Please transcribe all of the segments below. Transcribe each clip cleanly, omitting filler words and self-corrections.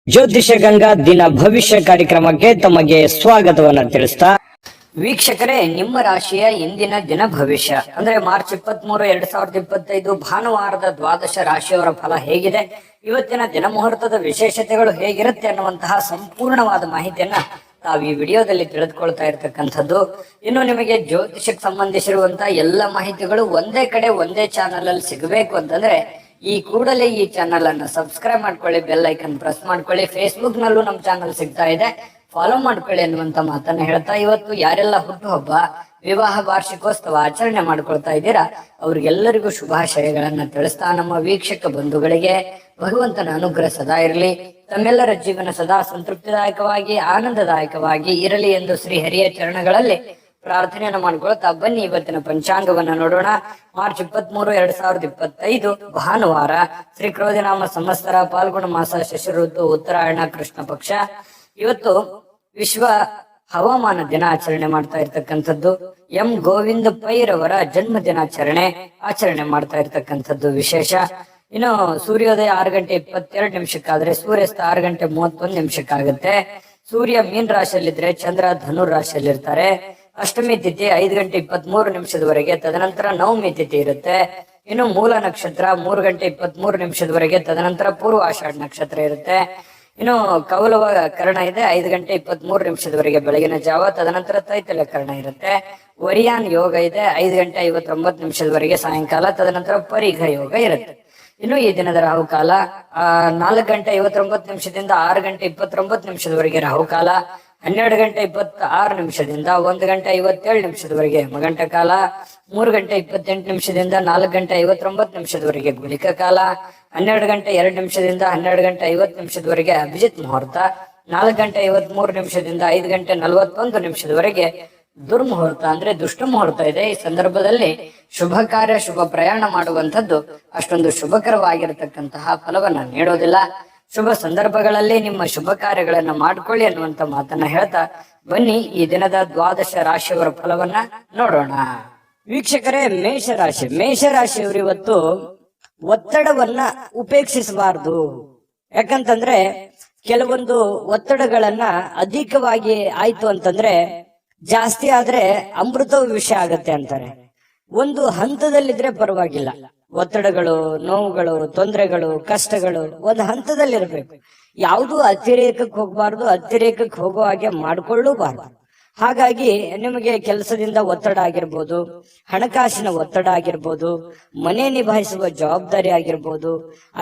ಜ್ಯೋತಿಷ ಗಂಗಾ ದಿನ ಭವಿಷ್ಯ ಕಾರ್ಯಕ್ರಮಕ್ಕೆ ತಮಗೆ ಸ್ವಾಗತವನ್ನ ತಿಳಿಸ್ತಾ ವೀಕ್ಷಕರೇ, ನಿಮ್ಮ ರಾಶಿಯ ಇಂದಿನ ದಿನ ಭವಿಷ್ಯ ಅಂದ್ರೆ ಮಾರ್ಚ್ 23, 2025 ಭಾನುವಾರದ ದ್ವಾದಶ ರಾಶಿಯವರ ಫಲ ಹೇಗಿದೆ, ಇವತ್ತಿನ ದಿನ ಮುಹೂರ್ತದ ವಿಶೇಷತೆಗಳು ಹೇಗಿರುತ್ತೆ ಅನ್ನುವಂತಹ ಸಂಪೂರ್ಣವಾದ ಮಾಹಿತಿಯನ್ನ ತಾವು ಈ ವಿಡಿಯೋದಲ್ಲಿ ತಿಳಿದುಕೊಳ್ತಾ ಇರ್ತಕ್ಕಂಥದ್ದು. ಇನ್ನು ನಿಮಗೆ ಜ್ಯೋತಿಷಕ್ಕೆ ಸಂಬಂಧಿಸಿರುವಂತಹ ಎಲ್ಲ ಮಾಹಿತಿಗಳು ಒಂದೇ ಕಡೆ ಒಂದೇ ಚಾನಲ್ ಅಲ್ಲಿ ಸಿಗಬೇಕು ಅಂತಂದ್ರೆ ಈ ಕೂಡಲೇ ಈ ಚಾನಲ್ ಅನ್ನು ಸಬ್ಸ್ಕ್ರೈಬ್ ಮಾಡ್ಕೊಳ್ಳಿ, ಬೆಲ್ ಐಕನ್ ಪ್ರೆಸ್ ಮಾಡ್ಕೊಳ್ಳಿ. ಫೇಸ್ಬುಕ್ ನಲ್ಲೂ ನಮ್ಮ ಚಾನಲ್ ಸಿಗ್ತಾ ಇದೆ, ಫಾಲೋ ಮಾಡ್ಕೊಳ್ಳಿ ಅನ್ನುವಂತ ಮಾತನ್ನ ಹೇಳ್ತಾ, ಇವತ್ತು ಯಾರೆಲ್ಲ ಹುಟ್ಟುಹಬ್ಬ, ವಿವಾಹ ವಾರ್ಷಿಕೋತ್ಸವ ಆಚರಣೆ ಮಾಡ್ಕೊಳ್ತಾ ಇದ್ದೀರಾ ಅವ್ರಿಗೆಲ್ಲರಿಗೂ ಶುಭಾಶಯಗಳನ್ನ ತಿಳಿಸ್ತಾ, ನಮ್ಮ ವೀಕ್ಷಕ ಬಂಧುಗಳಿಗೆ ಭಗವಂತನ ಅನುಗ್ರಹ ಸದಾ ಇರಲಿ, ತಮ್ಮೆಲ್ಲರ ಜೀವನ ಸದಾ ಸಂತೃಪ್ತಿದಾಯಕವಾಗಿ ಆನಂದದಾಯಕವಾಗಿ ಇರಲಿ ಎಂದು ಶ್ರೀ ಹರಿಯ ಚರಣಗಳಲ್ಲಿ ಪ್ರಾರ್ಥನೆಯನ್ನು ಮಾಡ್ಕೊಳ್ತಾ ಬನ್ನಿ ಇವತ್ತಿನ ಪಂಚಾಂಗವನ್ನ ನೋಡೋಣ. ಮಾರ್ಚ್ 23, 2025 ಭಾನುವಾರ, ಶ್ರೀ ಕ್ರೋಧಿನಾಮ ಸಂವತ್ಸರ, ಪಾಲ್ಗುಣ ಮಾಸ, ಶಶಿ ಋತು, ಉತ್ತರಾಯಣ, ಕೃಷ್ಣ ಪಕ್ಷ. ಇವತ್ತು ವಿಶ್ವ ಹವಾಮಾನ ದಿನಾಚರಣೆ ಮಾಡ್ತಾ ಇರ್ತಕ್ಕಂಥದ್ದು. ಎಂ ಗೋವಿಂದ ಪೈರವರ ಜನ್ಮ ದಿನಾಚರಣೆ ಆಚರಣೆ ಮಾಡ್ತಾ ಇರ್ತಕ್ಕಂಥದ್ದು ವಿಶೇಷ. ಇನ್ನು ಸೂರ್ಯೋದಯ 6:22 ಸೂರ್ಯಾಸ್ತ 6:31 ಸೂರ್ಯ ಮೀನ್ ರಾಶಿಯಲ್ಲಿದ್ರೆ ಚಂದ್ರ ಧನು ರಾಶಿಯಲ್ಲಿರ್ತಾರೆ. ಅಷ್ಟಮಿ ತಿಥಿ 5:23 ತದನಂತರ ನವಮಿ ತಿಥಿ ಇರುತ್ತೆ. ಇನ್ನು ಮೂಲ ನಕ್ಷತ್ರ 3:23 ತದನಂತರ ಪೂರ್ವ ಆಷಾಢ ನಕ್ಷತ್ರ ಇರುತ್ತೆ. ಇನ್ನು ಕೌಲವ ಕರ್ಣ ಇದೆ 5:23 ಬೆಳಗಿನ ಜಾವ, ತದನಂತರ ತೈತಲ ಕರ್ಣ ಇರುತ್ತೆ. ವರಿಯಾನ್ ಯೋಗ ಇದೆ 5:59 ಸಾಯಂಕಾಲ, ತದನಂತರ ಪರಿಘ ಯೋಗ ಇರುತ್ತೆ. ಇನ್ನು ಈ ದಿನದ ರಾಹುಕಾಲ 4:59 6:29 ರಾಹುಕಾಲ, 12:26 1:57 ಮಗಂಟ ಕಾಲ, 3:28 4:59 ಗುಳಿಕ ಕಾಲ, 12:02 12:50 ಅಭಿಜಿತ್ ಮುಹೂರ್ತ, 4:53 5:41 ದುರ್ಮುಹೂರ್ತ ಅಂದ್ರೆ ದುಷ್ಟ ಮುಹೂರ್ತ ಇದೆ. ಈ ಸಂದರ್ಭದಲ್ಲಿ ಶುಭ ಕಾರ್ಯ, ಶುಭ ಪ್ರಯಾಣ ಮಾಡುವಂಥದ್ದು ಅಷ್ಟೊಂದು ಶುಭಕರವಾಗಿರತಕ್ಕಂತಹ ಫಲವನ್ನ ನೀಡೋದಿಲ್ಲ. ಶುಭ ಸಂದರ್ಭಗಳಲ್ಲಿ ನಿಮ್ಮ ಶುಭ ಕಾರ್ಯಗಳನ್ನ ಮಾಡ್ಕೊಳ್ಳಿ ಅನ್ನುವಂತ ಮಾತನ್ನ ಹೇಳ್ತಾ ಬನ್ನಿ ಈ ದಿನದ ದ್ವಾದಶ ರಾಶಿಯವರ ಫಲವನ್ನ ನೋಡೋಣ. ವೀಕ್ಷಕರೇ, ಮೇಷರಾಶಿಯವರು ಇವತ್ತು ಒತ್ತಡವನ್ನ ಉಪೇಕ್ಷಿಸಬಾರದು. ಯಾಕಂತಂದ್ರೆ ಕೆಲವೊಂದು ಒತ್ತಡಗಳನ್ನ ಅಧಿಕವಾಗಿ ಆಯ್ತು ಅಂತಂದ್ರೆ, ಜಾಸ್ತಿ ಆದ್ರೆ ಅಮೃತ ವಿಷಯ ಆಗತ್ತೆ ಅಂತಾರೆ. ಒಂದು ಹಂತದಲ್ಲಿದ್ರೆ ಪರವಾಗಿಲ್ಲ. ಒತ್ತಡಗಳು, ನೋವುಗಳು, ತೊಂದರೆಗಳು, ಕಷ್ಟಗಳು ಒಂದು ಹಂತದಲ್ಲಿರ್ಬೇಕು. ಯಾವುದು ಅತಿರೇಕಕ್ಕೆ ಹೋಗಬಾರ್ದು, ಅತಿರೇಕಕ್ಕೆ ಹೋಗೋ ಹಾಗೆ ಮಾಡ್ಕೊಳ್ಳೂಬಾರ್ದು. ಹಾಗಾಗಿ ನಿಮಗೆ ಕೆಲಸದಿಂದ ಒತ್ತಡ ಆಗಿರ್ಬೋದು, ಹಣಕಾಸಿನ ಒತ್ತಡ ಆಗಿರ್ಬೋದು, ಮನೆ ನಿಭಾಯಿಸುವ ಜವಾಬ್ದಾರಿ ಆಗಿರ್ಬೋದು,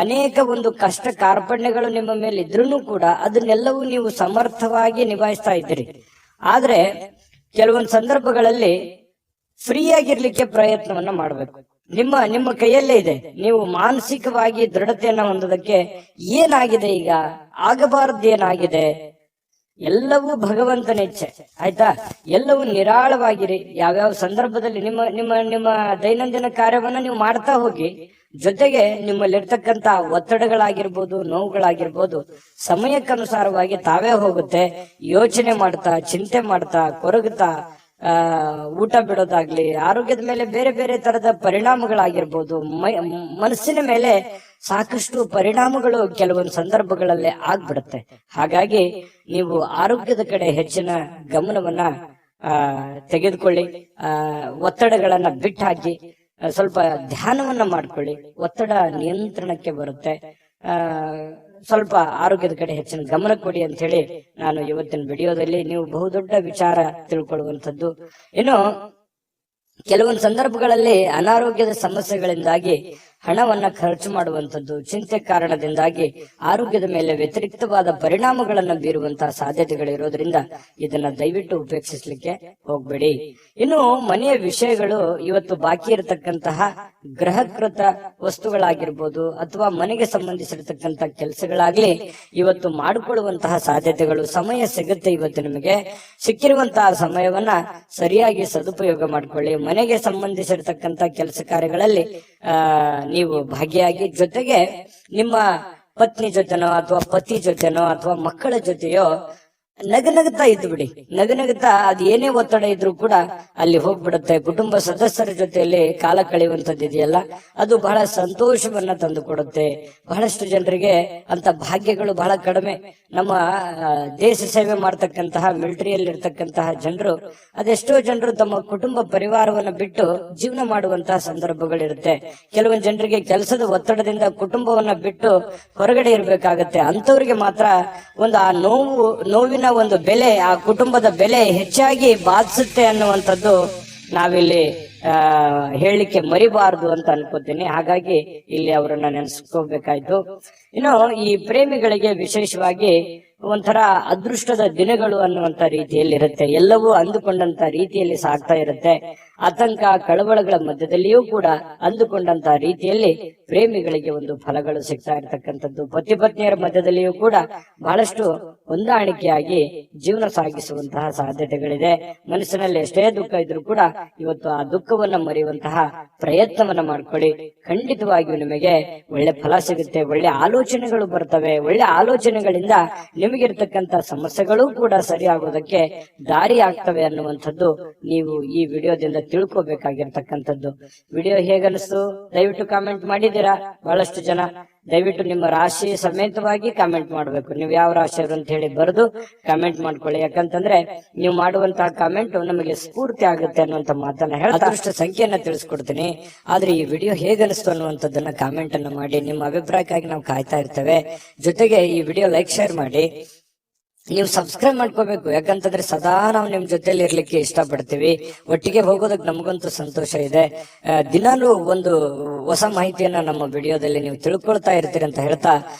ಅನೇಕ ಒಂದು ಕಷ್ಟ ಕಾರ್ಪಣ್ಯಗಳು ನಿಮ್ಮ ಮೇಲೆ ಇದ್ರೂ ಕೂಡ ಅದನ್ನೆಲ್ಲವೂ ನೀವು ಸಮರ್ಥವಾಗಿ ನಿಭಾಯಿಸ್ತಾ ಇದ್ದೀರಿ. ಆದ್ರೆ ಕೆಲವೊಂದು ಸಂದರ್ಭಗಳಲ್ಲಿ ಫ್ರೀ ಆಗಿರ್ಲಿಕ್ಕೆ ಪ್ರಯತ್ನವನ್ನ ಮಾಡಬೇಕು. ನಿಮ್ಮ ಕೈಯಲ್ಲೇ ಇದೆ. ನೀವು ಮಾನಸಿಕವಾಗಿ ದೃಢತೆಯನ್ನ ಹೊಂದೋದಕ್ಕೆ ಏನಾಗಿದೆ, ಈಗ ಆಗಬಾರದು ಏನಾಗಿದೆ, ಎಲ್ಲವೂ ಭಗವಂತನ ಇಚ್ಛೆ. ಆಯ್ತಾ? ಎಲ್ಲವೂ ನಿರಾಳವಾಗಿರಿ. ಯಾವ್ಯಾವ ಸಂದರ್ಭದಲ್ಲಿ ನಿಮ್ಮ ನಿಮ್ಮ ನಿಮ್ಮ ದೈನಂದಿನ ಕಾರ್ಯವನ್ನ ನೀವು ಮಾಡ್ತಾ ಹೋಗಿ, ಜೊತೆಗೆ ನಿಮ್ಮಲ್ಲಿರ್ತಕ್ಕಂತ ಒತ್ತಡಗಳಾಗಿರ್ಬೋದು, ನೋವುಗಳಾಗಿರ್ಬೋದು ಸಮಯಕ್ಕನುಸಾರವಾಗಿ ತಾವೇ ಹೋಗುತ್ತೆ. ಯೋಚನೆ ಮಾಡ್ತಾ, ಚಿಂತೆ ಮಾಡ್ತಾ, ಕೊರಗುತ್ತಾ ಊಟ ಬಿಡೋದಾಗ್ಲಿ, ಆರೋಗ್ಯದ ಮೇಲೆ ಬೇರೆ ಬೇರೆ ತರದ ಪರಿಣಾಮಗಳಾಗಿರ್ಬೋದು, ಮನಸ್ಸಿನ ಮೇಲೆ ಸಾಕಷ್ಟು ಪರಿಣಾಮಗಳು ಕೆಲವೊಂದು ಸಂದರ್ಭಗಳಲ್ಲಿ ಆಗ್ಬಿಡುತ್ತೆ. ಹಾಗಾಗಿ ನೀವು ಆರೋಗ್ಯದ ಕಡೆ ಹೆಚ್ಚಿನ ಗಮನವನ್ನ ತೆಗೆದುಕೊಳ್ಳಿ. ಒತ್ತಡಗಳನ್ನ ಬಿಟ್ಟಾಕಿ ಸ್ವಲ್ಪ ಧ್ಯಾನವನ್ನ ಮಾಡ್ಕೊಳ್ಳಿ. ಒತ್ತಡ ನಿಯಂತ್ರಣಕ್ಕೆ ಬರುತ್ತೆ. ಸ್ವಲ್ಪ ಆರೋಗ್ಯದ ಕಡೆ ಹೆಚ್ಚಿನ ಗಮನ ಕೊಡಿ ಅಂತ ಹೇಳಿ ನಾನು ಇವತ್ತಿನ ವಿಡಿಯೋದಲ್ಲಿ ನೀವು ಬಹುದೊಡ್ಡ ವಿಚಾರ ತಿಳ್ಕೊಳ್ಳುವಂಥದ್ದು. ಇನ್ನು ಕೆಲವೊಂದು ಸಂದರ್ಭಗಳಲ್ಲಿ ಅನಾರೋಗ್ಯದ ಸಮಸ್ಯೆಗಳಿಂದಾಗಿ ಹಣವನ್ನ ಖರ್ಚು ಮಾಡುವಂಥದ್ದು, ಚಿಂತೆ ಕಾರಣದಿಂದಾಗಿ ಆರೋಗ್ಯದ ಮೇಲೆ ವ್ಯತಿರಿಕ್ತವಾದ ಪರಿಣಾಮಗಳನ್ನ ಬೀರುವಂತಹ ಸಾಧ್ಯತೆಗಳಿರೋದ್ರಿಂದ ಇದನ್ನ ದಯವಿಟ್ಟು ಉಪೇಕ್ಷಿಸ್ಲಿಕ್ಕೆ ಹೋಗ್ಬೇಡಿ. ಇನ್ನು ಮನೆಯ ವಿಷಯಗಳು, ಇವತ್ತು ಬಾಕಿ ಇರತಕ್ಕಂತಹ ಗೃಹಕೃತ ವಸ್ತುಗಳಾಗಿರ್ಬೋದು ಅಥವಾ ಮನೆಗೆ ಸಂಬಂಧಿಸಿರತಕ್ಕಂತ ಕೆಲಸಗಳಾಗ್ಲಿ ಇವತ್ತು ಮಾಡಿಕೊಳ್ಳುವಂತಹ ಸಾಧ್ಯತೆಗಳು, ಸಮಯ ಸಿಗುತ್ತೆ. ಇವತ್ತು ನಿಮಗೆ ಸಿಕ್ಕಿರುವಂತಹ ಸಮಯವನ್ನ ಸರಿಯಾಗಿ ಸದುಪಯೋಗ ಮಾಡ್ಕೊಳ್ಳಿ. ಮನೆಗೆ ಸಂಬಂಧಿಸಿರತಕ್ಕಂತ ಕೆಲಸ ಕಾರ್ಯಗಳಲ್ಲಿ ನೀವು ಭಾಗಿಯಾಗಿ, ಜೊತೆಗೆ ನಿಮ್ಮ ಪತ್ನಿ ಜೊತೆನೋ ಅಥವಾ ಪತಿ ಜೊತೆನೋ ಅಥವಾ ಮಕ್ಕಳ ಜೊತೆಯೋ ನಗನಗುತ್ತಾ ಇದ್ದು ಬಿಡಿ. ನಗನಗುತ್ತಾ ಅದ್ ಏನೇ ಒತ್ತಡ ಇದ್ರೂ ಕೂಡ ಅಲ್ಲಿ ಹೋಗ್ಬಿಡುತ್ತೆ. ಕುಟುಂಬ ಸದಸ್ಯರ ಜೊತೆಯಲ್ಲಿ ಕಾಲ ಕಳೆಯುವಂತದ್ದು ಇದೆಯಲ್ಲ, ಅದು ಬಹಳ ಸಂತೋಷವನ್ನ ತಂದು ಕೊಡುತ್ತೆ. ಬಹಳಷ್ಟು ಜನರಿಗೆ ಅಂತ ಭಾಗ್ಯಗಳು ಬಹಳ ಕಡಿಮೆ. ನಮ್ಮ ದೇಶ ಸೇವೆ ಮಾಡ್ತಕ್ಕಂತಹ ಮಿಲಿಟರಿಯಲ್ಲಿ ಇರ್ತಕ್ಕಂತಹ ಜನರು, ಅದೆಷ್ಟೋ ಜನರು ತಮ್ಮ ಕುಟುಂಬ ಪರಿವಾರವನ್ನ ಬಿಟ್ಟು ಜೀವನ ಮಾಡುವಂತಹ ಸಂದರ್ಭಗಳಿರುತ್ತೆ. ಕೆಲವೊಂದು ಜನರಿಗೆ ಕೆಲಸದ ಒತ್ತಡದಿಂದ ಕುಟುಂಬವನ್ನ ಬಿಟ್ಟು ಹೊರಗಡೆ ಇರ್ಬೇಕಾಗತ್ತೆ. ಅಂತವ್ರಿಗೆ ಮಾತ್ರ ಒಂದು ಆ ನೋವಿನ ಒಂದು ಬೆಲೆ, ಆ ಕುಟುಂಬದ ಬೆಲೆ ಹೆಚ್ಚಾಗಿ ಬಾಧಿಸುತ್ತೆ ಅನ್ನುವಂಥದ್ದು ನಾವಿಲ್ಲಿ ಹೇಳಲಿಕ್ಕೆ ಮರಿಬಾರದು ಅಂತ ಅನ್ಕೋತೀನಿ. ಹಾಗಾಗಿ ಇಲ್ಲಿ ಅವರನ್ನ ನೆನೆಸ್ಕೋಬೇಕಾಯ್ತು. ಇನ್ನು ಈ ಪ್ರೇಮಿಗಳಿಗೆ ವಿಶೇಷವಾಗಿ ಒಂಥರ ಅದೃಷ್ಟದ ದಿನಗಳು ಅನ್ನುವಂತ ರೀತಿಯಲ್ಲಿ ಇರುತ್ತೆ. ಎಲ್ಲವೂ ಅಂದುಕೊಂಡಂತ ರೀತಿಯಲ್ಲಿ ಸಾಗ್ತಾ ಇರುತ್ತೆ. ಆತಂಕ ಕಳವಳಗಳ ಮಧ್ಯದಲ್ಲಿಯೂ ಕೂಡ ಅಂದುಕೊಂಡಂತ ರೀತಿಯಲ್ಲಿ ಪ್ರೇಮಿಗಳಿಗೆ ಒಂದು ಫಲಗಳು ಸಿಗ್ತಾ ಇರತಕ್ಕಂಥದ್ದು. ಪತಿ ಪತ್ನಿಯರ ಮಧ್ಯದಲ್ಲಿಯೂ ಕೂಡ ಬಹಳಷ್ಟು ಹೊಂದಾಣಿಕೆಯಾಗಿ ಜೀವನ ಸಾಗಿಸುವಂತಹ ಸಾಧ್ಯತೆಗಳಿದೆ. ಮನಸ್ಸಿನಲ್ಲಿ ಎಷ್ಟೇ ದುಃಖ ಇದ್ರೂ ಕೂಡ ಇವತ್ತು ಆ ದುಃಖವನ್ನ ಮರೆಯುವಂತಹ ಪ್ರಯತ್ನವನ್ನ ಮಾಡ್ಕೊಳ್ಳಿ. ಖಂಡಿತವಾಗಿಯೂ ನಿಮಗೆ ಒಳ್ಳೆ ಫಲ ಸಿಗುತ್ತೆ. ಒಳ್ಳೆ ಆಲೋಚನೆಗಳು ಬರ್ತವೆ. ಒಳ್ಳೆ ಆಲೋಚನೆಗಳಿಂದ ನಿಮಗಿರ್ತಕ್ಕಂಥ ಸಮಸ್ಯೆಗಳು ಕೂಡ ಸರಿಯಾಗೋದಕ್ಕೆ ದಾರಿ ಆಗ್ತವೆ ಅನ್ನುವಂಥದ್ದು ನೀವು ಈ ವಿಡಿಯೋದಿಂದ ತಿಳ್ಕೊಬೇಕಾಗಿರ್ತಕ್ಕಂಥದ್ದು. ವಿಡಿಯೋ ಹೇಗನ್ನಿಸ್ತು ದಯವಿಟ್ಟು ಕಾಮೆಂಟ್ ಮಾಡಿದ್ದೀರಾ. ಬಹಳಷ್ಟು ಜನ ದಯವಿಟ್ಟು ನಿಮ್ಮ ರಾಶಿ ಸಮೇತವಾಗಿ ಕಾಮೆಂಟ್ ಮಾಡ್ಬೇಕು. ನೀವು ಯಾವ ರಾಶಿಯವರು ಅಂತ ಹೇಳಿ ಬರೆದು ಕಾಮೆಂಟ್ ಮಾಡ್ಕೊಳ್ಳಿ. ಯಾಕಂತಂದ್ರೆ ನೀವು ಮಾಡುವಂತಹ ಕಾಮೆಂಟ್ ನಮಗೆ ಸ್ಫೂರ್ತಿ ಆಗುತ್ತೆ ಅನ್ನುವಂತ ಮಾತನ್ನ ಹೇಳ್ತಾ ಅದೃಷ್ಟ ಸಂಖ್ಯೆಯನ್ನ ತಿಳಿಸ್ಕೊಡ್ತೀನಿ. ಆದ್ರೆ ಈ ವಿಡಿಯೋ ಹೇಗನ್ನಿಸ್ತು ಅನ್ನುವಂಥದ್ದನ್ನ ಕಾಮೆಂಟ್ ಅನ್ನ ಮಾಡಿ. ನಿಮ್ಮ ಅಭಿಪ್ರಾಯಕ್ಕಾಗಿ ನಾವು ಕಾಯ್ತಾ ಇರ್ತೇವೆ. ಜೊತೆಗೆ ಈ ವಿಡಿಯೋ ಲೈಕ್ ಶೇರ್ ಮಾಡಿ. ನೀವು ಸಬ್ಸ್ಕ್ರೈಬ್ ಮಾಡ್ಕೋಬೇಕು. ಯಾಕಂತಂದ್ರೆ ಸದಾ ನಾವು ನಿಮ್ ಜೊತೆಲಿ ಇರ್ಲಿಕ್ಕೆ ಇಷ್ಟಪಡ್ತೀವಿ. ಒಟ್ಟಿಗೆ ಹೋಗೋದಕ್ಕೆ ನಮಗಂತೂ ಸಂತೋಷ ಇದೆ. ದಿನಾಲೂ ಒಂದು ಹೊಸ ಮಾಹಿತಿಯನ್ನ ನಮ್ಮ ವಿಡಿಯೋದಲ್ಲಿ ನೀವು ತಿಳ್ಕೊಳ್ತಾ ಇರ್ತೀರಿ ಅಂತ ಹೇಳ್ತಾ,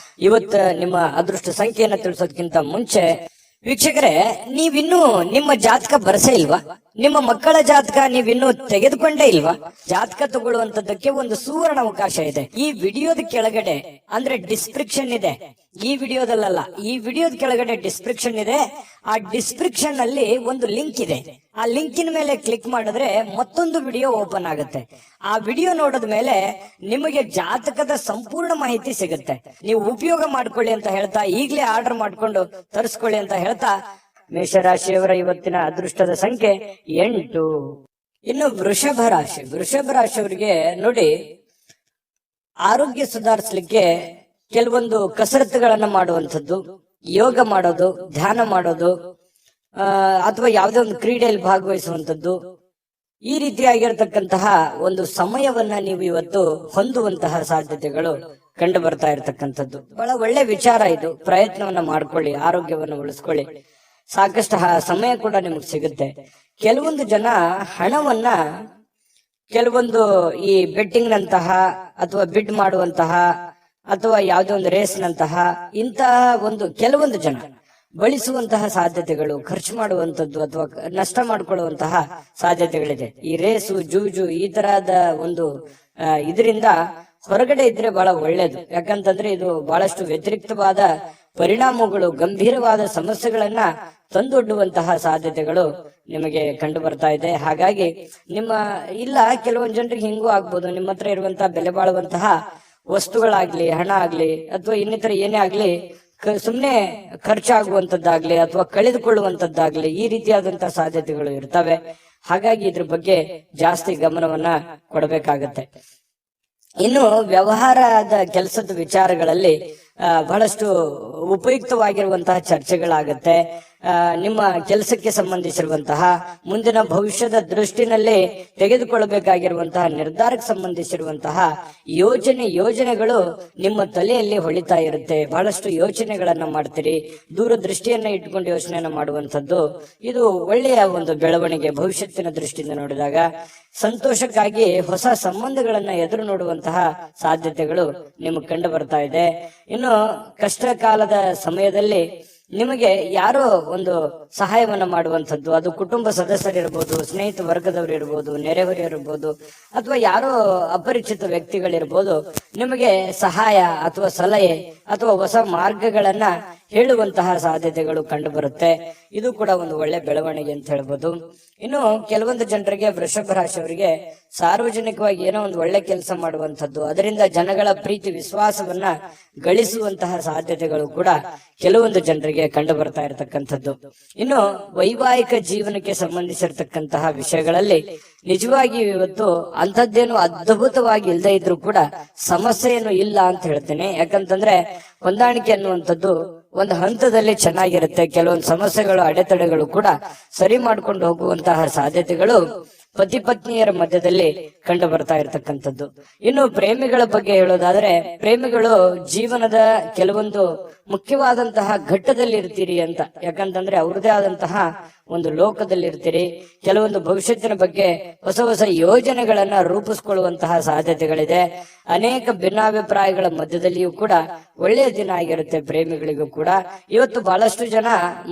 ಇವತ್ತು ನಿಮ್ಮ ಅದೃಷ್ಟ ಸಂಖ್ಯೆಯನ್ನ ತಿಳಿಸೋದಕ್ಕಿಂತ ಮುಂಚೆ ವೀಕ್ಷಕರೇ, ನೀವಿನ್ನೂ ನಿಮ್ಮ ಜಾತಕ ಬರಸೇ ಇಲ್ವಾ? ನಿಮ್ಮ ಮಕ್ಕಳ ಜಾತಕ ನೀವಿನ್ನೂ ತೆಗೆದುಕೊಂಡೇ ಇಲ್ವಾ? ಜಾತಕ ತಗೊಳ್ಳುವಂತದ್ದಕ್ಕೆ ಒಂದು ಸುವರ್ಣ ಅವಕಾಶ ಇದೆ. ಈ ವಿಡಿಯೋದ ಕೆಳಗಡೆ ಅಂದ್ರೆ ಡಿಸ್ಕ್ರಿಪ್ಷನ್ ಇದೆ. ಈ ವಿಡಿಯೋದಲ್ಲ, ಈ ವಿಡಿಯೋದ ಕೆಳಗಡೆ ಡಿಸ್ಕ್ರಿಪ್ಷನ್ ಇದೆ. ಆ ಡಿಸ್ಕ್ರಿಪ್ಷನ್ ಅಲ್ಲಿ ಒಂದು ಲಿಂಕ್ ಇದೆ. ಆ ಲಿಂಕಿನ ಮೇಲೆ ಕ್ಲಿಕ್ ಮಾಡಿದ್ರೆ ಮತ್ತೊಂದು ವಿಡಿಯೋ ಓಪನ್ ಆಗುತ್ತೆ. ಆ ವಿಡಿಯೋ ನೋಡಿದ ಮೇಲೆ ನಿಮಗೆ ಜಾತಕದ ಸಂಪೂರ್ಣ ಮಾಹಿತಿ ಸಿಗುತ್ತೆ. ನೀವು ಉಪಯೋಗ ಮಾಡ್ಕೊಳ್ಳಿ ಅಂತ ಹೇಳ್ತಾ, ಈಗಲೇ ಆರ್ಡರ್ ಮಾಡ್ಕೊಂಡು ತರಿಸ್ಕೊಳ್ಳಿ ಅಂತ ಹೇಳ್ತಾ, ಮೇಷರಾಶಿಯವರ ಇವತ್ತಿನ ಅದೃಷ್ಟದ ಸಂಖ್ಯೆ 8. ಇನ್ನು ವೃಷಭ ರಾಶಿಯವರಿಗೆ ನೋಡಿ, ಆರೋಗ್ಯ ಸುಧಾರಿಸಲಿಕ್ಕೆ ಕೆಲವೊಂದು ಕಸರತ್ತುಗಳನ್ನ ಮಾಡುವಂಥದ್ದು, ಯೋಗ ಮಾಡೋದು, ಧ್ಯಾನ ಮಾಡೋದು, ಅಥವಾ ಯಾವುದೇ ಒಂದು ಕ್ರೀಡೆಯಲ್ಲಿ ಭಾಗವಹಿಸುವಂಥದ್ದು, ಈ ರೀತಿಯಾಗಿರ್ತಕ್ಕಂತಹ ಒಂದು ಸಮಯವನ್ನ ನೀವು ಇವತ್ತು ಹೊಂದುವಂತಹ ಸಾಧ್ಯತೆಗಳು ಕಂಡು ಬರ್ತಾ ಇರತಕ್ಕಂಥದ್ದು. ಬಹಳ ಒಳ್ಳೆ ವಿಚಾರ ಇದು. ಪ್ರಯತ್ನವನ್ನ ಮಾಡ್ಕೊಳ್ಳಿ, ಆರೋಗ್ಯವನ್ನ ಉಳಿಸ್ಕೊಳ್ಳಿ. ಸಾಕಷ್ಟು ಸಮಯ ಕೂಡ ನಿಮಗೆ ಸಿಗುತ್ತೆ. ಕೆಲವೊಂದು ಜನ ಹಣವನ್ನ ಕೆಲವೊಂದು ಈ ಬೆಟ್ಟಿಂಗ್ ನಂತಹ ಅಥವಾ ಬಿಡ್ ಮಾಡುವಂತಹ ಅಥವಾ ಯಾವುದೇ ಒಂದು ರೇಸ್ ನಂತಹ ಇಂತಹ ಒಂದು ಕೆಲವೊಂದು ಜನ ಬಳಸುವಂತಹ ಸಾಧ್ಯತೆಗಳು, ಖರ್ಚು ಮಾಡುವಂತದ್ದು ಅಥವಾ ನಷ್ಟ ಮಾಡಿಕೊಳ್ಳುವಂತಹ ಸಾಧ್ಯತೆಗಳಿದೆ. ಈ ರೇಸು, ಜೂಜು ಈ ತರಹದ ಒಂದು ಇದರಿಂದ ಹೊರಗಡೆ ಇದ್ರೆ ಬಹಳ ಒಳ್ಳೇದು. ಯಾಕಂತಂದ್ರೆ ಇದು ಬಹಳಷ್ಟು ವ್ಯತಿರಿಕ್ತವಾದ ಪರಿಣಾಮಗಳು, ಗಂಭೀರವಾದ ಸಮಸ್ಯೆಗಳನ್ನ ತಂದೊಡ್ಡುವಂತಹ ಸಾಧ್ಯತೆಗಳು ನಿಮಗೆ ಕಂಡು ಬರ್ತಾ ಇದೆ. ಹಾಗಾಗಿ ಕೆಲವೊಂದು ಜನರಿಗೆ ಹಿಂಗೂ ಆಗ್ಬೋದು, ನಿಮ್ಮ ಹತ್ರ ಇರುವಂತಹ ಬೆಲೆ ಬಾಳುವಂತಹ ವಸ್ತುಗಳಾಗ್ಲಿ, ಹಣ ಆಗ್ಲಿ ಅಥವಾ ಇನ್ನಿತರ ಏನೇ ಆಗ್ಲಿ ಸುಮ್ನೆ ಖರ್ಚಾಗುವಂತದ್ದಾಗ್ಲಿ ಅಥವಾ ಕಳೆದುಕೊಳ್ಳುವಂತದ್ದಾಗ್ಲಿ ಈ ರೀತಿಯಾದಂತಹ ಸಾಧ್ಯತೆಗಳು ಇರ್ತವೆ. ಹಾಗಾಗಿ ಇದ್ರ ಬಗ್ಗೆ ಜಾಸ್ತಿ ಗಮನವನ್ನ ಕೊಡಬೇಕಾಗತ್ತೆ. ಇನ್ನು ವ್ಯವಹಾರದ ಕೆಲಸದ ವಿಚಾರಗಳಲ್ಲಿ ಬಹಳಷ್ಟು ಉಪಯುಕ್ತವಾಗಿರುವಂತಹ ಚರ್ಚೆಗಳಾಗತ್ತೆ. ನಿಮ್ಮ ಕೆಲಸಕ್ಕೆ ಸಂಬಂಧಿಸಿರುವಂತಹ ಮುಂದಿನ ಭವಿಷ್ಯದ ದೃಷ್ಟಿನಲ್ಲಿ ತೆಗೆದುಕೊಳ್ಳಬೇಕಾಗಿರುವಂತಹ ನಿರ್ಧಾರಕ್ಕೆ ಸಂಬಂಧಿಸಿರುವಂತಹ ಯೋಜನೆಗಳು ನಿಮ್ಮ ತಲೆಯಲ್ಲಿ ಹೊಳಿತಾ ಇರುತ್ತೆ. ಬಹಳಷ್ಟು ಯೋಚನೆಗಳನ್ನ ಮಾಡ್ತೀರಿ. ದೂರದೃಷ್ಟಿಯನ್ನ ಇಟ್ಕೊಂಡು ಯೋಚನೆಯನ್ನ ಮಾಡುವಂಥದ್ದು ಇದು ಒಳ್ಳೆಯ ಒಂದು ಬೆಳವಣಿಗೆ. ಭವಿಷ್ಯತ್ತಿನ ದೃಷ್ಟಿಯಿಂದ ನೋಡಿದಾಗ ಸಂತೋಷಕ್ಕಾಗಿ ಹೊಸ ಸಂಬಂಧಗಳನ್ನ ಎದುರು ನೋಡುವಂತಹ ಸಾಧ್ಯತೆಗಳು ನಿಮಗೆ ಕಂಡು ಬರ್ತಾ ಇದೆ. ಇನ್ನು ಕಷ್ಟ ಕಾಲದ ಸಮಯದಲ್ಲಿ ನಿಮಗೆ ಯಾರೋ ಒಂದು ಸಹಾಯವನ್ನ ಮಾಡುವಂಥದ್ದು, ಅದು ಕುಟುಂಬ ಸದಸ್ಯರಿರ್ಬೋದು, ಸ್ನೇಹಿತ ವರ್ಗದವರು ಇರ್ಬೋದು, ನೆರೆಹೊರೆಯರಿರ್ಬೋದು, ಅಥವಾ ಯಾರೋ ಅಪರಿಚಿತ ವ್ಯಕ್ತಿಗಳಿರ್ಬೋದು, ನಿಮಗೆ ಸಹಾಯ ಅಥವಾ ಸಲಹೆ ಅಥವಾ ಹೊಸ ಮಾರ್ಗಗಳನ್ನ ಹೇಳುವಂತಹ ಸಾಧ್ಯತೆಗಳು ಕಂಡು ಬರುತ್ತೆ. ಇದು ಕೂಡ ಒಂದು ಒಳ್ಳೆ ಬೆಳವಣಿಗೆ ಅಂತ ಹೇಳ್ಬೋದು. ಇನ್ನು ಕೆಲವೊಂದು ಜನರಿಗೆ, ವೃಷಭ ರಾಶಿಯವರಿಗೆ ಸಾರ್ವಜನಿಕವಾಗಿ ಏನೋ ಒಂದು ಒಳ್ಳೆ ಕೆಲಸ ಮಾಡುವಂಥದ್ದು, ಅದರಿಂದ ಜನಗಳ ಪ್ರೀತಿ ವಿಶ್ವಾಸವನ್ನ ಗಳಿಸುವಂತಹ ಸಾಧ್ಯತೆಗಳು ಕೂಡ ಕೆಲವೊಂದು ಜನರಿಗೆ ಕಂಡು ಬರ್ತಾ ಇರತಕ್ಕಂಥದ್ದು. ಇನ್ನು ವೈವಾಹಿಕ ಜೀವನಕ್ಕೆ ಸಂಬಂಧಿಸಿರ್ತಕ್ಕಂತಹ ವಿಷಯಗಳಲ್ಲಿ ನಿಜವಾಗಿ ಇವತ್ತು ಅಂಥದ್ದೇನು ಅದ್ಭುತವಾಗಿ ಇಲ್ಲದೆ ಇದ್ರೂ ಕೂಡ ಸಮಸ್ಯೆ ಏನು ಇಲ್ಲ ಅಂತ ಹೇಳ್ತೇನೆ. ಯಾಕಂತಂದ್ರೆ ಹೊಂದಾಣಿಕೆ ಅನ್ನುವಂಥದ್ದು ಒಂದು ಹಂತದಲ್ಲಿ ಚೆನ್ನಾಗಿರುತ್ತೆ. ಕೆಲವೊಂದು ಸಮಸ್ಯೆಗಳು, ಅಡೆತಡೆಗಳು ಕೂಡ ಸರಿ ಮಾಡ್ಕೊಂಡು ಹೋಗುವಂತಹ ಸಾಧ್ಯತೆಗಳು ಪತಿ ಪತ್ನಿಯರ ಮಧ್ಯದಲ್ಲಿ ಕಂಡು ಬರ್ತಾ ಇರತಕ್ಕಂಥದ್ದು. ಇನ್ನು ಪ್ರೇಮಿಗಳ ಬಗ್ಗೆ ಹೇಳೋದಾದ್ರೆ, ಪ್ರೇಮಿಗಳು ಜೀವನದ ಕೆಲವೊಂದು ಮುಖ್ಯವಾದಂತಹ ಘಟ್ಟದಲ್ಲಿ ಇರ್ತೀರಿ ಅಂತ. ಯಾಕಂತಂದ್ರೆ ಅವ್ರದೇ ಆದಂತಹ ಒಂದು ಲೋಕದಲ್ಲಿ ಇರ್ತೀರಿ. ಕೆಲವೊಂದು ಭವಿಷ್ಯತ್ತಿನ ಬಗ್ಗೆ ಹೊಸ ಹೊಸ ಯೋಜನೆಗಳನ್ನ ರೂಪಿಸ್ಕೊಳ್ಳುವಂತಹ ಸಾಧ್ಯತೆಗಳಿದೆ. ಅನೇಕ ಭಿನ್ನಾಭಿಪ್ರಾಯಗಳ ಮಧ್ಯದಲ್ಲಿಯೂ ಕೂಡ ಒಳ್ಳೆಯ ದಿನ ಆಗಿರುತ್ತೆ ಪ್ರೇಮಿಗಳಿಗೂ ಕೂಡ. ಇವತ್ತು ಬಹಳಷ್ಟು ಜನ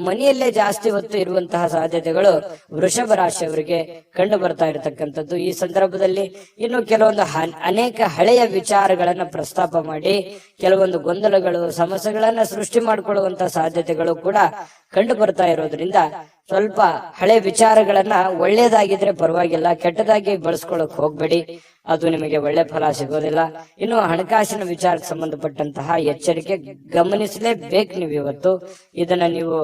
ಮನೆಯಲ್ಲೇ ಜಾಸ್ತಿ ಹೊತ್ತು ಇರುವಂತಹ ಸಾಧ್ಯತೆಗಳು ವೃಷಭ ರಾಶಿಯವರಿಗೆ ಕಂಡು ಬರ್ತಾ ಇರತಕ್ಕಂಥದ್ದು. ಈ ಸಂದರ್ಭದಲ್ಲಿ ಇನ್ನು ಕೆಲವೊಂದು ಅನೇಕ ಹಳೆಯ ವಿಚಾರಗಳನ್ನ ಪ್ರಸ್ತಾಪ ಮಾಡಿ ಕೆಲವೊಂದು ಗೊಂದಲಗಳು, ಸಮಸ್ಯೆಗಳನ್ನ ಸೃಷ್ಟಿ ಮಾಡಿಕೊಳ್ಳುವಂತಹ ಸಾಧ್ಯತೆಗಳು ಕೂಡ ಕಂಡು ಬರ್ತಾ ಇರೋದ್ರಿಂದ ಸ್ವಲ್ಪ ಹಳೆ ವಿಚಾರಗಳನ್ನ ಒಳ್ಳೇದಾಗಿದ್ರೆ ಪರವಾಗಿಲ್ಲ, ಕೆಟ್ಟದಾಗಿ ಬಳಸ್ಕೊಳಕ್ ಹೋಗ್ಬೇಡಿ, ಅದು ನಿಮಗೆ ಒಳ್ಳೆ ಫಲ ಸಿಗೋದಿಲ್ಲ. ಇನ್ನು ಹಣಕಾಸಿನ ವಿಚಾರಕ್ಕೆ ಸಂಬಂಧಪಟ್ಟಂತಹ ಎಚ್ಚರಿಕೆ ಗಮನಿಸಲೇಬೇಕು ನೀವು ಇವತ್ತು. ಇದನ್ನ ನೀವು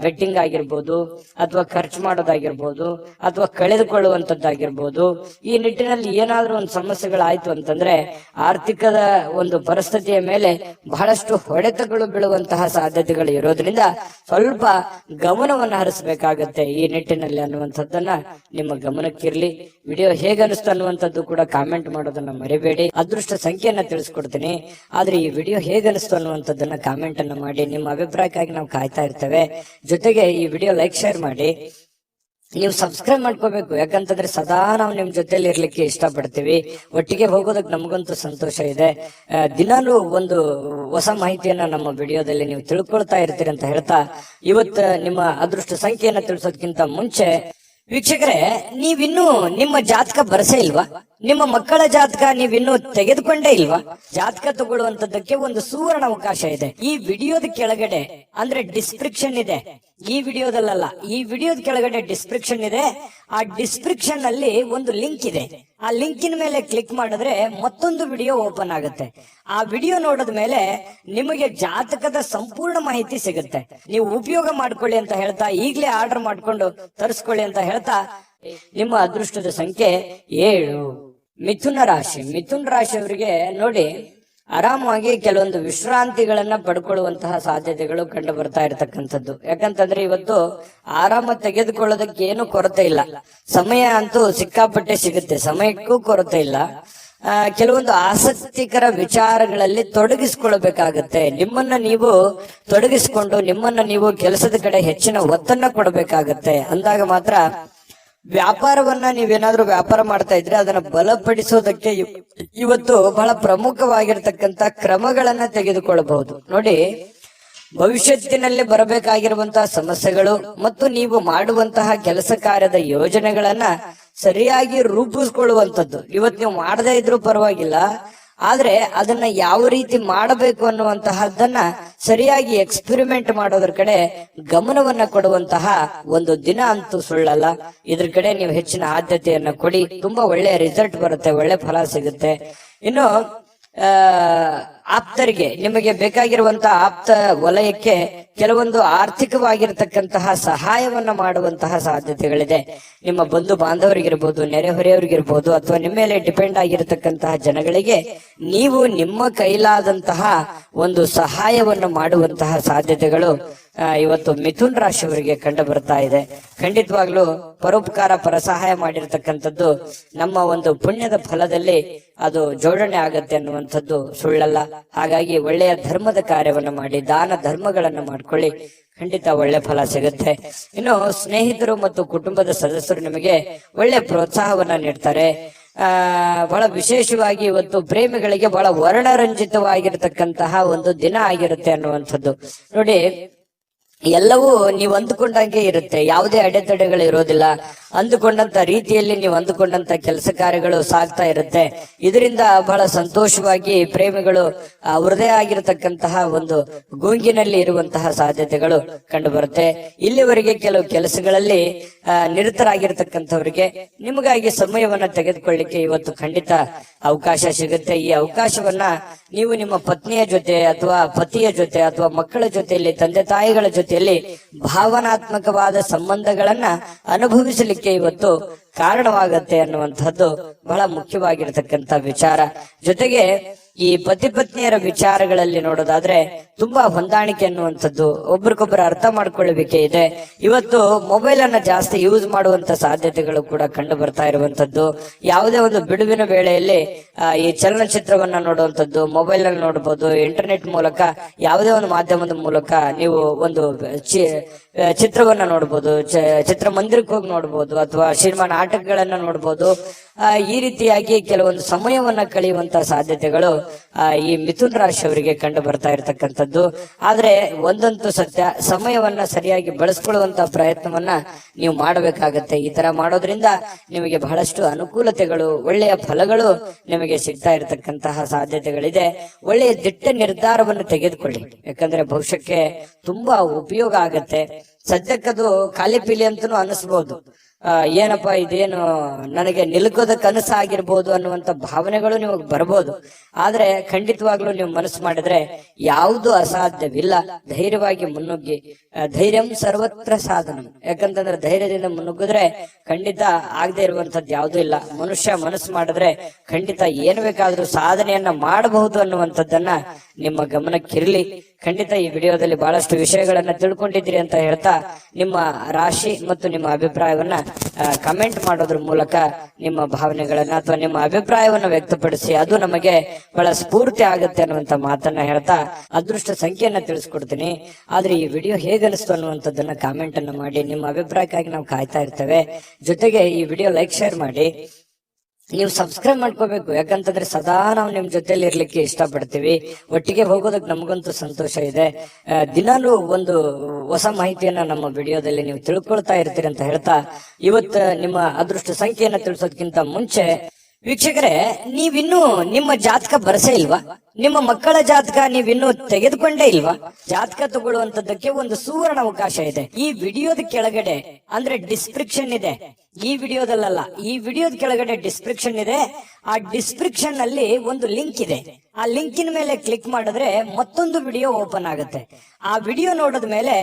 ಬೆಟ್ಟಿಂಗ್ ಆಗಿರ್ಬೋದು, ಅಥವಾ ಖರ್ಚು ಮಾಡೋದಾಗಿರ್ಬೋದು, ಅಥವಾ ಕಳೆದುಕೊಳ್ಳುವಂತದ್ದಾಗಿರ್ಬೋದು. ಈ ನಿಟ್ಟಿನಲ್ಲಿ ಏನಾದ್ರೂ ಒಂದು ಸಮಸ್ಯೆಗಳಾಯ್ತು ಅಂತಂದ್ರೆ ಆರ್ಥಿಕದ ಒಂದು ಪರಿಸ್ಥಿತಿಯ ಮೇಲೆ ಬಹಳಷ್ಟು ಹೊಡೆತಗಳು ಬೀಳುವಂತಹ ಸಾಧ್ಯತೆಗಳು ಇರೋದ್ರಿಂದ ಸ್ವಲ್ಪ ಗಮನವನ್ನು ಹರಿಸಬೇಕಾಗತ್ತೆ ಈ ನಿಟ್ಟಿನಲ್ಲಿ ಅನ್ನುವಂಥದ್ದನ್ನ ನಿಮ್ಮ ಗಮನಕ್ಕಿರ್ಲಿ. ವಿಡಿಯೋ ಹೇಗೆ ಅನಿಸ್ತು ಅನ್ನುವಂಥದ್ದು ಕೂಡ ಕಾಮೆಂಟ್ ಮಾಡೋದನ್ನ ಮರಿಬೇಡಿ. ಅದೃಷ್ಟ ಸಂಖ್ಯೆಯನ್ನ ತಿಳಿಸ್ಕೊಡ್ತೀನಿ, ಆದ್ರೆ ಈ ವಿಡಿಯೋ ಹೇಗೆ ಅನಿಸ್ತು ಅನ್ನುವಂಥದ್ದನ್ನ ಕಾಮೆಂಟ್ ಅನ್ನ ಮಾಡಿ. ನಿಮ್ಮ ಅಭಿಪ್ರಾಯಕ್ಕಾಗಿ ನಾವು ಕಾಯ್ತಾ ಇರ್ತೇವೆ. ಜೊತೆಗೆ ಈ ವಿಡಿಯೋ ಲೈಕ್, ಶೇರ್ ಮಾಡಿ. ನೀವು ಸಬ್ಸ್ಕ್ರೈಬ್ ಮಾಡ್ಕೋಬೇಕು, ಯಾಕಂತಂದ್ರೆ ಸದಾ ನಾವು ನಿಮ್ ಜೊತೆಲಿ ಇರ್ಲಿಕ್ಕೆ ಇಷ್ಟಪಡ್ತೀವಿ. ಒಟ್ಟಿಗೆ ಹೋಗೋದಕ್ಕೆ ನಮಗಂತೂ ಸಂತೋಷ ಇದೆ. ದಿನಾಲೂ ಒಂದು ಹೊಸ ಮಾಹಿತಿಯನ್ನ ನಮ್ಮ ವಿಡಿಯೋದಲ್ಲಿ ನೀವು ತಿಳ್ಕೊಳ್ತಾ ಇರ್ತೀರಿ ಅಂತ ಹೇಳ್ತಾ, ಇವತ್ತು ನಿಮ್ಮ ಅದೃಷ್ಟ ಸಂಖ್ಯೆಯನ್ನ ತಿಳಿಸೋದಕ್ಕಿಂತ ಮುಂಚೆ ವೀಕ್ಷಕರೇ, ನೀವಿನ್ನೂ ನಿಮ್ಮ ಜಾತಕ ಬರಸೇ ಇಲ್ವಾ? ನಿಮ್ಮ ಮಕ್ಕಳ ಜಾತಕ ನೀವಿನ್ನೂ ತೆಗೆದುಕೊಂಡೇ ಇಲ್ವಾ? ಜಾತಕ ತಗೊಳ್ಳುವಂತದ್ದಕ್ಕೆ ಒಂದು ಸುವರ್ಣ ಅವಕಾಶ ಇದೆ. ಈ ವಿಡಿಯೋದ ಕೆಳಗಡೆ ಅಂದ್ರೆ ಡಿಸ್ಕ್ರಿಪ್ಷನ್ ಇದೆ. ಈ ವಿಡಿಯೋದಲ್ಲ, ಈ ವಿಡಿಯೋದ ಕೆಳಗಡೆ ಡಿಸ್ಕ್ರಿಪ್ಷನ್ ಇದೆ. ಆ ಡಿಸ್ಕ್ರಿಪ್ಷನ್ ಅಲ್ಲಿ ಒಂದು ಲಿಂಕ್ ಇದೆ. ಆ ಲಿಂಕಿನ ಮೇಲೆ ಕ್ಲಿಕ್ ಮಾಡಿದ್ರೆ ಮತ್ತೊಂದು ವಿಡಿಯೋ ಓಪನ್ ಆಗುತ್ತೆ. ಆ ವಿಡಿಯೋ ನೋಡಿದ ಮೇಲೆ ನಿಮಗೆ ಜಾತಕದ ಸಂಪೂರ್ಣ ಮಾಹಿತಿ ಸಿಗುತ್ತೆ. ನೀವು ಉಪಯೋಗ ಮಾಡ್ಕೊಳ್ಳಿ ಅಂತ ಹೇಳ್ತಾ, ಈಗಲೇ ಆರ್ಡರ್ ಮಾಡ್ಕೊಂಡು ತರಿಸ್ಕೊಳ್ಳಿ ಅಂತ ಹೇಳ್ತಾ, ನಿಮ್ಮ ಅದೃಷ್ಟದ ಸಂಖ್ಯೆ 7. ಮಿಥುನ ರಾಶಿ. ಮಿಥುನ ರಾಶಿಯವರಿಗೆ ನೋಡಿ, ಆರಾಮಾಗಿ ಕೆಲವೊಂದು ವಿಶ್ರಾಂತಿಗಳನ್ನ ಪಡ್ಕೊಳ್ಳುವಂತಹ ಸಾಧ್ಯತೆಗಳು ಕಂಡು ಬರ್ತಾ ಇರತಕ್ಕಂಥದ್ದು. ಯಾಕಂತಂದ್ರೆ ಇವತ್ತು ಆರಾಮ ತೆಗೆದುಕೊಳ್ಳೋದಕ್ಕೆ ಏನು ಕೊರತೆ ಇಲ್ಲ. ಸಮಯ ಅಂತೂ ಸಿಕ್ಕಾಪಟ್ಟೆ ಸಿಗುತ್ತೆ, ಸಮಯಕ್ಕೂ ಕೊರತೆ ಇಲ್ಲ. ಕೆಲವೊಂದು ಆಸಕ್ತಿಕರ ವಿಚಾರಗಳಲ್ಲಿ ತೊಡಗಿಸಿಕೊಳ್ಬೇಕಾಗತ್ತೆ. ನಿಮ್ಮನ್ನ ನೀವು ತೊಡಗಿಸಿಕೊಂಡು ನಿಮ್ಮನ್ನ ನೀವು ಕೆಲಸದ ಕಡೆ ಹೆಚ್ಚಿನ ಒತ್ತನ್ನ ಕೊಡಬೇಕಾಗತ್ತೆ. ಅಂದಾಗ ಮಾತ್ರ ವ್ಯಾಪಾರವನ್ನ ನೀವೇನಾದ್ರೂ ವ್ಯಾಪಾರ ಮಾಡ್ತಾ ಇದ್ರೆ ಅದನ್ನ ಬಲಪಡಿಸೋದಕ್ಕೆ ಇವತ್ತು ಬಹಳ ಪ್ರಮುಖವಾಗಿರ್ತಕ್ಕಂತ ಕ್ರಮಗಳನ್ನ ತೆಗೆದುಕೊಳ್ಳಬಹುದು. ನೋಡಿ, ಭವಿಷ್ಯತ್ತಿನಲ್ಲಿ ಬರಬೇಕಾಗಿರುವಂತಹ ಸಮಸ್ಯೆಗಳು ಮತ್ತು ನೀವು ಮಾಡುವಂತಹ ಕೆಲಸ ಕಾರ್ಯದ ಯೋಜನೆಗಳನ್ನ ಸರಿಯಾಗಿ ರೂಪಿಸ್ಕೊಳ್ಳುವಂಥದ್ದು. ಇವತ್ತು ನೀವು ಮಾಡದೇ ಇದ್ರೂ ಪರವಾಗಿಲ್ಲ, ಆದ್ರೆ ಅದನ್ನ ಯಾವ ರೀತಿ ಮಾಡಬೇಕು ಅನ್ನುವಂತಹದ್ದನ್ನ ಸರಿಯಾಗಿ ಎಕ್ಸ್ಪೆರಿಮೆಂಟ್ ಮಾಡೋದ್ರ ಕಡೆ ಗಮನವನ್ನ ಕೊಡುವಂತಹ ಒಂದು ದಿನ ಅಂತೂ ಸುಳ್ಳಲ್ಲ. ಇದ್ರ ಕಡೆ ನೀವು ಹೆಚ್ಚಿನ ಆದ್ಯತೆಯನ್ನ ಕೊಡಿ. ತುಂಬಾ ಒಳ್ಳೆಯ ರಿಸಲ್ಟ್ ಬರುತ್ತೆ, ಒಳ್ಳೆ ಫಲ ಸಿಗುತ್ತೆ. ಇನ್ನು ಆಪ್ತರಿಗೆ, ನಿಮಗೆ ಬೇಕಾಗಿರುವಂತಹ ಆಪ್ತ ವಲಯಕ್ಕೆ ಕೆಲವೊಂದು ಆರ್ಥಿಕವಾಗಿರ್ತಕ್ಕಂತಹ ಸಹಾಯವನ್ನ ಮಾಡುವಂತಹ ಸಾಧ್ಯತೆಗಳಿದೆ. ನಿಮ್ಮ ಬಂಧು ಬಾಂಧವರಿಗಿರ್ಬೋದು, ನೆರೆಹೊರೆಯವರಿಗಿರ್ಬೋದು, ಅಥವಾ ನಿಮ್ಮ ಮೇಲೆ ಡಿಪೆಂಡ್ ಆಗಿರತಕ್ಕಂತಹ ಜನಗಳಿಗೆ ನೀವು ನಿಮ್ಮ ಕೈಲಾದಂತಹ ಒಂದು ಸಹಾಯವನ್ನು ಮಾಡುವಂತಹ ಸಾಧ್ಯತೆಗಳು ಇವತ್ತು ಮಿಥುನ್ ರಾಶಿಯವರಿಗೆ ಕಂಡು ಬರ್ತಾ ಇದೆ. ಖಂಡಿತವಾಗ್ಲೂ ಪರೋಪಕಾರ, ಪರಸಹಾಯ ಮಾಡಿರ್ತಕ್ಕಂಥದ್ದು ನಮ್ಮ ಒಂದು ಪುಣ್ಯದ ಫಲದಲ್ಲಿ ಅದು ಜೋಡಣೆ ಆಗತ್ತೆ ಅನ್ನುವಂಥದ್ದು ಸುಳ್ಳಲ್ಲ. ಹಾಗಾಗಿ ಒಳ್ಳೆಯ ಧರ್ಮದ ಕಾರ್ಯವನ್ನ ಮಾಡಿ, ದಾನ ಧರ್ಮಗಳನ್ನ ಮಾಡ್ಕೊಳ್ಳಿ, ಖಂಡಿತ ಒಳ್ಳೆ ಫಲ ಸಿಗುತ್ತೆ. ಇನ್ನು ಸ್ನೇಹಿತರು ಮತ್ತು ಕುಟುಂಬದ ಸದಸ್ಯರು ನಿಮಗೆ ಒಳ್ಳೆ ಪ್ರೋತ್ಸಾಹವನ್ನ ನೀಡ್ತಾರೆ. ಬಹಳ ವಿಶೇಷವಾಗಿ ಇವತ್ತು ಪ್ರೇಮಿಗಳಿಗೆ ಬಹಳ ವರ್ಣರಂಜಿತವಾಗಿರತಕ್ಕಂತಹ ಒಂದು ದಿನ ಆಗಿರುತ್ತೆ ಅನ್ನುವಂಥದ್ದು. ನೋಡಿ, ಎಲ್ಲವೂ ನೀವು ಅಂದುಕೊಂಡಂಗೆ ಇರುತ್ತೆ, ಯಾವುದೇ ಅಡೆತಡೆಗಳು ಇರೋದಿಲ್ಲ. ಅಂದುಕೊಂಡಂತ ರೀತಿಯಲ್ಲಿ ನೀವು ಅಂದುಕೊಂಡಂತ ಕೆಲಸ ಕಾರ್ಯಗಳು ಸಾಗ್ತಾ ಇರುತ್ತೆ. ಇದರಿಂದ ಬಹಳ ಸಂತೋಷವಾಗಿ ಪ್ರೇಮಿಗಳು ಅವರದೇ ಆಗಿರತಕ್ಕಂತಹ ಒಂದು ಗುಂಗಿನಲ್ಲಿ ಇರುವಂತಹ ಸಾಧ್ಯತೆಗಳು ಕಂಡು ಬರುತ್ತೆ. ಇಲ್ಲಿವರೆಗೆ ಕೆಲವು ಕೆಲಸಗಳಲ್ಲಿ ನಿರತರಾಗಿರ್ತಕ್ಕಂಥವರಿಗೆ ನಿಮಗಾಗಿ ಸಮಯವನ್ನ ತೆಗೆದುಕೊಳ್ಳಿಕ್ಕೆ ಇವತ್ತು ಖಂಡಿತ ಅವಕಾಶ ಸಿಗುತ್ತೆ. ಈ ಅವಕಾಶವನ್ನ ನೀವು ನಿಮ್ಮ ಪತ್ನಿಯ ಜೊತೆ ಅಥವಾ ಪತಿಯ ಜೊತೆ ಅಥವಾ ಮಕ್ಕಳ ಜೊತೆಯಲ್ಲಿ, ತಂದೆ ತಾಯಿಗಳ ಜೊತೆಯಲ್ಲಿ ಭಾವನಾತ್ಮಕವಾದ ಸಂಬಂಧಗಳನ್ನ ಅನುಭವಿಸಲಿಕ್ಕೆ ಇವತ್ತು ಕಾರಣವಾಗತ್ತೆ ಅನ್ನುವಂಥದ್ದು ಬಹಳ ಮುಖ್ಯವಾಗಿರತಕ್ಕಂತ ವಿಚಾರ. ಜೊತೆಗೆ ಈ ಪತಿ ಪತ್ನಿಯರ ವಿಚಾರಗಳಲ್ಲಿ ನೋಡೋದಾದ್ರೆ ತುಂಬಾ ಹೊಂದಾಣಿಕೆ ಅನ್ನುವಂಥದ್ದು, ಒಬ್ರಿಗೊಬ್ಬರು ಅರ್ಥ ಮಾಡ್ಕೊಳ್ಳುವಿಕೆ ಇದೆ. ಇವತ್ತು ಮೊಬೈಲ್ ಅನ್ನ ಜಾಸ್ತಿ ಯೂಸ್ ಮಾಡುವಂತ ಸಾಧ್ಯತೆಗಳು ಕೂಡ ಕಂಡು ಬರ್ತಾ ಇರುವಂತದ್ದು. ಯಾವುದೇ ಒಂದು ಬಿಡುವಿನ ವೇಳೆಯಲ್ಲಿ ಈ ಚಲನಚಿತ್ರವನ್ನ ನೋಡುವಂಥದ್ದು, ಮೊಬೈಲ್ ನಲ್ಲಿ ನೋಡಬಹುದು, ಇಂಟರ್ನೆಟ್ ಮೂಲಕ ಯಾವುದೇ ಒಂದು ಮಾಧ್ಯಮದ ಮೂಲಕ ನೀವು ಒಂದು ಚಿತ್ರವನ್ನ ನೋಡ್ಬೋದು, ಚಿತ್ರಮಂದಿರಕ್ಕೆ ಹೋಗಿ ನೋಡ್ಬೋದು, ಅಥವಾ ಸಿನಿಮಾ ನಾಟಕಗಳನ್ನ ನೋಡ್ಬೋದು. ಈ ರೀತಿಯಾಗಿ ಕೆಲವೊಂದು ಸಮಯವನ್ನ ಕಳೆಯುವಂತ ಸಾಧ್ಯತೆಗಳು ಈ ಮಿಥುನ ರಾಶಿಯವರಿಗೆ ಕಂಡು ಬರ್ತಾ ಇರತಕ್ಕಂಥದ್ದು. ಆದ್ರೆ ಒಂದಂತೂ ಸತ್ಯ, ಸಮಯವನ್ನ ಸರಿಯಾಗಿ ಬಳಸ್ಕೊಳ್ಳುವಂತ ಪ್ರಯತ್ನವನ್ನ ನೀವು ಮಾಡಬೇಕಾಗತ್ತೆ. ಈ ತರ ಮಾಡೋದ್ರಿಂದ ನಿಮಗೆ ಬಹಳಷ್ಟು ಅನುಕೂಲತೆಗಳು, ಒಳ್ಳೆಯ ಫಲಗಳು ನಿಮಗೆ ಸಿಗ್ತಾ ಇರತಕ್ಕಂತಹ ಸಾಧ್ಯತೆಗಳಿದೆ. ಒಳ್ಳೆಯ ದಿಟ್ಟ ನಿರ್ಧಾರವನ್ನು ತೆಗೆದುಕೊಳ್ಳಿ, ಯಾಕಂದ್ರೆ ಭವಿಷ್ಯಕ್ಕೆ ತುಂಬಾ ಉಪಯೋಗ ಆಗತ್ತೆ. ಸದ್ಯಕ್ಕದು ಖಾಲಿ ಪೀಲಿ ಅಂತನೂ ಅನಿಸ್ಬೋದು, ಏನಪ್ಪಾ ಇದೇನು ನನಗೆ ನಿಲುಕೋದ ಕನಸು ಆಗಿರ್ಬೋದು ಅನ್ನುವಂತ ಭಾವನೆಗಳು ನಿಮಗೆ ಬರ್ಬೋದು. ಆದ್ರೆ ಖಂಡಿತವಾಗ್ಲೂ ನೀವು ಮನಸ್ಸು ಮಾಡಿದ್ರೆ ಯಾವುದು ಅಸಾಧ್ಯವಿಲ್ಲ. ಧೈರ್ಯವಾಗಿ ಮುನ್ನುಗ್ಗಿ, ಧೈರ್ಯಂ ಸರ್ವತ್ರ ಸಾಧನ. ಯಾಕಂತಂದ್ರೆ ಧೈರ್ಯದಿಂದ ಮುನ್ನುಗ್ಗಿದ್ರೆ ಖಂಡಿತ ಆಗದೆ ಇರುವಂತದ್ದು ಯಾವುದೂ ಇಲ್ಲ. ಮನುಷ್ಯ ಮನಸ್ಸು ಮಾಡಿದ್ರೆ ಖಂಡಿತ ಏನು ಬೇಕಾದ್ರೂ ಸಾಧನೆಯನ್ನ ಮಾಡಬಹುದು ಅನ್ನುವಂಥದ್ದನ್ನ ನಿಮ್ಮ ಗಮನಕ್ಕಿರ್ಲಿ. ಖಂಡಿತ ಈ ವಿಡಿಯೋದಲ್ಲಿ ಬಹಳಷ್ಟು ವಿಷಯಗಳನ್ನ ತಿಳ್ಕೊಂಡಿದ್ದೀರಿ ಅಂತ ಹೇಳ್ತಾ, ನಿಮ್ಮ ರಾಶಿ ಮತ್ತು ನಿಮ್ಮ ಅಭಿಪ್ರಾಯವನ್ನ ಕಮೆಂಟ್ ಮಾಡೋದ್ರ ಮೂಲಕ ನಿಮ್ಮ ಭಾವನೆಗಳನ್ನ ಅಥವಾ ನಿಮ್ಮ ಅಭಿಪ್ರಾಯವನ್ನ ವ್ಯಕ್ತಪಡಿಸಿ, ಅದು ನಮಗೆ ಬಹಳ ಸ್ಫೂರ್ತಿ ಆಗುತ್ತೆ ಅನ್ನುವಂತ ಮಾತನ್ನ ಹೇಳ್ತಾ ಅದೃಷ್ಟ ಸಂಖ್ಯೆಯನ್ನ ತಿಳಿಸ್ಕೊಡ್ತೀನಿ. ಆದ್ರೆ ಈ ವಿಡಿಯೋ ಹೇಗನಿಸ್ತು ಅನ್ನುವಂಥದ್ದನ್ನ ಕಾಮೆಂಟ್ ಅನ್ನ ಮಾಡಿ. ನಿಮ್ಮ ಅಭಿಪ್ರಾಯಕ್ಕಾಗಿ ನಾವು ಕಾಯ್ತಾ ಇರ್ತೇವೆ. ಜೊತೆಗೆ ಈ ವಿಡಿಯೋ ಲೈಕ್, ಶೇರ್ ಮಾಡಿ. ನೀವು ಸಬ್ಸ್ಕ್ರೈಬ್ ಮಾಡ್ಕೋಬೇಕು, ಯಾಕಂತಂದ್ರೆ ಸದಾ ನಾವು ನಿಮ್ ಜೊತೆಲಿ ಇರ್ಲಿಕ್ಕೆ ಇಷ್ಟಪಡ್ತೀವಿ. ಒಟ್ಟಿಗೆ ಹೋಗೋದಕ್ಕೆ ನಮಗಂತೂ ಸಂತೋಷ ಇದೆ. ದಿನಾಲೂ ಒಂದು ಹೊಸ ಮಾಹಿತಿಯನ್ನ ನಮ್ಮ ವಿಡಿಯೋದಲ್ಲಿ ನೀವು ತಿಳ್ಕೊಳ್ತಾ ಇರ್ತೀರಿ ಅಂತ ಹೇಳ್ತಾ, ಇವತ್ತು ನಿಮ್ಮ ಅದೃಷ್ಟ ಸಂಖ್ಯೆಯನ್ನ ತಿಳಿಸೋದಕ್ಕಿಂತ ಮುಂಚೆ ವೀಕ್ಷಕರೇ, ನೀವಿನ್ನೂ ನಿಮ್ಮ ಜಾತಕ ಬರಸೇ ಇಲ್ವಾ? ನಿಮ್ಮ ಮಕ್ಕಳ ಜಾತಕ ನೀವಿನ್ನೂ ತೆಗೆದುಕೊಂಡೇ ಇಲ್ವಾ? ಜಾತಕ ತಗೊಳ್ಳುವಂತದ್ದಕ್ಕೆ ಒಂದು ಸುವರ್ಣ ಅವಕಾಶ ಇದೆ. ಈ ವಿಡಿಯೋದ ಕೆಳಗಡೆ ಅಂದ್ರೆ ಡಿಸ್ಕ್ರಿಪ್ಷನ್ ಇದೆ. ಈ ವಿಡಿಯೋದಲ್ಲ, ಈ ವಿಡಿಯೋದ ಕೆಳಗಡೆ ಡಿಸ್ಕ್ರಿಪ್ಷನ್ ಇದೆ. ಆ ಡಿಸ್ಕ್ರಿಪ್ಷನ್ ಅಲ್ಲಿ ಒಂದು ಲಿಂಕ್ ಇದೆ. ಆ ಲಿಂಕಿನ ಮೇಲೆ ಕ್ಲಿಕ್ ಮಾಡಿದ್ರೆ ಮತ್ತೊಂದು ವಿಡಿಯೋ ಓಪನ್ ಆಗುತ್ತೆ. ಆ ವಿಡಿಯೋ ನೋಡಿದ ಮೇಲೆ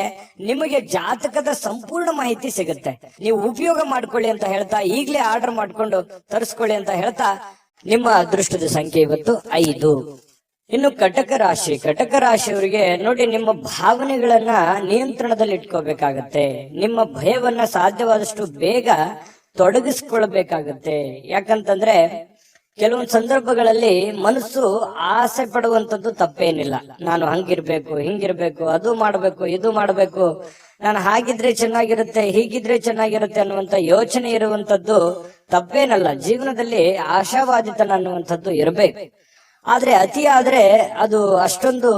ನಿಮಗೆ ಜಾತಕದ ಸಂಪೂರ್ಣ ಮಾಹಿತಿ ಸಿಗುತ್ತೆ. ನೀವು ಉಪಯೋಗ ಮಾಡ್ಕೊಳ್ಳಿ ಅಂತ ಹೇಳ್ತಾ, ಈಗಲೇ ಆರ್ಡರ್ ಮಾಡ್ಕೊಂಡು ತರಿಸ್ಕೊಳ್ಳಿ ಅಂತ ಹೇಳ್ತಾ, ನಿಮ್ಮ ಅದೃಷ್ಟದ ಸಂಖ್ಯೆ ಇವತ್ತು 5. ಇನ್ನು ಕಟಕ ರಾಶಿ, ಕಟಕ ರಾಶಿಯವರಿಗೆ ನೋಡಿ, ನಿಮ್ಮ ಭಾವನೆಗಳನ್ನ ನಿಯಂತ್ರಣದಲ್ಲಿ ಇಟ್ಕೋಬೇಕಾಗತ್ತೆ. ನಿಮ್ಮ ಭಯವನ್ನ ಸಾಧ್ಯವಾದಷ್ಟು ಬೇಗ ತೊಡಗಿಸ್ಕೊಳ್ಬೇಕಾಗತ್ತೆ. ಯಾಕಂತಂದ್ರೆ ಕೆಲವೊಂದು ಸಂದರ್ಭಗಳಲ್ಲಿ ಮನಸ್ಸು ಆಸೆ ಪಡುವಂತದ್ದು ತಪ್ಪೇನಿಲ್ಲ. ನಾನು ಹಂಗಿರ್ಬೇಕು, ಹಿಂಗಿರ್ಬೇಕು, ಅದು ಮಾಡ್ಬೇಕು, ಇದು ಮಾಡ್ಬೇಕು, ನಾನು ಹಾಗಿದ್ರೆ ಚೆನ್ನಾಗಿರುತ್ತೆ, ಹೀಗಿದ್ರೆ ಚೆನ್ನಾಗಿರುತ್ತೆ ಅನ್ನುವಂತ ಯೋಚನೆ ಇರುವಂತದ್ದು ತಪ್ಪೇನಲ್ಲ. ಜೀವನದಲ್ಲಿ ಆಶಾವಾದಿತನ ಅನ್ನುವಂಥದ್ದು ಇರಬೇಕು. ಆದ್ರೆ ಅತಿ ಆದ್ರೆ ಅದು ಅಷ್ಟೊಂದು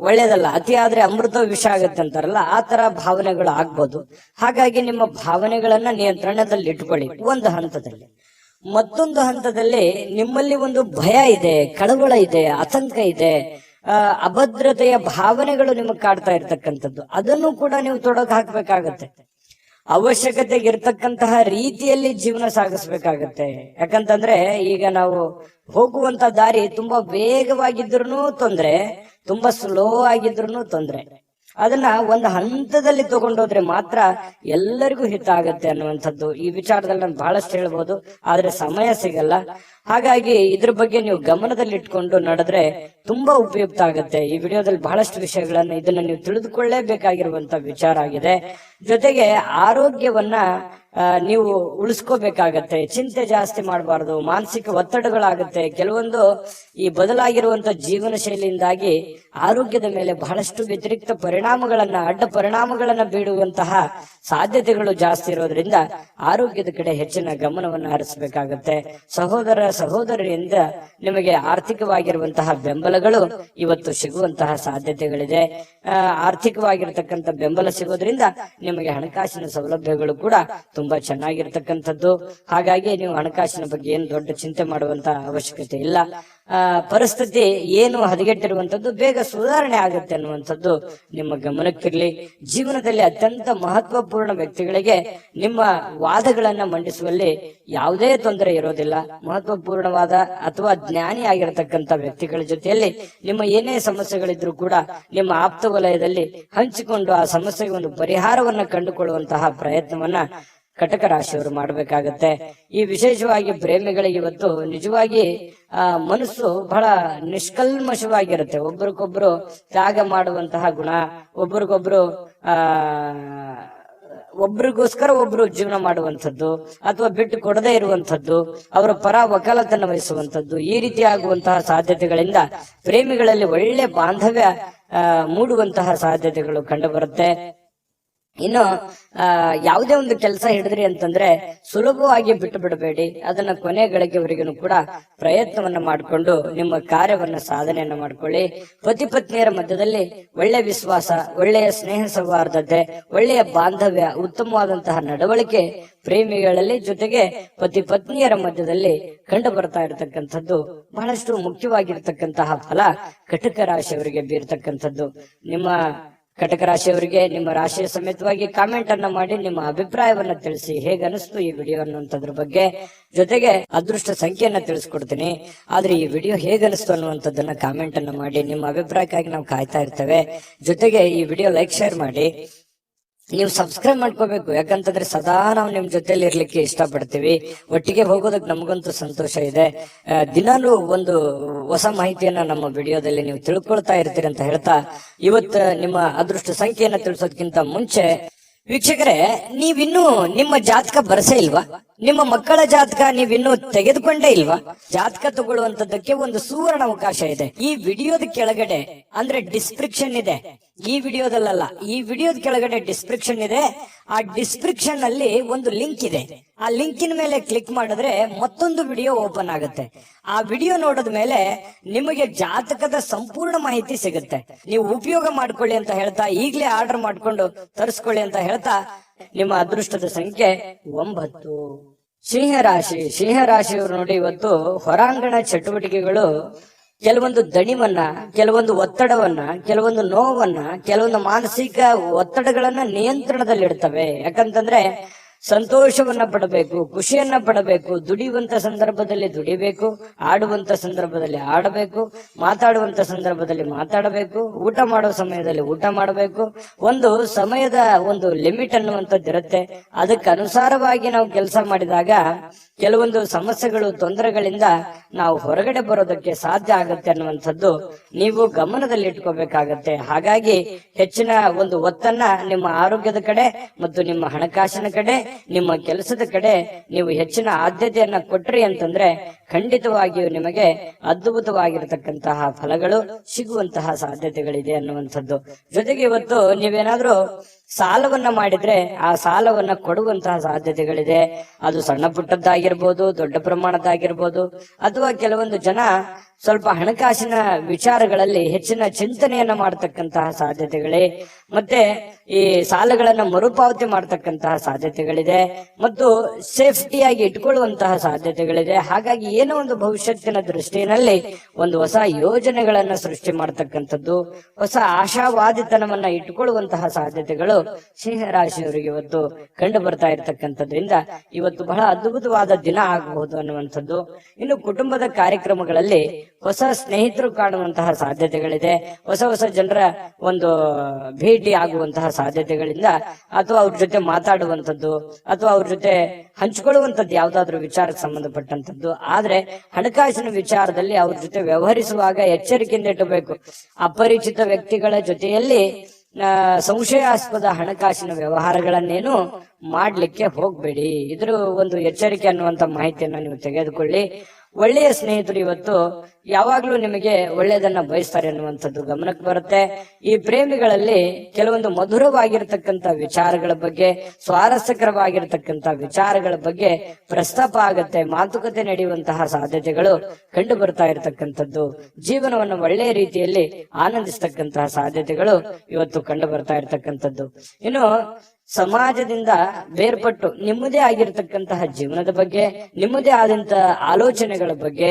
ಒಳ್ಳೇದಲ್ಲ. ಅತಿ ಆದ್ರೆ ಅಮೃತ ವಿಷ ಆಗುತ್ತೆ ಅಂತಾರಲ್ಲ, ಆ ತರ ಭಾವನೆಗಳು ಆಗ್ಬೋದು. ಹಾಗಾಗಿ ನಿಮ್ಮ ಭಾವನೆಗಳನ್ನ ನಿಯಂತ್ರಣದಲ್ಲಿ ಇಟ್ಕೊಳ್ಳಿ ಒಂದು ಹಂತದಲ್ಲಿ. ಮತ್ತೊಂದು ಹಂತದಲ್ಲಿ ನಿಮ್ಮಲ್ಲಿ ಒಂದು ಭಯ ಇದೆ, ಕಳವಳ ಇದೆ, ಆತಂಕ ಇದೆ, ಅಭದ್ರತೆಯ ಭಾವನೆಗಳು ನಿಮಗೆ ಕಾಡ್ತಾ ಇರ್ತಕ್ಕಂಥದ್ದು. ಅದನ್ನು ಕೂಡ ನೀವು ತೊಡಗು ಹಾಕ್ಬೇಕಾಗತ್ತೆ. ಅವಶ್ಯಕತೆಗೆ ಇರ್ತಕ್ಕಂತಹ ರೀತಿಯಲ್ಲಿ ಜೀವನ ಸಾಗಿಸ್ಬೇಕಾಗತ್ತೆ. ಯಾಕಂತಂದ್ರೆ ಈಗ ನಾವು ಹೋಗುವಂತ ದಾರಿ ತುಂಬಾ ವೇಗವಾಗಿದ್ರು ತೊಂದ್ರೆ, ತುಂಬಾ ಸ್ಲೋ ಆಗಿದ್ರು ತೊಂದ್ರೆ. ಅದನ್ನ ಒಂದು ಹಂತದಲ್ಲಿ ತಗೊಂಡೋದ್ರೆ ಮಾತ್ರ ಎಲ್ಲರಿಗೂ ಹಿತ ಆಗತ್ತೆ ಅನ್ನುವಂಥದ್ದು. ಈ ವಿಚಾರದಲ್ಲಿ ನಾನು ಬಹಳಷ್ಟು ಹೇಳ್ಬೋದು, ಆದ್ರೆ ಸಮಯ ಸಿಗಲ್ಲ. ಹಾಗಾಗಿ ಇದ್ರ ಬಗ್ಗೆ ನೀವು ಗಮನದಲ್ಲಿ ಇಟ್ಕೊಂಡು ನಡೆದ್ರೆ ತುಂಬಾ ಉಪಯುಕ್ತ ಆಗುತ್ತೆ. ಈ ವಿಡಿಯೋದಲ್ಲಿ ಬಹಳಷ್ಟು ವಿಷಯಗಳನ್ನ ಇದನ್ನ ನೀವು ತಿಳಿದುಕೊಳ್ಳೇಬೇಕಾಗಿರುವಂತ ವಿಚಾರ ಆಗಿದೆ. ಜೊತೆಗೆ ಆರೋಗ್ಯವನ್ನ ನೀವು ಉಳಿಸ್ಕೋಬೇಕಾಗತ್ತೆ. ಚಿಂತೆ ಜಾಸ್ತಿ ಮಾಡಬಾರ್ದು, ಮಾನಸಿಕ ಒತ್ತಡಗಳಾಗುತ್ತೆ. ಕೆಲವೊಂದು ಈ ಬದಲಾಗಿರುವಂತ ಜೀವನ ಶೈಲಿಯಿಂದಾಗಿ ಆರೋಗ್ಯದ ಮೇಲೆ ಬಹಳಷ್ಟು ವ್ಯತಿರಿಕ್ತ ಪರಿಣಾಮಗಳನ್ನ, ಅಡ್ಡ ಪರಿಣಾಮಗಳನ್ನ ಬೀಳುವಂತಹ ಸಾಧ್ಯತೆಗಳು ಜಾಸ್ತಿ ಇರೋದ್ರಿಂದ ಆರೋಗ್ಯದ ಕಡೆ ಹೆಚ್ಚಿನ ಗಮನವನ್ನು ಹರಿಸಬೇಕಾಗತ್ತೆ. ಸಹೋದರ ಸಹೋದರಿಯಿಂದ ನಿಮಗೆ ಆರ್ಥಿಕವಾಗಿರುವಂತಹ ಬೆಂಬಲ ಫಲಗಳು ಇವತ್ತು ಸಿಗುವಂತಹ ಸಾಧ್ಯತೆಗಳಿದೆ. ಆರ್ಥಿಕವಾಗಿರ್ತಕ್ಕಂಥ ಬೆಂಬಲ ಸಿಗೋದ್ರಿಂದ ನಿಮಗೆ ಹಣಕಾಸಿನ ಸೌಲಭ್ಯಗಳು ಕೂಡ ತುಂಬಾ ಚೆನ್ನಾಗಿರ್ತಕ್ಕಂಥದ್ದು. ಹಾಗಾಗಿ ನೀವು ಹಣಕಾಸಿನ ಬಗ್ಗೆ ಏನು ದೊಡ್ಡ ಚಿಂತೆ ಮಾಡುವಂತಹ ಅವಶ್ಯಕತೆ ಇಲ್ಲ. ಪರಿಸ್ಥಿತಿ ಏನು ಹದಗೆಟ್ಟಿರುವಂತದ್ದು ಬೇಗ ಸುಧಾರಣೆ ಆಗುತ್ತೆ ಅನ್ನುವಂಥದ್ದು ನಿಮ್ಮ ಗಮನಕ್ಕಿರ್ಲಿ. ಜೀವನದಲ್ಲಿ ಅತ್ಯಂತ ಮಹತ್ವಪೂರ್ಣ ವ್ಯಕ್ತಿಗಳಿಗೆ ನಿಮ್ಮ ವಾದಗಳನ್ನ ಮಂಡಿಸುವಲ್ಲಿ ಯಾವುದೇ ತೊಂದರೆ ಇರೋದಿಲ್ಲ. ಮಹತ್ವಪೂರ್ಣವಾದ ಅಥವಾ ಜ್ಞಾನಿ ಆಗಿರತಕ್ಕಂತ ವ್ಯಕ್ತಿಗಳ ಜೊತೆಯಲ್ಲಿ ನಿಮ್ಮ ಏನೇ ಸಮಸ್ಯೆಗಳಿದ್ರು ಕೂಡ ನಿಮ್ಮ ಆಪ್ತ ವಲಯದಲ್ಲಿ ಹಂಚಿಕೊಂಡು ಆ ಸಮಸ್ಯೆಗೆ ಒಂದು ಪರಿಹಾರವನ್ನ ಕಂಡುಕೊಳ್ಳುವಂತಹ ಪ್ರಯತ್ನವನ್ನ ಕಟಕ ರಾಶಿಯವರು ಮಾಡಬೇಕಾಗತ್ತೆ. ಈ ವಿಶೇಷವಾಗಿ ಪ್ರೇಮಿಗಳಿಗೆ ಇವತ್ತು ನಿಜವಾಗಿ ಮನಸ್ಸು ಬಹಳ ನಿಷ್ಕಲ್ಮಶವಾಗಿರುತ್ತೆ. ಒಬ್ರಿಗೊಬ್ರು ತ್ಯಾಗ ಮಾಡುವಂತಹ ಗುಣ, ಒಬ್ರಿಗೊಬ್ರು ಒಬ್ರಿಗೋಸ್ಕರ ಒಬ್ರು ಜೀವನ ಮಾಡುವಂಥದ್ದು ಅಥವಾ ಬಿಟ್ಟು ಕೊಡದೇ ಇರುವಂಥದ್ದು, ಅವರ ಪರ ವಕಾಲತನ್ನು ವಹಿಸುವಂಥದ್ದು, ಈ ರೀತಿ ಆಗುವಂತಹ ಸಾಧ್ಯತೆಗಳಿಂದ ಪ್ರೇಮಿಗಳಲ್ಲಿ ಒಳ್ಳೆ ಬಾಂಧವ್ಯ ಮೂಡುವಂತಹ ಸಾಧ್ಯತೆಗಳು ಕಂಡು ಬರುತ್ತೆ. ಇನ್ನು ಯಾವುದೇ ಒಂದು ಕೆಲಸ ಹಿಡಿದ್ರಿ ಅಂತಂದ್ರೆ ಸುಲಭವಾಗಿ ಬಿಟ್ಟು ಬಿಡಬೇಡಿ. ಅದನ್ನ ಕೊನೆ ಗಳಿಗೆವರೆಗೂ ಕೂಡ ಪ್ರಯತ್ನವನ್ನ ಮಾಡಿಕೊಂಡು ನಿಮ್ಮ ಕಾರ್ಯವನ್ನ ಸಾಧನೆಯನ್ನ ಮಾಡ್ಕೊಳ್ಳಿ. ಪತಿ ಪತ್ನಿಯರ ಮಧ್ಯದಲ್ಲಿ ಒಳ್ಳೆಯ ವಿಶ್ವಾಸ, ಒಳ್ಳೆಯ ಸ್ನೇಹ ಸೌಹಾರ್ದತೆ, ಒಳ್ಳೆಯ ಬಾಂಧವ್ಯ, ಉತ್ತಮವಾದಂತಹ ನಡವಳಿಕೆ ಪ್ರೇಮಿಗಳಲ್ಲಿ ಜೊತೆಗೆ ಪತಿ ಪತ್ನಿಯರ ಮಧ್ಯದಲ್ಲಿ ಕಂಡು ಬರ್ತಾ ಇರತಕ್ಕಂಥದ್ದು ಬಹಳಷ್ಟು ಮುಖ್ಯವಾಗಿರ್ತಕ್ಕಂತಹ ಫಲ ಕಟಕ ರಾಶಿಯವರಿಗೆ ಬೀರ್ತಕ್ಕಂಥದ್ದು. ನಿಮ್ಮ ಕಟಕ ರಾಶಿಯವರಿಗೆ ನಿಮ್ಮ ರಾಶಿಯ ಸಮೇತವಾಗಿ ಕಾಮೆಂಟ್ ಅನ್ನ ಮಾಡಿ ನಿಮ್ಮ ಅಭಿಪ್ರಾಯವನ್ನ ತಿಳಿಸಿ. ಹೇಗೆ ಅನಿಸ್ತು ಈ ವಿಡಿಯೋ ಅನ್ನುವಂಥದ್ರ ಬಗ್ಗೆ. ಜೊತೆಗೆ ಅದೃಷ್ಟ ಸಂಖ್ಯೆಯನ್ನ ತಿಳಿಸ್ಕೊಡ್ತೀನಿ. ಆದ್ರೆ ಈ ವಿಡಿಯೋ ಹೇಗೆ ಅನಿಸ್ತು ಅನ್ನುವಂಥದ್ದನ್ನ ಕಾಮೆಂಟ್ ಅನ್ನ ಮಾಡಿ. ನಿಮ್ಮ ಅಭಿಪ್ರಾಯಕ್ಕಾಗಿ ನಾವು ಕಾಯ್ತಾ ಇರ್ತೇವೆ. ಜೊತೆಗೆ ಈ ವಿಡಿಯೋ ಲೈಕ್ ಶೇರ್ ಮಾಡಿ. ನೀವು ಸಬ್ಸ್ಕ್ರೈಬ್ ಮಾಡ್ಕೋಬೇಕು, ಯಾಕಂತಂದ್ರೆ ಸದಾ ನಾವು ನಿಮ್ ಜೊತೆಲಿ ಇರ್ಲಿಕ್ಕೆ ಇಷ್ಟಪಡ್ತೀವಿ. ಒಟ್ಟಿಗೆ ಹೋಗೋದಕ್ಕೆ ನಮಗಂತೂ ಸಂತೋಷ ಇದೆ. ದಿನಾಲೂ ಒಂದು ಹೊಸ ಮಾಹಿತಿಯನ್ನ ನಮ್ಮ ವಿಡಿಯೋದಲ್ಲಿ ನೀವು ತಿಳ್ಕೊಳ್ತಾ ಇರ್ತೀರಿ ಅಂತ ಹೇಳ್ತಾ, ಇವತ್ತು ನಿಮ್ಮ ಅದೃಷ್ಟ ಸಂಖ್ಯೆಯನ್ನ ತಿಳಿಸೋದಕ್ಕಿಂತ ಮುಂಚೆ ವೀಕ್ಷಕರೇ, ನೀವಿನ್ನೂ ನಿಮ್ಮ ಜಾತಕ ಬರಸೇ ಇಲ್ವಾ? ನಿಮ್ಮ ಮಕ್ಕಳ ಜಾತಕ ನೀವಿನ್ನೂ ತೆಗೆದುಕೊಂಡೇ ಇಲ್ವಾ? ಜಾತಕ ತಗೊಳ್ಳುವಂತದ್ದಕ್ಕೆ ಒಂದು ಸುವರ್ಣ ಅವಕಾಶ ಇದೆ. ಈ ವಿಡಿಯೋದ ಕೆಳಗಡೆ ಅಂದ್ರೆ ಡಿಸ್ಕ್ರಿಪ್ಷನ್ ಇದೆ. ಈ ವಿಡಿಯೋದಲ್ಲ, ಈ ವಿಡಿಯೋದ ಕೆಳಗಡೆ ಡಿಸ್ಕ್ರಿಪ್ಷನ್ ಇದೆ. ಆ ಡಿಸ್ಕ್ರಿಪ್ಷನ್ ಅಲ್ಲಿ ಒಂದು ಲಿಂಕ್ ಇದೆ. ಆ ಲಿಂಕಿನ ಮೇಲೆ ಕ್ಲಿಕ್ ಮಾಡಿದ್ರೆ ಮತ್ತೊಂದು ವಿಡಿಯೋ ಓಪನ್ ಆಗುತ್ತೆ. ಆ ವಿಡಿಯೋ ನೋಡಿದ ಮೇಲೆ ನಿಮಗೆ ಜಾತಕದ ಸಂಪೂರ್ಣ ಮಾಹಿತಿ ಸಿಗುತ್ತೆ. ನೀವು ಉಪಯೋಗ ಮಾಡ್ಕೊಳ್ಳಿ ಅಂತ ಹೇಳ್ತಾ, ಈಗಲೇ ಆರ್ಡರ್ ಮಾಡ್ಕೊಂಡು ತರಿಸ್ಕೊಳ್ಳಿ ಅಂತ ಹೇಳ್ತಾ, ನಿಮ್ಮ ಅದೃಷ್ಟದ ಸಂಖ್ಯೆ 9. ಸಿಂಹರಾಶಿ. ಸಿಂಹರಾಶಿಯವರು ನೋಡಿ, ಇವತ್ತು ಹೊರಾಂಗಣ ಚಟುವಟಿಕೆಗಳು ಕೆಲವೊಂದು ದಣಿವನ್ನ, ಕೆಲವೊಂದು ಒತ್ತಡವನ್ನ, ಕೆಲವೊಂದು ನೋವನ್ನ, ಕೆಲವೊಂದು ಮಾನಸಿಕ ಒತ್ತಡಗಳನ್ನ ನಿಯಂತ್ರಣದಲ್ಲಿಡ್ತವೆ. ಯಾಕಂತಂದ್ರೆ ಸಂತೋಷವನ್ನ ಪಡಬೇಕು, ಖುಷಿಯನ್ನ ಪಡಬೇಕು, ದುಡಿಯುವಂತ ಸಂದರ್ಭದಲ್ಲಿ ದುಡಿಬೇಕು, ಆಡುವಂತ ಸಂದರ್ಭದಲ್ಲಿ ಆಡಬೇಕು, ಮಾತಾಡುವಂತ ಸಂದರ್ಭದಲ್ಲಿ ಮಾತಾಡಬೇಕು, ಊಟ ಮಾಡೋ ಸಮಯದಲ್ಲಿ ಊಟ ಮಾಡಬೇಕು. ಒಂದು ಸಮಯದ ಒಂದು ಲಿಮಿಟ್ ಅನ್ನುವಂಥದ್ದು ಇರುತ್ತೆ. ಅದಕ್ಕೆ ಅನುಸಾರವಾಗಿ ನಾವು ಕೆಲಸ ಮಾಡಿದಾಗ ಕೆಲವೊಂದು ಸಮಸ್ಯೆಗಳು, ತೊಂದರೆಗಳಿಂದ ನಾವು ಹೊರಗಡೆ ಬರೋದಕ್ಕೆ ಸಾಧ್ಯ ಆಗುತ್ತೆ ಅನ್ನುವಂಥದ್ದು ನೀವು ಗಮನದಲ್ಲಿ ಇಟ್ಕೋಬೇಕಾಗತ್ತೆ. ಹಾಗಾಗಿ ಹೆಚ್ಚಿನ ಒಂದು ಒತ್ತನ್ನ ನಿಮ್ಮ ಆರೋಗ್ಯದ ಕಡೆ ಮತ್ತು ನಿಮ್ಮ ಹಣಕಾಸಿನ ಕಡೆ, ನಿಮ್ಮ ಕೆಲಸದ ಕಡೆ ನೀವು ಹೆಚ್ಚಿನ ಆದ್ಯತೆಯನ್ನ ಕೊಟ್ರಿ ಅಂತಂದ್ರೆ ಖಂಡಿತವಾಗಿಯೂ ನಿಮಗೆ ಅದ್ಭುತವಾಗಿರತಕ್ಕಂತಹ ಫಲಗಳು ಸಿಗುವಂತಹ ಸಾಧ್ಯತೆಗಳಿದೆ ಅನ್ನುವಂಥದ್ದು. ಜೊತೆಗೆ ಇವತ್ತು ನೀವೇನಾದ್ರೂ ಸಾಲವನ್ನ ಮಾಡಿದ್ರೆ ಆ ಸಾಲವನ್ನ ಕೊಡುವಂತಹ ಸಾಧ್ಯತೆಗಳಿದೆ. ಅದು ಸಣ್ಣ ಪುಟ್ಟದ್ದಾಗಿರ್ಬೋದು, ದೊಡ್ಡ ಪ್ರಮಾಣದ್ದಾಗಿರ್ಬೋದು, ಅಥವಾ ಕೆಲವೊಂದು ಜನ ಸ್ವಲ್ಪ ಹಣಕಾಸಿನ ವಿಚಾರಗಳಲ್ಲಿ ಹೆಚ್ಚಿನ ಚಿಂತನೆಯನ್ನ ಮಾಡತಕ್ಕಂತಹ ಸಾಧ್ಯತೆಗಳೇ, ಮತ್ತೆ ಈ ಸಾಲಗಳನ್ನ ಮರುಪಾವತಿ ಮಾಡತಕ್ಕಂತಹ ಸಾಧ್ಯತೆಗಳಿದೆ, ಮತ್ತು ಸೇಫ್ಟಿಯಾಗಿ ಇಟ್ಕೊಳ್ಳುವಂತಹ ಸಾಧ್ಯತೆಗಳಿದೆ. ಹಾಗಾಗಿ ಏನೋ ಒಂದು ಭವಿಷ್ಯತ್ತಿನ ದೃಷ್ಟಿಯಲ್ಲಿ ಒಂದು ಹೊಸ ಯೋಜನೆಗಳನ್ನ ಸೃಷ್ಟಿ ಮಾಡತಕ್ಕಂಥದ್ದು, ಹೊಸ ಆಶಾವಾದಿತನವನ್ನ ಇಟ್ಟುಕೊಳ್ಳುವಂತಹ ಸಾಧ್ಯತೆಗಳು ಸಿಂಹರಾಶಿಯವರಿಗೆ ಇವತ್ತು ಕಂಡು ಬರ್ತಾ ಇರತಕ್ಕಂಥದ್ರಿಂದ ಇವತ್ತು ಬಹಳ ಅದ್ಭುತವಾದ ದಿನ ಆಗಬಹುದು ಅನ್ನುವಂಥದ್ದು. ಇನ್ನು ಕುಟುಂಬದ ಕಾರ್ಯಕ್ರಮಗಳಲ್ಲಿ ಹೊಸ ಸ್ನೇಹಿತರು ಕಾಣುವಂತಹ ಸಾಧ್ಯತೆಗಳಿದೆ. ಹೊಸ ಹೊಸ ಜನರ ಒಂದು ಭೇಟಿ ಆಗುವಂತಹ ಸಾಧ್ಯತೆಗಳಿಂದ, ಅಥವಾ ಅವ್ರ ಜೊತೆ ಮಾತಾಡುವಂಥದ್ದು, ಅಥವಾ ಅವ್ರ ಜೊತೆ ಹಂಚಿಕೊಳ್ಳುವಂಥದ್ದು ಯಾವ್ದಾದ್ರು ವಿಚಾರಕ್ಕೆ ಸಂಬಂಧಪಟ್ಟಂತದ್ದು. ಆದ್ರೆ ಹಣಕಾಸಿನ ವಿಚಾರದಲ್ಲಿ ಅವ್ರ ಜೊತೆ ವ್ಯವಹರಿಸುವಾಗ ಎಚ್ಚರಿಕೆಯಿಂದ ಇಟ್ಟಬೇಕು. ಅಪರಿಚಿತ ವ್ಯಕ್ತಿಗಳ ಜೊತೆಯಲ್ಲಿ ಸಂಶಯಾಸ್ಪದ ಹಣಕಾಸಿನ ವ್ಯವಹಾರಗಳನ್ನೇನು ಮಾಡ್ಲಿಕ್ಕೆ ಹೋಗ್ಬೇಡಿ. ಇದ್ರ ಒಂದು ಎಚ್ಚರಿಕೆ ಅನ್ನುವಂತ ಮಾಹಿತಿಯನ್ನ ನೀವು ತೆಗೆದುಕೊಳ್ಳಿ. ಒಳ್ಳೆಯ ಸ್ನೇಹಿತರು ಇವತ್ತು ಯಾವಾಗ್ಲೂ ನಿಮಗೆ ಒಳ್ಳೆಯದನ್ನ ಬಯಸ್ತಾರೆ ಅನ್ನುವಂಥದ್ದು ಗಮನಕ್ಕೆ ಬರುತ್ತೆ. ಈ ಪ್ರೇಮಿಗಳಲ್ಲಿ ಕೆಲವೊಂದು ಮಧುರವಾಗಿರ್ತಕ್ಕಂಥ ವಿಚಾರಗಳ ಬಗ್ಗೆ, ಸ್ವಾರಸ್ಯಕರವಾಗಿರ್ತಕ್ಕಂಥ ವಿಚಾರಗಳ ಬಗ್ಗೆ ಪ್ರಸ್ತಾಪ ಆಗತ್ತೆ, ಮಾತುಕತೆ ನಡೆಯುವಂತಹ ಸಾಧ್ಯತೆಗಳು ಕಂಡು ಬರ್ತಾ ಇರತಕ್ಕಂಥದ್ದು, ಜೀವನವನ್ನು ಒಳ್ಳೆಯ ರೀತಿಯಲ್ಲಿ ಆನಂದಿಸ್ತಕ್ಕಂತಹ ಸಾಧ್ಯತೆಗಳು ಇವತ್ತು ಕಂಡು ಬರ್ತಾ ಇರತಕ್ಕಂಥದ್ದು. ಇನ್ನು ಸಮಾಜದಿಂದ ಬೇರ್ಪಟ್ಟು ನಿಮ್ಮದೇ ಆಗಿರತಕ್ಕಂತಹ ಜೀವನದ ಬಗ್ಗೆ, ನಿಮ್ಮದೇ ಆದಂತಹ ಆಲೋಚನೆಗಳ ಬಗ್ಗೆ,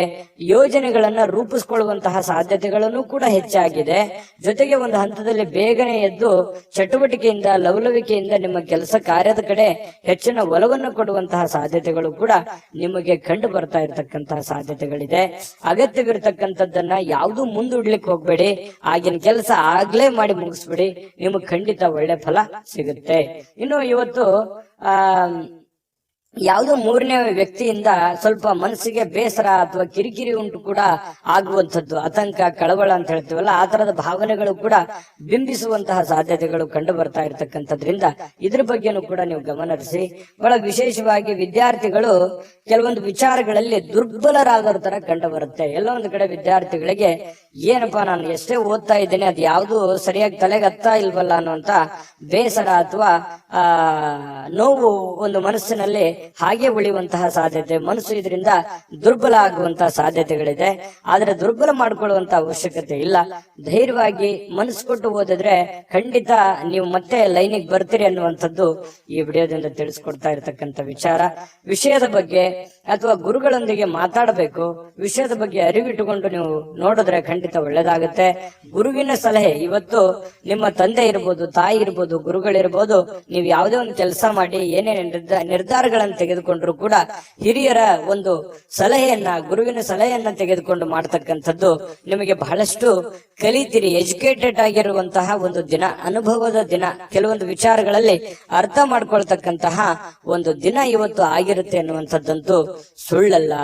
ಯೋಜನೆಗಳನ್ನ ರೂಪಿಸಿಕೊಳ್ಳುವಂತಹ ಸಾಧ್ಯತೆಗಳನ್ನು ಕೂಡ ಹೆಚ್ಚಾಗಿದೆ. ಜೊತೆಗೆ ಒಂದು ಹಂತದಲ್ಲಿ ಬೇಗನೆ ಎದ್ದು ಚಟುವಟಿಕೆಯಿಂದ, ಲವಲವಿಕೆಯಿಂದ ನಿಮ್ಮ ಕೆಲಸ ಕಾರ್ಯದ ಕಡೆ ಹೆಚ್ಚಿನ ಒಲವನ್ನು ಕೊಡುವಂತಹ ಸಾಧ್ಯತೆಗಳು ಕೂಡ ನಿಮಗೆ ಕಂಡು ಬರ್ತಾ ಇರತಕ್ಕಂತಹ ಸಾಧ್ಯತೆಗಳಿದೆ. ಅಗತ್ಯವಿರತಕ್ಕಂಥದ್ದನ್ನ ಯಾವುದು ಮುಂದೂಡ್ಲಿಕ್ಕೆ ಹೋಗ್ಬೇಡಿ, ಆಗಿನ ಕೆಲಸ ಆಗ್ಲೇ ಮಾಡಿ ಮುಗಿಸ್ಬಿಡಿ, ನಿಮಗೆ ಖಂಡಿತ ಒಳ್ಳೆ ಫಲ ಸಿಗುತ್ತೆ. ಇನ್ನು ಇವತ್ತು ಯಾವುದೋ ಮೂರನೇ ವ್ಯಕ್ತಿಯಿಂದ ಸ್ವಲ್ಪ ಮನಸ್ಸಿಗೆ ಬೇಸರ ಅಥವಾ ಕಿರಿಕಿರಿ ಉಂಟು ಕೂಡ ಆಗುವಂಥದ್ದು, ಆತಂಕ, ಕಳವಳ ಅಂತ ಹೇಳ್ತೀವಲ್ಲ, ಆ ತರದ ಭಾವನೆಗಳು ಕೂಡ ಬಿಂಬಿಸುವಂತಹ ಸಾಧ್ಯತೆಗಳು ಕಂಡು ಬರ್ತಾ ಇರತಕ್ಕಂಥದ್ರಿಂದ ಇದ್ರ ಬಗ್ಗೆನೂ ಕೂಡ ನೀವು ಗಮನಹರಿಸಿ. ಬಹಳ ವಿಶೇಷವಾಗಿ ವಿದ್ಯಾರ್ಥಿಗಳು ಕೆಲವೊಂದು ವಿಚಾರಗಳಲ್ಲಿ ದುರ್ಬಲರಾದರ ತರ ಕಂಡು ಬರುತ್ತೆ. ಎಲ್ಲ ಒಂದು ಕಡೆ ವಿದ್ಯಾರ್ಥಿಗಳಿಗೆ ಏನಪ್ಪಾ ನಾನು ಎಷ್ಟೇ ಓದ್ತಾ ಇದ್ದೇನೆ, ಅದು ಯಾವುದು ಸರಿಯಾಗಿ ತಲೆಗೆ ಹತ್ತಾ ಇಲ್ವಲ್ಲ ಅನ್ನುವಂತ ಬೇಸರ ಅಥವಾ ನೋವು ಒಂದು ಮನಸ್ಸಿನಲ್ಲಿ ಹಾಗೆ ಉಳಿಯುವಂತಹ ಸಾಧ್ಯತೆ, ಮನಸ್ಸು ಇದರಿಂದ ದುರ್ಬಲ ಆಗುವಂತಹ ಸಾಧ್ಯತೆಗಳಿದೆ. ಆದ್ರೆ ದುರ್ಬಲ ಮಾಡ್ಕೊಳ್ಳುವಂತ ಅವಶ್ಯಕತೆ ಇಲ್ಲ. ಧೈರ್ಯವಾಗಿ ಮನಸ್ಸು ಕೊಟ್ಟು ಓದಿದ್ರೆ ಖಂಡಿತ ನೀವು ಮತ್ತೆ ಲೈನಿಗೆ ಬರ್ತೀರಿ ಅನ್ನುವಂಥದ್ದು ಈ ವಿಡಿಯೋದಿಂದ ತಿಳಿಸ್ಕೊಡ್ತಾ ಇರತಕ್ಕಂತ ವಿಚಾರ. ವಿಷಯದ ಬಗ್ಗೆ ಅಥವಾ ಗುರುಗಳೊಂದಿಗೆ ಮಾತಾಡಬೇಕು, ವಿಷಯದ ಬಗ್ಗೆ ಅರಿವಿಟ್ಟುಕೊಂಡು ನೀವು ನೋಡಿದ್ರೆ ಖಂಡಿತ ಒಳ್ಳೇದಾಗುತ್ತೆ. ಗುರುವಿನ ಸಲಹೆ, ಇವತ್ತು ನಿಮ್ಮ ತಂದೆ ಇರ್ಬೋದು, ತಾಯಿ ಇರ್ಬೋದು, ಗುರುಗಳಿರ್ಬೋದು, ನೀವು ಯಾವುದೇ ಒಂದು ಕೆಲಸ ಮಾಡಿ ಏನೇ ನಿರ್ಧಾರಗಳನ್ನು ತೆಗೆದುಕೊಂಡ್ರು ಕೂಡ ಹಿರಿಯರ ಒಂದು ಸಲಹೆಯನ್ನ, ಗುರುವಿನ ಸಲಹೆಯನ್ನ ತೆಗೆದುಕೊಂಡು ಮಾಡ್ತಕ್ಕಂಥದ್ದು ನಿಮಗೆ ಬಹಳಷ್ಟು ಕಲಿತೀರಿ. ಎಜುಕೇಟೆಡ್ ಆಗಿರುವಂತಹ ಒಂದು ದಿನ, ಅನುಭವದ ದಿನ, ಕೆಲವೊಂದು ವಿಚಾರಗಳಲ್ಲಿ ಅರ್ಥ ಮಾಡ್ಕೊಳ್ತಕ್ಕಂತಹ ಒಂದು ದಿನ ಇವತ್ತು ಆಗಿರುತ್ತೆ ಅನ್ನುವಂಥದ್ದಂತೂ ಸುಳ್ಳಲ್ಲ.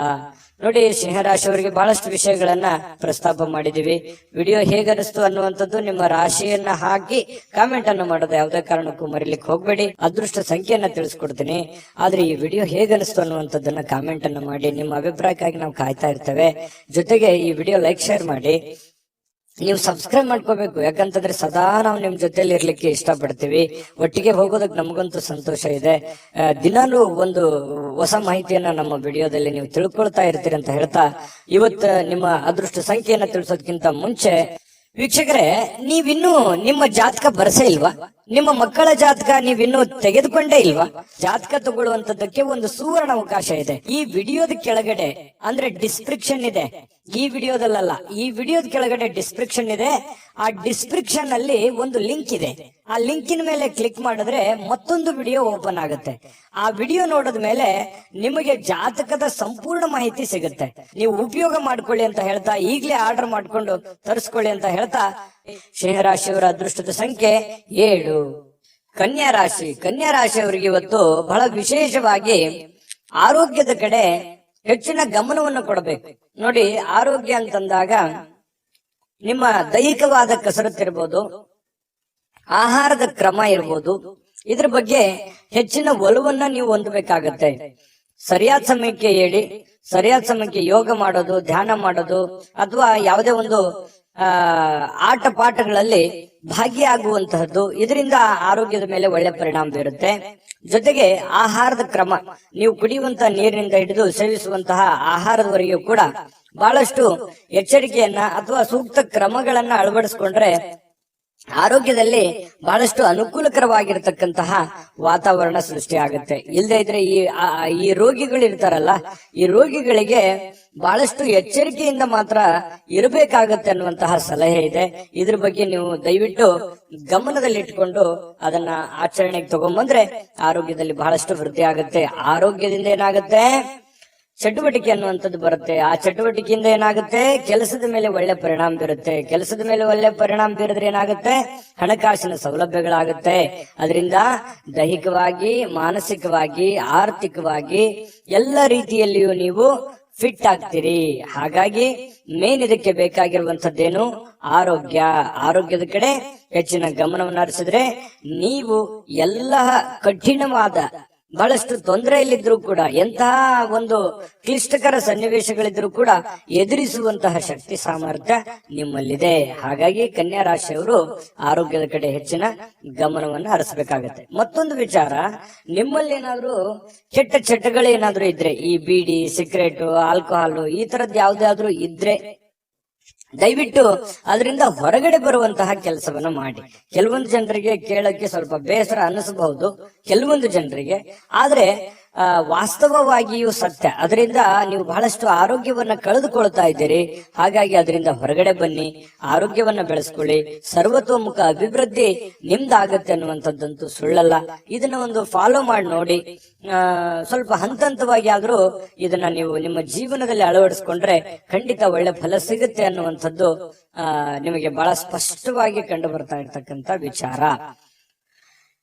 ನೋಡಿ, ಸಿಂಹರಾಶಿಯವರಿಗೆ ಬಹಳಷ್ಟು ವಿಷಯಗಳನ್ನ ಪ್ರಸ್ತಾಪ ಮಾಡಿದೀವಿ. ವಿಡಿಯೋ ಹೇಗನಿಸ್ತು ಅನ್ನುವಂಥದ್ದು ನಿಮ್ಮ ರಾಶಿಯನ್ನ ಹಾಕಿ ಕಾಮೆಂಟ್ ಅನ್ನು ಮಾಡೋದು ಯಾವುದೇ ಕಾರಣಕ್ಕೂ ಮರಿಲಿಕ್ಕೆ ಹೋಗ್ಬೇಡಿ. ಅದೃಷ್ಟ ಸಂಖ್ಯೆಯನ್ನ ತಿಳಿಸ್ಕೊಡ್ತೀನಿ, ಆದ್ರೆ ಈ ವಿಡಿಯೋ ಹೇಗನಿಸ್ತು ಅನ್ನುವಂಥದ್ದನ್ನ ಕಾಮೆಂಟ್ ಅನ್ನು ಮಾಡಿ. ನಿಮ್ಮ ಅಭಿಪ್ರಾಯಕ್ಕಾಗಿ ನಾವು ಕಾಯ್ತಾ ಇರ್ತೇವೆ. ಜೊತೆಗೆ ಈ ವಿಡಿಯೋ ಲೈಕ್, ಶೇರ್ ಮಾಡಿ. ನೀವು ಸಬ್ಸ್ಕ್ರೈಬ್ ಮಾಡ್ಕೋಬೇಕು, ಯಾಕಂತಂದ್ರೆ ಸದಾ ನಾವು ನಿಮ್ ಜೊತೆಲಿ ಇರ್ಲಿಕ್ಕೆ ಇಷ್ಟಪಡ್ತೀವಿ. ಒಟ್ಟಿಗೆ ಹೋಗೋದಕ್ಕೆ ನಮಗಂತೂ ಸಂತೋಷ ಇದೆ. ದಿನಾಲೂ ಒಂದು ಹೊಸ ಮಾಹಿತಿಯನ್ನ ನಮ್ಮ ವಿಡಿಯೋದಲ್ಲಿ ನೀವು ತಿಳ್ಕೊಳ್ತಾ ಇರ್ತೀರಿ ಅಂತ ಹೇಳ್ತಾ, ಇವತ್ತು ನಿಮ್ಮ ಅದೃಷ್ಟ ಸಂಖ್ಯೆಯನ್ನ ತಿಳಿಸೋದಕ್ಕಿಂತ ಮುಂಚೆ ವೀಕ್ಷಕರೇ, ನೀವಿನ್ನೂ ನಿಮ್ಮ ಜಾತಕ ಬರಸೇ ಇಲ್ವಾ? ನಿಮ್ಮ ಮಕ್ಕಳ ಜಾತಕ ನೀವಿನ್ನೂ ತೆಗೆದುಕೊಂಡೇ ಇಲ್ವಾ? ಜಾತಕ ತಗೊಳ್ಳುವಂತದ್ದಕ್ಕೆ ಒಂದು ಸುವರ್ಣ ಅವಕಾಶ ಇದೆ. ಈ ವಿಡಿಯೋದ ಕೆಳಗಡೆ ಅಂದ್ರೆ ಡಿಸ್ಕ್ರಿಪ್ಷನ್ ಇದೆ, ಈ ವಿಡಿಯೋದಲ್ಲ, ಈ ವಿಡಿಯೋದ ಕೆಳಗಡೆ ಡಿಸ್ಕ್ರಿಪ್ಷನ್ ಇದೆ. ಆ ಡಿಸ್ಕ್ರಿಪ್ಷನ್ ಅಲ್ಲಿ ಒಂದು ಲಿಂಕ್ ಇದೆ. ಆ ಲಿಂಕಿನ ಮೇಲೆ ಕ್ಲಿಕ್ ಮಾಡಿದ್ರೆ ಮತ್ತೊಂದು ವಿಡಿಯೋ ಓಪನ್ ಆಗುತ್ತೆ. ಆ ವಿಡಿಯೋ ನೋಡಿದ ಮೇಲೆ ನಿಮಗೆ ಜಾತಕದ ಸಂಪೂರ್ಣ ಮಾಹಿತಿ ಸಿಗುತ್ತೆ. ನೀವು ಉಪಯೋಗ ಮಾಡ್ಕೊಳ್ಳಿ ಅಂತ ಹೇಳ್ತಾ, ಈಗಲೇ ಆರ್ಡರ್ ಮಾಡ್ಕೊಂಡು ತರಿಸ್ಕೊಳ್ಳಿ ಅಂತ ಹೇಳ್ತಾ, ಸಿಂಹರಾಶಿಯವರ ಅದೃಷ್ಟದ ಸಂಖ್ಯೆ 7. ಕನ್ಯಾ ರಾಶಿ, ಕನ್ಯಾ ರಾಶಿಯವರಿಗೆ ಇವತ್ತು ಬಹಳ ವಿಶೇಷವಾಗಿ ಆರೋಗ್ಯದ ಕಡೆ ಹೆಚ್ಚಿನ ಗಮನವನ್ನು ಕೊಡಬೇಕು. ನೋಡಿ, ಆರೋಗ್ಯ ಅಂತಂದಾಗ ನಿಮ್ಮ ದೈಹಿಕವಾದ ಕಸರತ್ತಿರ್ಬೋದು, ಆಹಾರದ ಕ್ರಮ ಇರ್ಬೋದು, ಇದ್ರ ಬಗ್ಗೆ ಹೆಚ್ಚಿನ ಒಲವನ್ನ ನೀವು ಹೊಂದಬೇಕಾಗತ್ತೆ. ಸರಿಯಾದ ಸಮಯಕ್ಕೆ ಹೇಳಿ, ಸರಿಯಾದ ಸಮಯಕ್ಕೆ ಯೋಗ ಮಾಡೋದು, ಧ್ಯಾನ ಮಾಡೋದು, ಅಥವಾ ಯಾವುದೇ ಒಂದು ಆಟ ಪಾಠಗಳಲ್ಲಿ ಭಾಗಿಯಾಗುವಂತಹದ್ದು, ಇದರಿಂದ ಆರೋಗ್ಯದ ಮೇಲೆ ಒಳ್ಳೆ ಪರಿಣಾಮ ಬೀರುತ್ತೆ. ಜೊತೆಗೆ ಆಹಾರದ ಕ್ರಮ, ನೀವು ಕುಡಿಯುವಂತಹ ನೀರಿನಿಂದ ಹಿಡಿದು ಸೇವಿಸುವಂತಹ ಆಹಾರದವರೆಗೂ ಕೂಡ ಬಹಳಷ್ಟು ಎಚ್ಚರಿಕೆಯನ್ನ ಅಥವಾ ಸೂಕ್ತ ಕ್ರಮಗಳನ್ನ ಅಳವಡಿಸಿಕೊಂಡ್ರೆ ಆರೋಗ್ಯದಲ್ಲಿ ಬಹಳಷ್ಟು ಅನುಕೂಲಕರವಾಗಿರ್ತಕ್ಕಂತಹ ವಾತಾವರಣ ಸೃಷ್ಟಿ ಆಗುತ್ತೆ. ಇಲ್ಲದೆ ಇದ್ರೆ ಈ ರೋಗಿಗಳು ಇರ್ತಾರಲ್ಲ, ಈ ರೋಗಿಗಳಿಗೆ ಬಹಳಷ್ಟು ಎಚ್ಚರಿಕೆಯಿಂದ ಮಾತ್ರ ಇರಬೇಕಾಗತ್ತೆ ಅನ್ನುವಂತಹ ಸಲಹೆ ಇದೆ. ಇದ್ರ ಬಗ್ಗೆ ನೀವು ದಯವಿಟ್ಟು ಗಮನದಲ್ಲಿಟ್ಕೊಂಡು ಅದನ್ನ ಆಚರಣೆಗೆ ತಗೊಂಡ್ಬಂದ್ರೆ ಆರೋಗ್ಯದಲ್ಲಿ ಬಹಳಷ್ಟು ವೃದ್ಧಿ ಆಗುತ್ತೆ. ಆರೋಗ್ಯದಿಂದ ಏನಾಗುತ್ತೆ, ಚಟುವಟಿಕೆ ಅನ್ನುವಂಥದ್ದು ಬರುತ್ತೆ. ಆ ಚಟುವಟಿಕೆಯಿಂದ ಏನಾಗುತ್ತೆ, ಕೆಲಸದ ಮೇಲೆ ಒಳ್ಳೆ ಪರಿಣಾಮ ಬೀರುತ್ತೆ. ಕೆಲಸದ ಮೇಲೆ ಒಳ್ಳೆ ಪರಿಣಾಮ ಬೀರಿದ್ರೆ ಏನಾಗುತ್ತೆ, ಹಣಕಾಸಿನ ಸೌಲಭ್ಯಗಳಾಗುತ್ತೆ. ಅದರಿಂದ ದೈಹಿಕವಾಗಿ, ಮಾನಸಿಕವಾಗಿ, ಆರ್ಥಿಕವಾಗಿ ಎಲ್ಲ ರೀತಿಯಲ್ಲಿಯೂ ನೀವು ಫಿಟ್ ಆಗ್ತೀರಿ. ಹಾಗಾಗಿ ಮೇನ್ ಇದಕ್ಕೆ ಬೇಕಾಗಿರುವಂತದ್ದೇನು, ಆರೋಗ್ಯ. ಆರೋಗ್ಯದ ಕಡೆ ಹೆಚ್ಚಿನ ಗಮನವನ್ನು ಹರಿಸಿದ್ರೆ ನೀವು ಎಲ್ಲ ಕಠಿಣವಾದ ಬಹಳಷ್ಟು ತೊಂದರೆಯಲ್ಲಿದ್ರು ಕೂಡ, ಎಂತಹ ಒಂದು ಕ್ಲಿಷ್ಟಕರ ಸನ್ನಿವೇಶಗಳಿದ್ರು ಕೂಡ ಎದುರಿಸುವಂತಹ ಶಕ್ತಿ ಸಾಮರ್ಥ್ಯ ನಿಮ್ಮಲ್ಲಿದೆ. ಹಾಗಾಗಿ ಕನ್ಯಾ ರಾಶಿಯವರು ಆರೋಗ್ಯದ ಕಡೆ ಹೆಚ್ಚಿನ ಗಮನವನ್ನು ಹರಿಸಬೇಕಾಗತ್ತೆ. ಮತ್ತೊಂದು ವಿಚಾರ, ನಿಮ್ಮಲ್ಲಿ ಏನಾದ್ರೂ ಕೆಟ್ಟ ಚಟಗಳೇನಾದ್ರೂ ಇದ್ರೆ, ಈ ಬೀಡಿ, ಸಿಗರೇಟು, ಆಲ್ಕೋಹಾಲು ಈ ತರದ್ ಯಾವ್ದಾದ್ರು ಇದ್ರೆ ದಯವಿಟ್ಟು ಅದರಿಂದ ಹೊರಗಡೆ ಬರುವಂತಹ ಕೆಲಸವನ್ನ ಮಾಡಿ. ಕೆಲವೊಂದು ಜನರಿಗೆ ಕೇಳಕ್ಕೆ ಸ್ವಲ್ಪ ಬೇಸರ ಅನಿಸಬಹುದು, ಕೆಲವೊಂದು ಜನರಿಗೆ, ಆದ್ರೆ ವಾಸ್ತವವಾಗಿಯೂ ಸತ್ಯ. ಅದರಿಂದ ನೀವು ಬಹಳಷ್ಟು ಆರೋಗ್ಯವನ್ನ ಕಳೆದುಕೊಳ್ತಾ ಇದ್ದೀರಿ. ಹಾಗಾಗಿ ಅದರಿಂದ ಹೊರಗಡೆ ಬನ್ನಿ, ಆರೋಗ್ಯವನ್ನ ಬೆಳೆಸ್ಕೊಳ್ಳಿ, ಸರ್ವತೋಮುಖ ಅಭಿವೃದ್ಧಿ ನಿಮ್ದಾಗತ್ತೆ ಅನ್ನುವಂಥದ್ದಂತೂ ಸುಳ್ಳಲ್ಲ. ಇದನ್ನ ಒಂದು ಫಾಲೋ ಮಾಡಿ ನೋಡಿ. ಸ್ವಲ್ಪ ಹಂತ ಹಂತವಾಗಿ ಆದ್ರೂ ಇದನ್ನ ನೀವು ನಿಮ್ಮ ಜೀವನದಲ್ಲಿ ಅಳವಡಿಸ್ಕೊಂಡ್ರೆ ಖಂಡಿತ ಒಳ್ಳೆ ಫಲ ಸಿಗುತ್ತೆ ಅನ್ನುವಂಥದ್ದು ನಿಮಗೆ ಬಹಳ ಸ್ಪಷ್ಟವಾಗಿ ಕಂಡು ಬರ್ತಾ ಇರ್ತಕ್ಕಂಥ ವಿಚಾರ.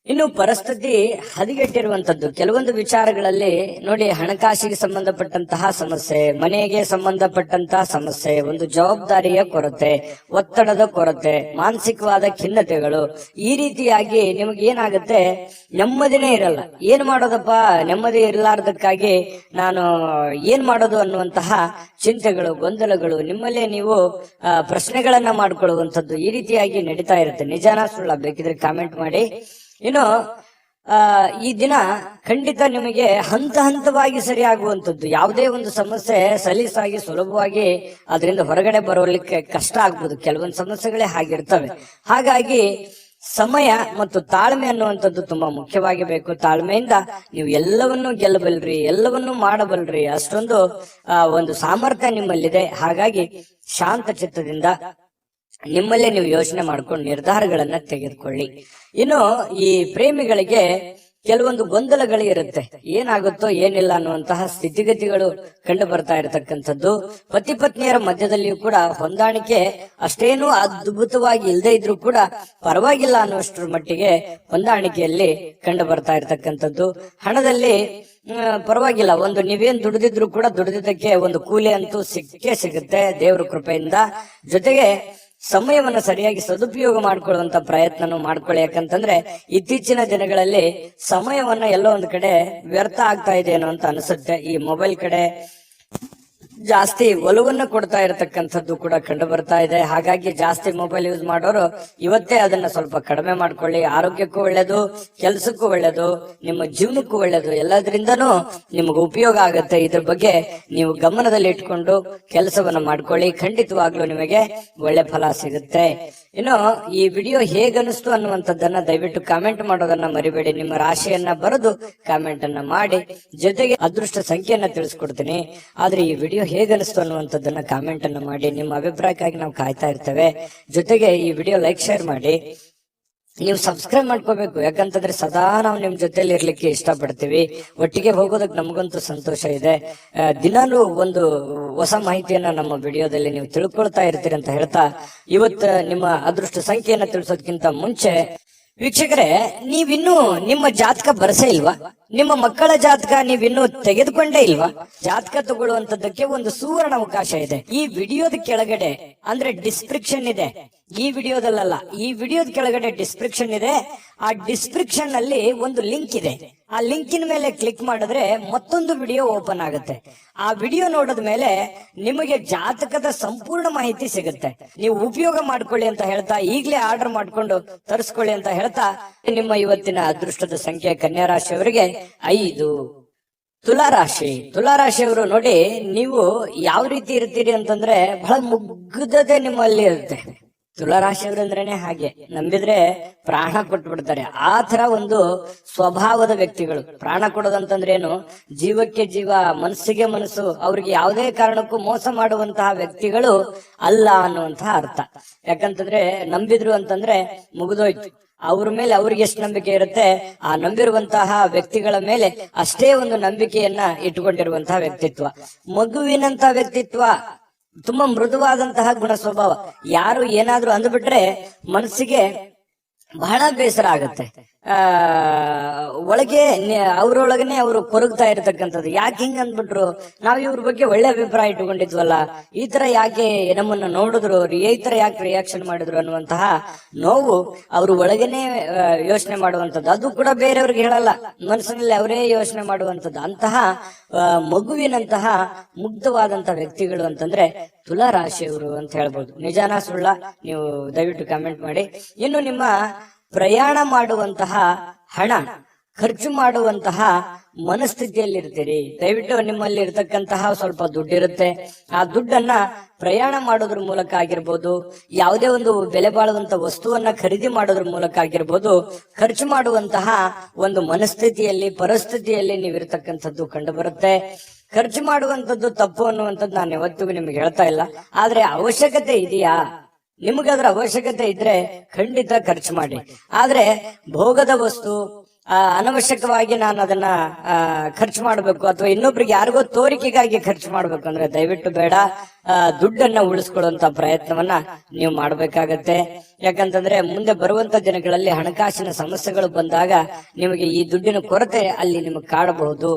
ಇನ್ನು ಪರಿಸ್ಥಿತಿ ಹದಗೆಟ್ಟಿರುವಂತದ್ದು ಕೆಲವೊಂದು ವಿಚಾರಗಳಲ್ಲಿ ನೋಡಿ, ಹಣಕಾಸಿಗೆ ಸಂಬಂಧಪಟ್ಟಂತಹ ಸಮಸ್ಯೆ, ಮನೆಗೆ ಸಂಬಂಧಪಟ್ಟಂತಹ ಸಮಸ್ಯೆ, ಒಂದು ಜವಾಬ್ದಾರಿಯ ಕೊರತೆ, ಒತ್ತಡದ ಕೊರತೆ, ಮಾನಸಿಕವಾದ ಖಿನ್ನತೆಗಳು, ಈ ರೀತಿಯಾಗಿ ನಿಮಗೆ ಏನಾಗುತ್ತೆ, ನೆಮ್ಮದಿನೇ ಇರಲ್ಲ. ಏನ್ ಮಾಡೋದಪ್ಪ, ನೆಮ್ಮದಿ ಇರಲಾರ್ದಕ್ಕಾಗಿ ನಾನು ಏನ್ ಮಾಡೋದು ಅನ್ನುವಂತಹ ಚಿಂತೆಗಳು, ಗೊಂದಲಗಳು, ನಿಮ್ಮಲ್ಲೇ ನೀವು ಪ್ರಶ್ನೆಗಳನ್ನ ಮಾಡ್ಕೊಳ್ಳುವಂಥದ್ದು ಈ ರೀತಿಯಾಗಿ ನಡೀತಾ ಇರುತ್ತೆ. ನಿಜಾನ ಸುಳ್ಳ ಬೇಕಿದ್ರೆ ಕಾಮೆಂಟ್ ಮಾಡಿ. ಇನ್ನು ಈ ದಿನ ಖಂಡಿತ ನಿಮಗೆ ಹಂತ ಹಂತವಾಗಿ ಸರಿಯಾಗುವಂಥದ್ದು. ಯಾವುದೇ ಒಂದು ಸಮಸ್ಯೆ ಸಲೀಸಾಗಿ ಸುಲಭವಾಗಿ ಅದರಿಂದ ಹೊರಗಡೆ ಬರೋಲಿಕ್ಕೆ ಕಷ್ಟ ಆಗ್ಬೋದು. ಕೆಲವೊಂದು ಸಮಸ್ಯೆಗಳೇ ಹಾಗಿರ್ತವೆ. ಹಾಗಾಗಿ ಸಮಯ ಮತ್ತು ತಾಳ್ಮೆ ಅನ್ನುವಂಥದ್ದು ತುಂಬಾ ಮುಖ್ಯವಾಗಿ ಬೇಕು. ತಾಳ್ಮೆಯಿಂದ ನೀವು ಎಲ್ಲವನ್ನೂ ಗೆಲ್ಲಬಲ್ರಿ, ಎಲ್ಲವನ್ನೂ ಮಾಡಬಲ್ರಿ. ಅಷ್ಟೊಂದು ಒಂದು ಸಾಮರ್ಥ್ಯ ನಿಮ್ಮಲ್ಲಿದೆ. ಹಾಗಾಗಿ ಶಾಂತ ಚಿತ್ತದಿಂದ ನಿಮ್ಮಲ್ಲೇ ನೀವು ಯೋಚನೆ ಮಾಡ್ಕೊಂಡು ನಿರ್ಧಾರಗಳನ್ನ ತೆಗೆದುಕೊಳ್ಳಿ. ಇನ್ನು ಈ ಪ್ರೇಮಿಗಳಿಗೆ ಕೆಲವೊಂದು ಗೊಂದಲಗಳು ಇರುತ್ತೆ, ಏನಾಗುತ್ತೋ ಏನಿಲ್ಲ ಅನ್ನುವಂತಹ ಸ್ಥಿತಿಗತಿಗಳು ಕಂಡು ಬರ್ತಾ ಇರತಕ್ಕಂಥದ್ದು. ಪತಿ ಪತ್ನಿಯರ ಮಧ್ಯದಲ್ಲಿಯೂ ಕೂಡ ಹೊಂದಾಣಿಕೆ ಅಷ್ಟೇನೂ ಅದ್ಭುತವಾಗಿ ಇಲ್ಲದೆ ಇದ್ರೂ ಕೂಡ ಪರವಾಗಿಲ್ಲ ಅನ್ನುವಷ್ಟರ ಮಟ್ಟಿಗೆ ಹೊಂದಾಣಿಕೆಯಲ್ಲಿ ಕಂಡು ಬರ್ತಾ ಇರತಕ್ಕಂಥದ್ದು. ಹಣದಲ್ಲಿ ಪರವಾಗಿಲ್ಲ, ಒಂದು ನೀವೇನ್ ದುಡಿದಿದ್ರು ಕೂಡ ದುಡಿದಿದ್ದಕ್ಕೆ ಒಂದು ಕೂಲಿ ಅಂತೂ ಸಿಕ್ಕೇ ಸಿಗುತ್ತೆ ದೇವರ ಕೃಪೆಯಿಂದ. ಜೊತೆಗೆ ಸಮಯವನ್ನ ಸರಿಯಾಗಿ ಸದುಪಯೋಗ ಮಾಡ್ಕೊಳ್ಳುವಂತ ಪ್ರಯತ್ನನೂ ಮಾಡ್ಕೊಳ್ಳಿ. ಯಾಕಂತಂದ್ರೆ ಇತ್ತೀಚಿನ ದಿನಗಳಲ್ಲಿ ಸಮಯವನ್ನ ಎಲ್ಲೋ ಒಂದು ಕಡೆ ವ್ಯರ್ಥ ಆಗ್ತಾ ಇದೆ ಅನ್ನೋ ಅಂತ ಅನಿಸುತ್ತೆ. ಈ ಮೊಬೈಲ್ ಕಡೆ ಜಾಸ್ತಿ ಒಲವನ್ನ ಕೊಡ್ತಾ ಇರತಕ್ಕಂಥದ್ದು ಕೂಡ ಕಂಡು ಬರ್ತಾ ಇದೆ. ಹಾಗಾಗಿ ಜಾಸ್ತಿ ಮೊಬೈಲ್ ಯೂಸ್ ಮಾಡೋರು ಇವತ್ತೇ ಅದನ್ನ ಸ್ವಲ್ಪ ಕಡಿಮೆ ಮಾಡ್ಕೊಳ್ಳಿ. ಆರೋಗ್ಯಕ್ಕೂ ಒಳ್ಳೇದು, ಕೆಲಸಕ್ಕೂ ಒಳ್ಳೇದು, ನಿಮ್ಮ ಜೀವನಕ್ಕೂ ಒಳ್ಳೇದು, ಎಲ್ಲದರಿಂದನೂ ನಿಮ್ಗೆ ಉಪಯೋಗ ಆಗುತ್ತೆ. ಇದ್ರ ಬಗ್ಗೆ ನೀವು ಗಮನದಲ್ಲಿ ಇಟ್ಕೊಂಡು ಕೆಲಸವನ್ನ ಮಾಡ್ಕೊಳ್ಳಿ. ಖಂಡಿತವಾಗ್ಲೂ ನಿಮಗೆ ಒಳ್ಳೆ ಫಲ ಸಿಗುತ್ತೆ. ಇನ್ನು ಈ ವಿಡಿಯೋ ಹೇಗನಿಸ್ತು ಅನ್ನುವಂಥದ್ದನ್ನ ದಯವಿಟ್ಟು ಕಾಮೆಂಟ್ ಮಾಡೋದನ್ನ ಮರಿಬೇಡಿ. ನಿಮ್ಮ ರಾಶಿಯನ್ನ ಬರೆದು ಕಾಮೆಂಟ್ ಅನ್ನ ಮಾಡಿ, ಜೊತೆಗೆ ಅದೃಷ್ಟ ಸಂಖ್ಯೆಯನ್ನ ತಿಳಿಸ್ಕೊಡ್ತೀನಿ. ಆದ್ರೆ ಈ ವಿಡಿಯೋ ಹೇಗನಿಸ್ತು ಅನ್ನುವಂಥದ್ದನ್ನ ಕಾಮೆಂಟ್ ಅನ್ನ ಮಾಡಿ. ನಿಮ್ಮ ಅಭಿಪ್ರಾಯಕ್ಕಾಗಿ ನಾವು ಕಾಯ್ತಾ ಇರ್ತೇವೆ. ಜೊತೆಗೆ ಈ ವಿಡಿಯೋ ಲೈಕ್, ಶೇರ್ ಮಾಡಿ. ನೀವು ಸಬ್ಸ್ಕ್ರೈಬ್ ಮಾಡ್ಕೋಬೇಕು, ಯಾಕಂತಂದ್ರೆ ಸದಾ ನಾವು ನಿಮ್ ಜೊತೆಲಿ ಇರ್ಲಿಕ್ಕೆ ಇಷ್ಟಪಡ್ತೀವಿ. ಒಟ್ಟಿಗೆ ಹೋಗೋದಕ್ಕೆ ನಮಗಂತೂ ಸಂತೋಷ ಇದೆ. ದಿನಾನು ಒಂದು ಹೊಸ ಮಾಹಿತಿಯನ್ನ ನಮ್ಮ ವಿಡಿಯೋದಲ್ಲಿ ನೀವು ತಿಳ್ಕೊಳ್ತಾ ಇರ್ತೀರಿ ಅಂತ ಹೇಳ್ತಾ, ಇವತ್ತು ನಿಮ್ಮ ಅದೃಷ್ಟ ಸಂಖ್ಯೆಯನ್ನ ತಿಳಿಸೋದಕ್ಕಿಂತ ಮುಂಚೆ ವೀಕ್ಷಕರೇ, ನೀವಿನ್ನೂ ನಿಮ್ಮ ಜಾತಕ ಬರಸೇ ಇಲ್ವಾ? ನಿಮ್ಮ ಮಕ್ಕಳ ಜಾತಕ ನೀವಿನ್ನೂ ತೆಗೆದುಕೊಂಡೇ ಇಲ್ವಾ? ಜಾತಕ ತಗೊಳ್ಳುವಂತದ್ದಕ್ಕೆ ಒಂದು ಸುವರ್ಣ ಅವಕಾಶ ಇದೆ. ಈ ವಿಡಿಯೋದ ಕೆಳಗಡೆ ಅಂದ್ರೆ ಡಿಸ್ಕ್ರಿಪ್ಷನ್ ಇದೆ. ಈ ವಿಡಿಯೋದಲ್ಲ, ಈ ವಿಡಿಯೋದ ಕೆಳಗಡೆ ಡಿಸ್ಕ್ರಿಪ್ಷನ್ ಇದೆ. ಆ ಡಿಸ್ಕ್ರಿಪ್ಷನ್ ನಲ್ಲಿ ಒಂದು ಲಿಂಕ್ ಇದೆ. ಆ ಲಿಂಕಿನ ಮೇಲೆ ಕ್ಲಿಕ್ ಮಾಡಿದ್ರೆ ಮತ್ತೊಂದು ವಿಡಿಯೋ ಓಪನ್ ಆಗುತ್ತೆ. ಆ ವಿಡಿಯೋ ನೋಡಿದ ಮೇಲೆ ನಿಮಗೆ ಜಾತಕದ ಸಂಪೂರ್ಣ ಮಾಹಿತಿ ಸಿಗುತ್ತೆ. ನೀವು ಉಪಯೋಗ ಮಾಡ್ಕೊಳ್ಳಿ ಅಂತ ಹೇಳ್ತಾ, ಈಗಲೇ ಆರ್ಡರ್ ಮಾಡ್ಕೊಂಡು ತರಿಸ್ಕೊಳ್ಳಿ ಅಂತ ಹೇಳ್ತಾ, ನಿಮ್ಮ ಇವತ್ತಿನ ಅದೃಷ್ಟದ ಸಂಖ್ಯೆ ಕನ್ಯಾ ರಾಶಿಯವರಿಗೆ 5. ತುಲಾರಾಶಿಯವರು ನೋಡಿ, ನೀವು ಯಾವ ರೀತಿ ಇರ್ತೀರಿ ಅಂತಂದ್ರೆ ಬಹಳ ಮುಗ್ಧತೆ ನಿಮ್ಮಲ್ಲಿ ಇರುತ್ತೆ. ತುಲಾರಾಶಿಯವರು ಅಂದ್ರೇನೆ ಹಾಗೆ, ನಂಬಿದ್ರೆ ಪ್ರಾಣ ಕೊಟ್ಬಿಡ್ತಾರೆ. ಆ ತರ ಒಂದು ಸ್ವಭಾವದ ವ್ಯಕ್ತಿಗಳು. ಪ್ರಾಣ ಕೊಡೋದಂತಂದ್ರೆ ಏನು, ಜೀವಕ್ಕೆ ಜೀವ, ಮನಸ್ಸಿಗೆ ಮನಸ್ಸು, ಅವ್ರಿಗೆ ಯಾವುದೇ ಕಾರಣಕ್ಕೂ ಮೋಸ ಮಾಡುವಂತಹ ವ್ಯಕ್ತಿಗಳು ಅಲ್ಲ ಅನ್ನುವಂತಹ ಅರ್ಥ. ಯಾಕಂತಂದ್ರೆ ನಂಬಿದ್ರು ಅಂತಂದ್ರೆ ಮುಗಿದೋಯ್ತು. ಅವ್ರ ಮೇಲೆ ಅವ್ರಿಗೆ ಎಷ್ಟು ನಂಬಿಕೆ ಇರುತ್ತೆ, ಆ ನಂಬಿರುವಂತಹ ವ್ಯಕ್ತಿಗಳ ಮೇಲೆ ಅಷ್ಟೇ ಒಂದು ನಂಬಿಕೆಯನ್ನ ಇಟ್ಟುಕೊಂಡಿರುವಂತಹ ವ್ಯಕ್ತಿತ್ವ. ಮಗುವಿನಂತ ವ್ಯಕ್ತಿತ್ವ, ತುಂಬಾ ಮೃದುವಾದಂತಹ ಗುಣ ಸ್ವಭಾವ. ಯಾರು ಏನಾದ್ರೂ ಅಂದ್ಬಿಟ್ರೆ ಮನಸ್ಸಿಗೆ ಬಹಳ ಬೇಸರ ಆಗುತ್ತೆ. ಒಳಗೆ ಅವ್ರೊಳಗನೆ ಅವರು ಕೊರಗ್ತಾ ಇರತಕ್ಕಂಥದ್ದು. ಯಾಕೆ ಹಿಂಗ ಅಂದ್ಬಿಟ್ರು, ನಾವ್ ಇವ್ರ ಬಗ್ಗೆ ಒಳ್ಳೆ ಅಭಿಪ್ರಾಯ ಇಟ್ಕೊಂಡಿದ್ವಲ್ಲ, ಈ ತರ ಯಾಕೆ ನಮ್ಮನ್ನ ನೋಡಿದ್ರು ಅವ್ರು, ಈ ತರ ಯಾಕೆ ರಿಯಾಕ್ಷನ್ ಮಾಡಿದ್ರು ಅನ್ನುವಂತಹ ನೋವು ಅವರು ಒಳಗನೆ ಯೋಚನೆ ಮಾಡುವಂಥದ್ದು. ಅದು ಕೂಡ ಬೇರೆಯವ್ರಿಗೆ ಹೇಳಲ್ಲ, ಮನಸ್ಸಿನಲ್ಲಿ ಅವರೇ ಯೋಚನೆ ಮಾಡುವಂಥದ್ದು. ಅಂತಹ ಮಗುವಿನಂತಹ ಮುಗ್ಧವಾದಂತಹ ವ್ಯಕ್ತಿಗಳು ಅಂತಂದ್ರೆ ತುಲಾ ರಾಶಿಯವರು ಅಂತ ಹೇಳ್ಬೋದು. ನಿಜಾನ ಸುಳ್ಳ ನೀವು ದಯವಿಟ್ಟು ಕಮೆಂಟ್ ಮಾಡಿ. ಇನ್ನು ನಿಮ್ಮ ಪ್ರಯಾಣ ಮಾಡುವಂತಹ ಹಣ, ಖರ್ಚು ಮಾಡುವಂತಹ ಮನಸ್ಥಿತಿಯಲ್ಲಿ ಇರ್ತೀರಿ. ದಯವಿಟ್ಟು ನಿಮ್ಮಲ್ಲಿ ಇರತಕ್ಕಂತಹ ಸ್ವಲ್ಪ ದುಡ್ಡಿರುತ್ತೆ, ಆ ದುಡ್ಡನ್ನ ಪ್ರಯಾಣ ಮಾಡೋದ್ರ ಮೂಲಕ ಆಗಿರ್ಬೋದು, ಯಾವುದೇ ಒಂದು ಬೆಲೆ ಬಾಳುವಂತ ವಸ್ತುವನ್ನ ಖರೀದಿ ಮಾಡೋದ್ರ ಮೂಲಕ ಆಗಿರ್ಬೋದು, ಖರ್ಚು ಮಾಡುವಂತಹ ಒಂದು ಮನಸ್ಥಿತಿಯಲ್ಲಿ, ಪರಿಸ್ಥಿತಿಯಲ್ಲಿ ನೀವಿರ್ತಕ್ಕಂಥದ್ದು ಕಂಡು ಬರುತ್ತೆ. ಖರ್ಚು ಮಾಡುವಂಥದ್ದು ತಪ್ಪು ಅನ್ನುವಂಥದ್ದು ನಾನು ಯಾವತ್ತಿಗೂ ನಿಮ್ಗೆ ಹೇಳ್ತಾ ಇಲ್ಲ. ಆದ್ರೆ ಅವಶ್ಯಕತೆ ಇದೆಯಾ, ನಿಮಗದ್ರ ಅವಶ್ಯಕತೆ ಇದ್ರೆ ಖಂಡಿತ ಖರ್ಚು ಮಾಡಿ. ಆದ್ರೆ ಭೋಗದ ವಸ್ತು, ಅನವಶ್ಯಕವಾಗಿ ನಾನು ಅದನ್ನ ಖರ್ಚು ಮಾಡಬೇಕು ಅಥವಾ ಇನ್ನೊಬ್ರಿಗೆ ಯಾರಿಗೋ ತೋರಿಕೆಗಾಗಿ ಖರ್ಚು ಮಾಡ್ಬೇಕು ಅಂದ್ರೆ ದಯವಿಟ್ಟು ಬೇಡ. ದುಡ್ಡನ್ನ ಉಳಿಸ್ಕೊಳ್ಳುವಂತ ಪ್ರಯತ್ನವನ್ನ ನೀವು ಮಾಡ್ಬೇಕಾಗತ್ತೆ. ಯಾಕಂತಂದ್ರೆ ಮುಂದೆ ಬರುವಂತ ದಿನಗಳಲ್ಲಿ ಹಣಕಾಸಿನ ಸಮಸ್ಯೆಗಳು ಬಂದಾಗ ನಿಮಗೆ ಈ ದುಡ್ಡಿನ ಕೊರತೆ ಅಲ್ಲಿ ನಿಮಗೆ ಕಾಡಬಹುದು.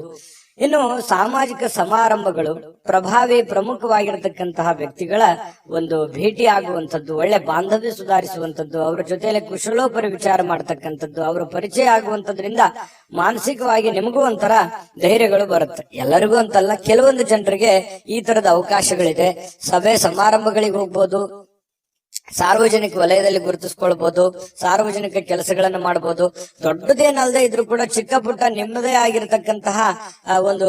ಇನ್ನು ಸಾಮಾಜಿಕ ಸಮಾರಂಭಗಳು, ಪ್ರಮುಖವಾಗಿರತಕ್ಕಂತಹ ವ್ಯಕ್ತಿಗಳ ಒಂದು ಭೇಟಿ ಆಗುವಂಥದ್ದು, ಒಳ್ಳೆ ಬಾಂಧವ್ಯ ಸುಧಾರಿಸುವಂಥದ್ದು, ಅವರ ಜೊತೆಯಲ್ಲಿ ಕುಶಲೋಪರಿ ವಿಚಾರ ಮಾಡ್ತಕ್ಕಂಥದ್ದು, ಅವರ ಪರಿಚಯ ಆಗುವಂಥದ್ರಿಂದ ಮಾನಸಿಕವಾಗಿ ನಿಮಗೂ ಒಂಥರ ಧೈರ್ಯಗಳು ಬರುತ್ತೆ. ಎಲ್ಲರಿಗೂ ಅಂತಲ್ಲ, ಕೆಲವೊಂದು ಜನರಿಗೆ ಈ ತರದ ಅವಕಾಶಗಳಿದೆ. ಸಭೆ ಸಮಾರಂಭಗಳಿಗೆ ಹೋಗ್ಬೋದು, ಸಾರ್ವಜನಿಕ ವಲಯದಲ್ಲಿ ಗುರುತಿಸ್ಕೊಳ್ಬಹುದು, ಸಾರ್ವಜನಿಕ ಕೆಲಸಗಳನ್ನ ಮಾಡಬಹುದು. ದೊಡ್ಡದೇನಲ್ಲದೆ ಇದ್ರೂ ಕೂಡ ಚಿಕ್ಕ ಪುಟ್ಟ ನಿಮ್ಮದೇ ಆಗಿರತಕ್ಕಂತಹ ಒಂದು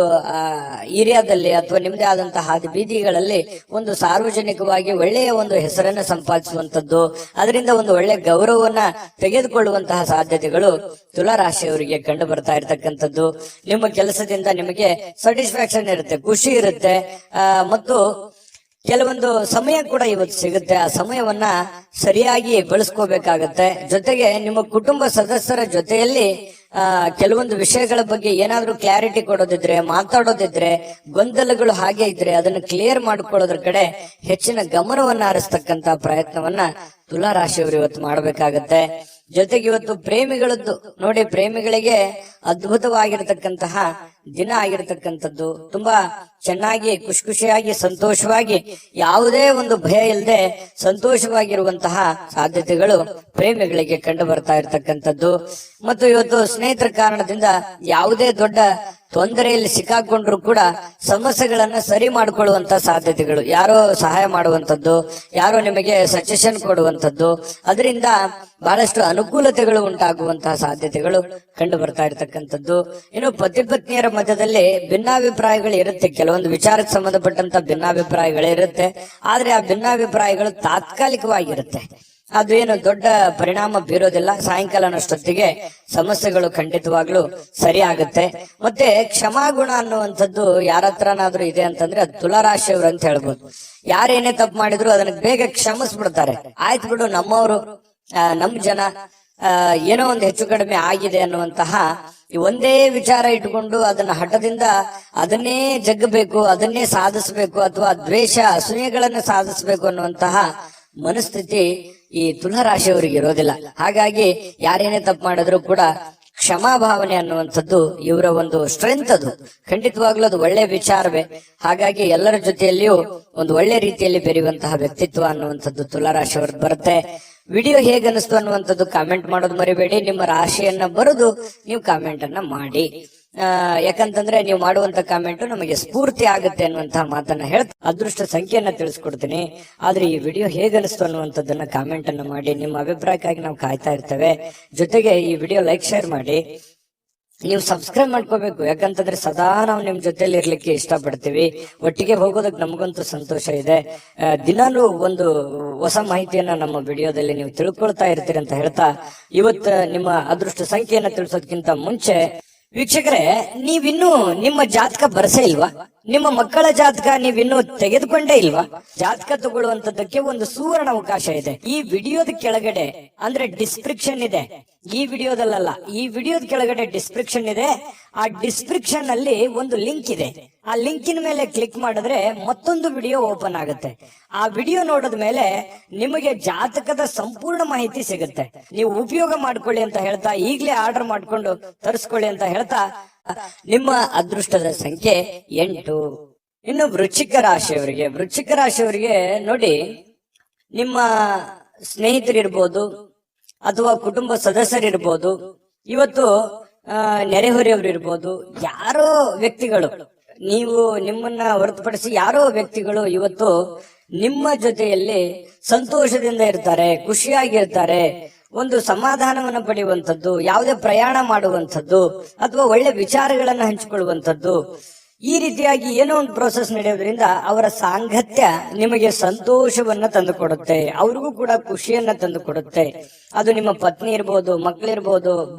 ಏರಿಯಾದಲ್ಲಿ ಅಥವಾ ನಿಮ್ಮದೇ ಆದಂತಹ ಹಾದಿ ಬೀದಿಗಳಲ್ಲಿ ಒಂದು ಸಾರ್ವಜನಿಕವಾಗಿ ಒಳ್ಳೆಯ ಒಂದು ಹೆಸರನ್ನ ಸಂಪಾದಿಸುವಂತದ್ದು, ಅದರಿಂದ ಒಂದು ಒಳ್ಳೆ ಗೌರವವನ್ನ ತೆಗೆದುಕೊಳ್ಳುವಂತಹ ಸಾಧ್ಯತೆಗಳು ತುಲಾ ರಾಶಿಯವರಿಗೆ ಕಂಡು ಬರ್ತಾ ಇರತಕ್ಕಂಥದ್ದು. ನಿಮ್ಮ ಕೆಲಸದಿಂದ ನಿಮಗೆ ಸ್ಯಾಟಿಸ್ಫ್ಯಾಕ್ಷನ್ ಇರುತ್ತೆ, ಖುಷಿ ಇರುತ್ತೆ, ಮತ್ತು ಕೆಲವೊಂದು ಸಮಯ ಕೂಡ ಇವತ್ತು ಸಿಗುತ್ತೆ. ಆ ಸಮಯವನ್ನ ಸರಿಯಾಗಿ ಬಳಸ್ಕೋಬೇಕಾಗತ್ತೆ. ಜೊತೆಗೆ ನಿಮ್ಮ ಕುಟುಂಬ ಸದಸ್ಯರ ಜೊತೆಯಲ್ಲಿ ಕೆಲವೊಂದು ವಿಷಯಗಳ ಬಗ್ಗೆ ಏನಾದ್ರೂ ಕ್ಲಾರಿಟಿ ಕೊಡೋದಿದ್ರೆ, ಮಾತಾಡೋದಿದ್ರೆ, ಗೊಂದಲಗಳು ಹಾಗೆ ಇದ್ರೆ ಅದನ್ನ ಕ್ಲಿಯರ್ ಮಾಡ್ಕೊಳ್ಳೋದ್ರ ಕಡೆ ಹೆಚ್ಚಿನ ಗಮನವನ್ನ ಹರಿಸ್ತಕ್ಕಂತ ಪ್ರಯತ್ನವನ್ನ ತುಲಾ ರಾಶಿಯವರು ಇವತ್ತು ಮಾಡ್ಬೇಕಾಗತ್ತೆ. ಜೊತೆಗೆ ಇವತ್ತು ಪ್ರೇಮಿಗಳದ್ದು ನೋಡಿ, ಪ್ರೇಮಿಗಳಿಗೆ ಅದ್ಭುತವಾಗಿರತಕ್ಕಂತಹ ದಿನ ಆಗಿರತಕ್ಕಂಥದ್ದು. ತುಂಬಾ ಚೆನ್ನಾಗಿ ಖುಷಿಯಾಗಿ ಸಂತೋಷವಾಗಿ ಯಾವುದೇ ಒಂದು ಭಯ ಇಲ್ಲದೆ ಸಂತೋಷವಾಗಿರುವಂತಹ ಸಾಧ್ಯತೆಗಳು ಪ್ರೇಮಿಗಳಿಗೆ ಕಂಡು ಬರ್ತಾ ಇರತಕ್ಕಂಥದ್ದು. ಮತ್ತು ಇವತ್ತು ಸ್ನೇಹಿತರ ಕಾರಣದಿಂದ ಯಾವುದೇ ದೊಡ್ಡ ತೊಂದರೆಯಲ್ಲಿ ಸಿಕ್ಕಾಕೊಂಡ್ರು ಕೂಡ ಸಮಸ್ಯೆಗಳನ್ನ ಸರಿ ಮಾಡಿಕೊಳ್ಳುವಂತ ಸಾಧ್ಯತೆಗಳು, ಯಾರೋ ಸಹಾಯ ಮಾಡುವಂತದ್ದು, ಯಾರೋ ನಿಮಗೆ ಸಜೆಷನ್ ಕೊಡುವಂತದ್ದು, ಅದರಿಂದ ಬಹಳಷ್ಟು ಅನುಕೂಲತೆಗಳು ಉಂಟಾಗುವಂತಹ ಸಾಧ್ಯತೆಗಳು ಕಂಡು ಬರ್ತಾ ಇರತಕ್ಕಂಥದ್ದು. ಇನ್ನು ಪತಿ ಪತ್ನಿಯರ ಮಧ್ಯದಲ್ಲಿ ಭಿನ್ನಾಭಿಪ್ರಾಯಗಳು ಇರುತ್ತೆ, ಕೆಲವೊಂದು ವಿಚಾರಕ್ಕೆ ಸಂಬಂಧಪಟ್ಟಂತ ಭಿನ್ನಾಭಿಪ್ರಾಯಗಳು ಇರುತ್ತೆ. ಆದ್ರೆ ಆ ಭಿನ್ನಾಭಿಪ್ರಾಯಗಳು ತಾತ್ಕಾಲಿಕವಾಗಿರುತ್ತೆ, ಅದು ಏನು ದೊಡ್ಡ ಪರಿಣಾಮ ಬೀರೋದಿಲ್ಲ. ಸಾಯಂಕಾಲನಷ್ಟೊತ್ತಿಗೆ ಸಮಸ್ಯೆಗಳು ಖಂಡಿತವಾಗ್ಲೂ ಸರಿ ಆಗುತ್ತೆ. ಮತ್ತೆ ಕ್ಷಮಾಗುಣ ಅನ್ನುವಂಥದ್ದು ಯಾರ ಹತ್ರನಾದ್ರೂ ಇದೆ ಅಂತಂದ್ರೆ ಅದು ತುಲಾ ರಾಶಿಯವರು ಅಂತ ಹೇಳ್ಬೋದು. ಯಾರೇನೇ ತಪ್ಪು ಮಾಡಿದ್ರು ಅದನ್ನ ಬೇಗ ಕ್ಷಮಿಸ್ಬಿಡ್ತಾರೆ. ಆಯ್ತು ಬಿಡು, ನಮ್ಮವರು, ನಮ್ ಜನ, ಏನೋ ಒಂದು ಹೆಚ್ಚು ಕಡಿಮೆ ಆಗಿದೆ ಅನ್ನುವಂತಹ ಒಂದೇ ವಿಚಾರ ಇಟ್ಕೊಂಡು ಅದನ್ನ ಹಠದಿಂದ ಅದನ್ನೇ ಜಗ್ಗಬೇಕು, ಅದನ್ನೇ ಸಾಧಿಸಬೇಕು, ಅಥವಾ ದ್ವೇಷ ಅಸೂಯೆಗಳನ್ನ ಸಾಧಿಸಬೇಕು ಅನ್ನುವಂತಹ ಮನಸ್ಥಿತಿ ಈ ತುಲಾ ರಾಶಿಯವರಿಗೆ ಇರೋದಿಲ್ಲ. ಹಾಗಾಗಿ ಯಾರೇನೇ ತಪ್ಪು ಮಾಡಿದ್ರು ಕೂಡ ಕ್ಷಮಾಭಾವನೆ ಅನ್ನುವಂಥದ್ದು ಇವರ ಒಂದು ಸ್ಟ್ರೆಂತ್. ಅದು ಖಂಡಿತವಾಗ್ಲೂ ಅದು ಒಳ್ಳೆ ವಿಚಾರವೇ. ಹಾಗಾಗಿ ಎಲ್ಲರ ಜೊತೆಯಲ್ಲಿಯೂ ಒಂದು ಒಳ್ಳೆ ರೀತಿಯಲ್ಲಿ ಬೆರೆಯುವಂತಹ ವ್ಯಕ್ತಿತ್ವ ಅನ್ನುವಂಥದ್ದು ತುಲಾ ರಾಶಿಯವ್ರದ್ದು ಬರುತ್ತೆ. ವಿಡಿಯೋ ಹೇಗೆ ಅನಿಸ್ತು ಅನ್ನುವಂಥದ್ದು ಕಾಮೆಂಟ್ ಮಾಡೋದು ಮರಿಬೇಡಿ. ನಿಮ್ಮ ರಾಶಿಯನ್ನ ಬರೆದು ನೀವು ಕಾಮೆಂಟ್ ಅನ್ನ ಮಾಡಿ. ಯಾಕಂತಂದ್ರೆ ನೀವು ಮಾಡುವಂತ ಕಾಮೆಂಟ್ ನಮಗೆ ಸ್ಫೂರ್ತಿ ಆಗುತ್ತೆ ಅನ್ನುವಂತಹ ಮಾತನ್ನ ಹೇಳ್ತಾ ಅದೃಷ್ಟ ಸಂಖ್ಯೆಯನ್ನ ತಿಳಿಸ್ಕೊಡ್ತೀನಿ. ಆದ್ರೆ ಈ ವಿಡಿಯೋ ಹೇಗೆ ಅನಿಸ್ತು ಅನ್ನುವಂಥದ್ದನ್ನ ಕಾಮೆಂಟ್ ಅನ್ನ ಮಾಡಿ. ನಿಮ್ಮ ಅಭಿಪ್ರಾಯಕ್ಕಾಗಿ ನಾವು ಕಾಯ್ತಾ ಇರ್ತೇವೆ. ಜೊತೆಗೆ ಈ ವಿಡಿಯೋ ಲೈಕ್, ಶೇರ್ ಮಾಡಿ. ನೀವು ಸಬ್ಸ್ಕ್ರೈಬ್ ಮಾಡ್ಕೋಬೇಕು, ಯಾಕಂತಂದ್ರೆ ಸದಾ ನಾವು ನಿಮ್ ಜೊತೆಲಿ ಇರ್ಲಿಕ್ಕೆ ಇಷ್ಟಪಡ್ತೀವಿ. ಒಟ್ಟಿಗೆ ಹೋಗೋದಕ್ಕೆ ನಮಗಂತೂ ಸಂತೋಷ ಇದೆ. ದಿನಾಲೂ ಒಂದು ಹೊಸ ಮಾಹಿತಿಯನ್ನ ನಮ್ಮ ವಿಡಿಯೋದಲ್ಲಿ ನೀವು ತಿಳ್ಕೊಳ್ತಾ ಇರ್ತೀರಿ ಅಂತ ಹೇಳ್ತಾ, ಇವತ್ತು ನಿಮ್ಮ ಅದೃಷ್ಟ ಸಂಖ್ಯೆಯನ್ನ ತಿಳಿಸೋದಕ್ಕಿಂತ ಮುಂಚೆ ವೀಕ್ಷಕರೇ, ನೀವಿನ್ನೂ ನಿಮ್ಮ ಜಾತಕ ಬರ್ಸೇ ಇಲ್ವಾ? ನಿಮ್ಮ ಮಕ್ಕಳ ಜಾತಕ ನೀವಿನ್ನೂ ತೆಗೆದುಕೊಂಡೇ ಇಲ್ವಾ? ಜಾತಕ ತಗೊಳ್ಳುವಂತದ್ದಕ್ಕೆ ಒಂದು ಸುವರ್ಣ ಅವಕಾಶ ಇದೆ. ಈ ವಿಡಿಯೋದ ಕೆಳಗಡೆ ಅಂದ್ರೆ ಡಿಸ್ಕ್ರಿಪ್ಷನ್ ಇದೆ, ಈ ವಿಡಿಯೋದಲ್ಲ, ಈ ವಿಡಿಯೋದ ಕೆಳಗಡೆ ಡಿಸ್ಕ್ರಿಪ್ಷನ್ ಇದೆ. ಆ ಡಿಸ್ಕ್ರಿಪ್ಷನ್ ಅಲ್ಲಿ ಒಂದು ಲಿಂಕ್ ಇದೆ. ಆ ಲಿಂಕಿನ ಮೇಲೆ ಕ್ಲಿಕ್ ಮಾಡಿದ್ರೆ ಮತ್ತೊಂದು ವಿಡಿಯೋ ಓಪನ್ ಆಗುತ್ತೆ. ಆ ವಿಡಿಯೋ ನೋಡಿದ ಮೇಲೆ ನಿಮಗೆ ಜಾತಕದ ಸಂಪೂರ್ಣ ಮಾಹಿತಿ ಸಿಗುತ್ತೆ. ನೀವು ಉಪಯೋಗ ಮಾಡ್ಕೊಳ್ಳಿ ಅಂತ ಹೇಳ್ತಾ, ಈಗಲೇ ಆರ್ಡರ್ ಮಾಡ್ಕೊಂಡು ತರಿಸ್ಕೊಳ್ಳಿ ಅಂತ ಹೇಳ್ತಾ, ನಿಮ್ಮ ಅದೃಷ್ಟದ ಸಂಖ್ಯೆ 8. ಇನ್ನು ವೃಶ್ಚಿಕ ರಾಶಿಯವರಿಗೆ ನೋಡಿ, ನಿಮ್ಮ ಸ್ನೇಹಿತರಿರ್ಬೋದು ಅಥವಾ ಕುಟುಂಬ ಸದಸ್ಯರಿರ್ಬೋದು, ಇವತ್ತು ನೆರೆಹೊರೆಯವರು ಇರ್ಬೋದು, ಯಾರೋ ವ್ಯಕ್ತಿಗಳು, ನೀವು ನಿಮ್ಮನ್ನ ಹೊರತುಪಡಿಸಿ ಯಾರೋ ವ್ಯಕ್ತಿಗಳು ಇವತ್ತು ನಿಮ್ಮ ಜೊತೆಯಲ್ಲಿ ಸಂತೋಷದಿಂದ ಇರ್ತಾರೆ, ಖುಷಿಯಾಗಿರ್ತಾರೆ. ಒಂದು ಸಮಾಧಾನವನ್ನು ಪಡೆಯುವಂಥದ್ದು, ಯಾವುದೇ ಪ್ರಯಾಣ ಮಾಡುವಂಥದ್ದು ಅಥವಾ ಒಳ್ಳೆ ವಿಚಾರಗಳನ್ನು ಹಂಚಿಕೊಳ್ಳುವಂಥದ್ದು, ಈ ರೀತಿಯಾಗಿ ಏನೋ ಒಂದು ಪ್ರೋಸೆಸ್ ನಡೆಯೋದ್ರಿಂದ ಅವರ ಸಾಂಗತ್ಯ ನಿಮಗೆ ಸಂತೋಷವನ್ನ ತಂದುಕೊಡುತ್ತೆ, ಅವ್ರಿಗೂ ಕೂಡ ಖುಷಿಯನ್ನ ತಂದುಕೊಡುತ್ತೆ. ಅದು ನಿಮ್ಮ ಪತ್ನಿ ಇರ್ಬೋದು, ಮಕ್ಕಳಿರ್ಬೋದು,